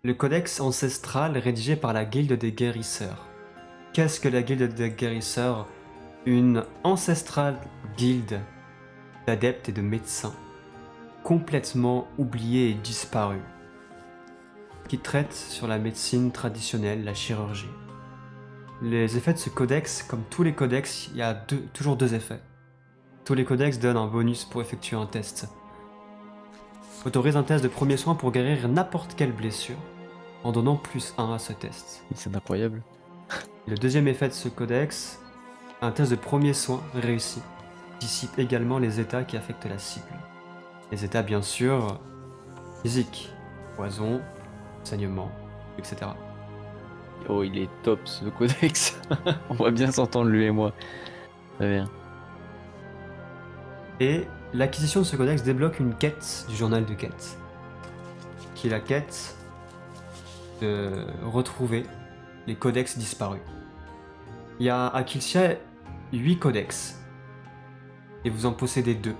Le codex ancestral rédigé par la Guilde des Guérisseurs. Qu'est-ce que la Guilde des Guérisseurs? Une ancestrale guilde d'adeptes et de médecins, complètement oubliée et disparue, qui traite sur la médecine traditionnelle, la chirurgie. Les effets de ce codex, comme tous les codex, il y a toujours deux effets. Tous les codex donnent un bonus pour effectuer un test. Autorise un test de premier soin pour guérir n'importe quelle blessure. en donnant +1 à ce test. C'est incroyable. Le deuxième effet de ce codex, un test de premier soin réussi, dissipe également les états qui affectent la cible. Les états bien sûr physiques, poison, saignement, etc. Oh, il est top ce codex. On va bien s'entendre lui et moi. Très bien. Et l'acquisition de ce codex débloque une quête du journal de quête, qui est la quête de retrouver les codex disparus. Il y a à Kilcia 8 codex, et vous en possédez 2. Vous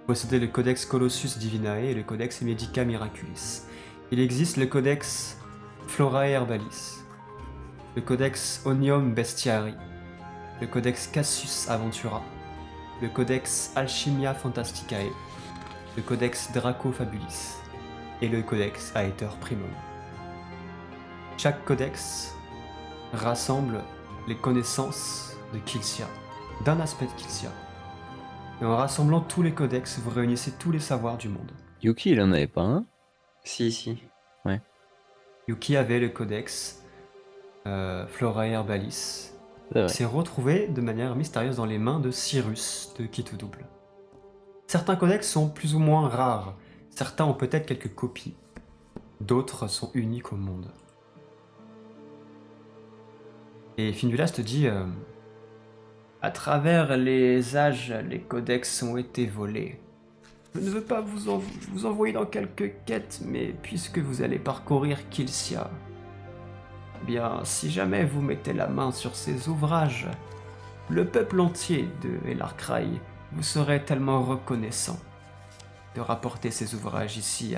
possédez le codex Colossus Divinae et le codex Medica Miraculis. Il existe le codex Florae Herbalis, le codex Onium Bestiari, le codex Cassius Aventura, le codex Alchimia Fantasticae, le codex Draco Fabulis et le codex Aether Primum. Chaque codex rassemble les connaissances de Kilcia, d'un aspect de Kilcia. Et en rassemblant tous les codex, vous réunissez tous les savoirs du monde. Yuki, il en avait pas un. Si. Yuki avait le codex Florae Herbalis, C'est vrai. s'est retrouvé de manière mystérieuse dans les mains de Cyrus de Kit Double. Certains codex sont plus ou moins rares, certains ont peut-être quelques copies, d'autres sont uniques au monde. Et Findulas te dit à travers les âges, les codex ont été volés. Je ne veux pas vous envoyer dans quelques quêtes, mais puisque vous allez parcourir Kilcia, eh bien, si jamais vous mettez la main sur ces ouvrages, le peuple entier de Elarkraï vous serait tellement reconnaissant de rapporter ces ouvrages ici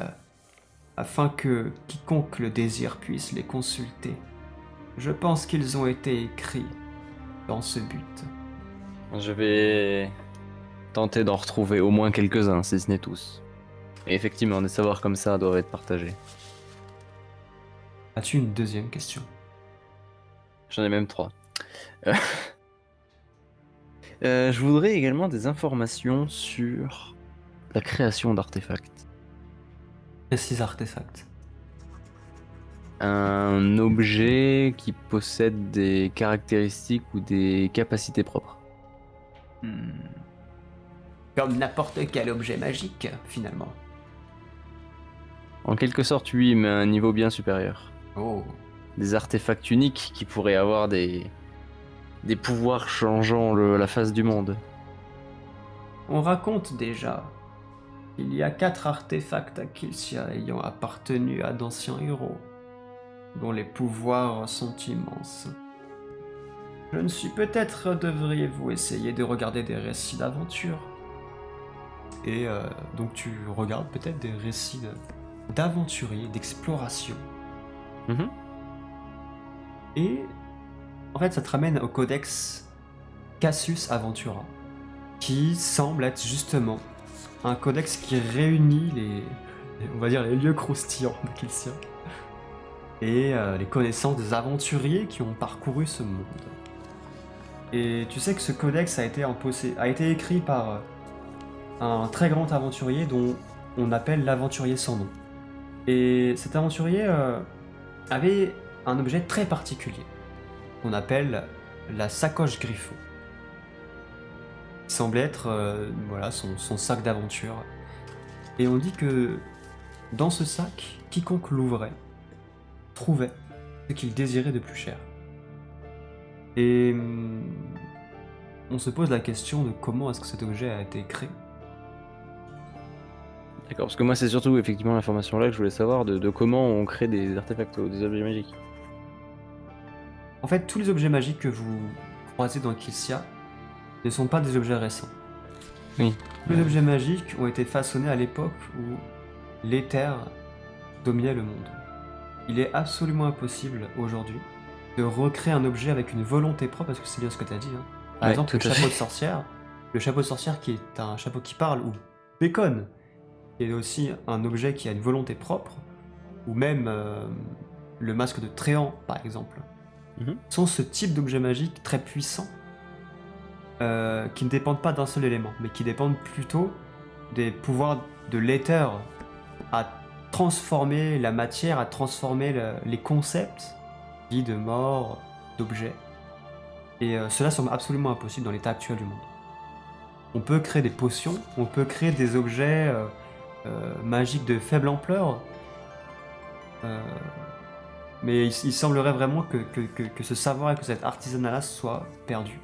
afin que quiconque le désire puisse les consulter. Je pense qu'ils ont été écrits dans ce but. Je vais tenter d'en retrouver au moins quelques-uns, si ce n'est tous. Et effectivement, des savoirs comme ça doivent être partagés. As-tu une deuxième question? J'en ai même 3. Je voudrais également des informations sur la création d'artefacts. Précise artefact. Un objet qui possède des caractéristiques ou des capacités propres. Comme n'importe quel objet magique, finalement. En quelque sorte, oui, mais à un niveau bien supérieur. Oh. Des artefacts uniques qui pourraient avoir des pouvoirs changeant la face du monde. On raconte déjà qu'il y a 4 artefacts à Kilcia ayant appartenu à d'anciens héros, dont les pouvoirs sont immenses. Je ne suis peut-être devriez-vous essayer de regarder des récits d'aventure. Et donc tu regardes peut-être des récits d'aventuriers, d'exploration. Mhm. Et en fait ça te ramène au codex Cassius Aventura, qui semble être justement un codex qui réunit on va dire les lieux croustillants de Kilcia et les connaissances des aventuriers qui ont parcouru ce monde. Et tu sais que ce codex a été écrit par un très grand aventurier dont on appelle l'aventurier sans nom. Et cet aventurier avait un objet très particulier qu'on appelle la sacoche Griffo. Il semblait être son sac d'aventure. Et on dit que dans ce sac, quiconque l'ouvrait trouvait ce qu'il désirait de plus cher. Et on se pose la question de comment est-ce que cet objet a été créé. D'accord, parce que moi c'est surtout effectivement l'information là que je voulais savoir de comment on crée des artefacts ou des objets magiques. En fait, tous les objets magiques que vous croisez dans Kilcia ne sont pas des objets récents. Oui. Tous les objets magiques ont été façonnés à l'époque où l'éther dominait le monde. Il est absolument impossible aujourd'hui de recréer un objet avec une volonté propre, parce que c'est bien ce que tu as dit. Hein. Par Ouais, exemple, tout à le chapeau de sorcière qui est un chapeau qui parle, ou Bacon, qui est aussi un objet qui a une volonté propre, ou même le masque de Tréant, par exemple, sont ce type d'objets magiques très puissants qui ne dépendent pas d'un seul élément, mais qui dépendent plutôt des pouvoirs de l'éther à transformer la matière, à transformer les concepts, vie, de mort, d'objets. Et cela semble absolument impossible dans l'état actuel du monde. On peut créer des potions, on peut créer des objets magiques de faible ampleur, mais il semblerait vraiment que ce savoir et que cet artisanat-là soit perdu.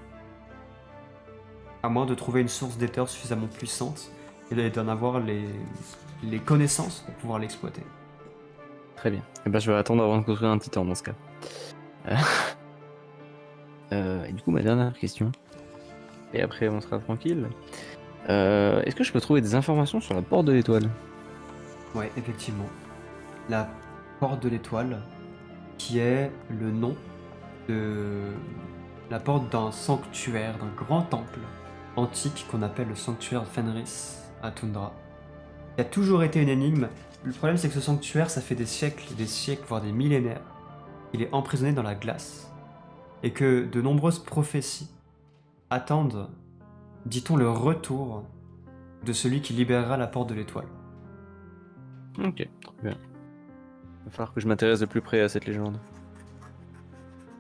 À moins de trouver une source d'éther suffisamment puissante et d'en avoir les connaissances pour pouvoir l'exploiter. Très bien. Et ben, je vais attendre avant de construire un titan dans ce cas. Et du coup, ma dernière question. Et après, on sera tranquille. Est-ce que je peux trouver des informations sur la porte de l'étoile? Ouais, effectivement. La porte de l'étoile, qui est le nom de la porte d'un sanctuaire, d'un grand temple antique qu'on appelle le sanctuaire de Fenris à Tundra. Il a toujours été une énigme. Le problème, c'est que ce sanctuaire, ça fait des siècles, voire des millénaires. Il est emprisonné dans la glace. Et que de nombreuses prophéties attendent, dit-on, le retour de celui qui libérera la porte de l'étoile. Ok, très bien. Il va falloir que je m'intéresse de plus près à cette légende.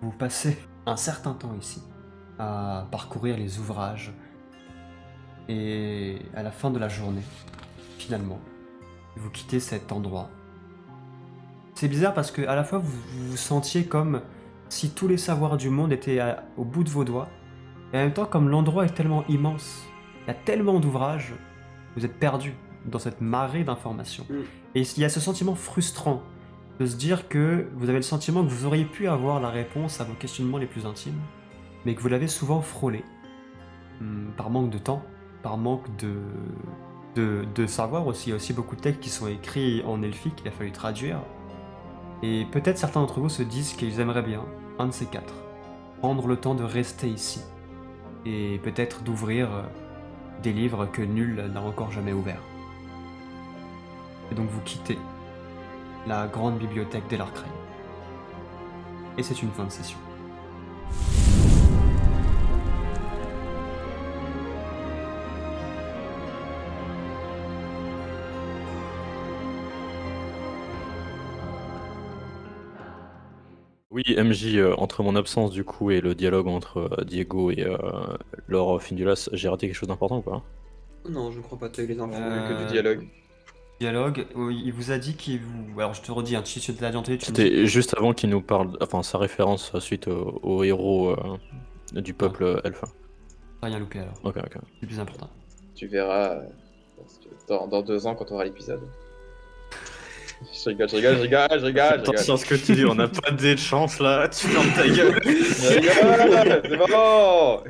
Vous passez un certain temps ici à parcourir les ouvrages et à la fin de la journée, finalement, vous quittez cet endroit. C'est bizarre parce que à la fois vous vous sentiez comme si tous les savoirs du monde étaient au bout de vos doigts, et en même temps comme l'endroit est tellement immense, il y a tellement d'ouvrages, vous êtes perdu dans cette marée d'informations. Et il y a ce sentiment frustrant de se dire que vous avez le sentiment que vous auriez pu avoir la réponse à vos questionnements les plus intimes, mais que vous l'avez souvent frôlé, par manque de temps, par manque de savoir aussi. Il y a aussi beaucoup de textes qui sont écrits en elfique, il a fallu traduire. Et peut-être certains d'entre vous se disent qu'ils aimeraient bien, un de ces quatre, prendre le temps de rester ici, et peut-être d'ouvrir des livres que nul n'a encore jamais ouverts. Et donc vous quittez la grande bibliothèque d'Elarcraig. Et c'est une fin de session. Oui, MJ, entre mon absence du coup et le dialogue entre Diego et Laure Findulas, j'ai raté quelque chose d'important ou pas? Non, je crois pas, t'as eu les infos. Que du dialogue. Dialogue, oui, il vous a dit qu'il vous... Alors je te redis, hein, si tu te l'as entendu, tu me dis. C'était juste avant qu'il nous parle, enfin sa référence suite au héros du peuple elfe. Rien loupé alors, Ok, ok. c'est le plus important. Tu verras dans 2 ans quand on aura l'épisode. Je rigole. Attention à ce que tu dis, on n'a pas de chance là, tu fermes ta gueule. Je rigole, c'est bon.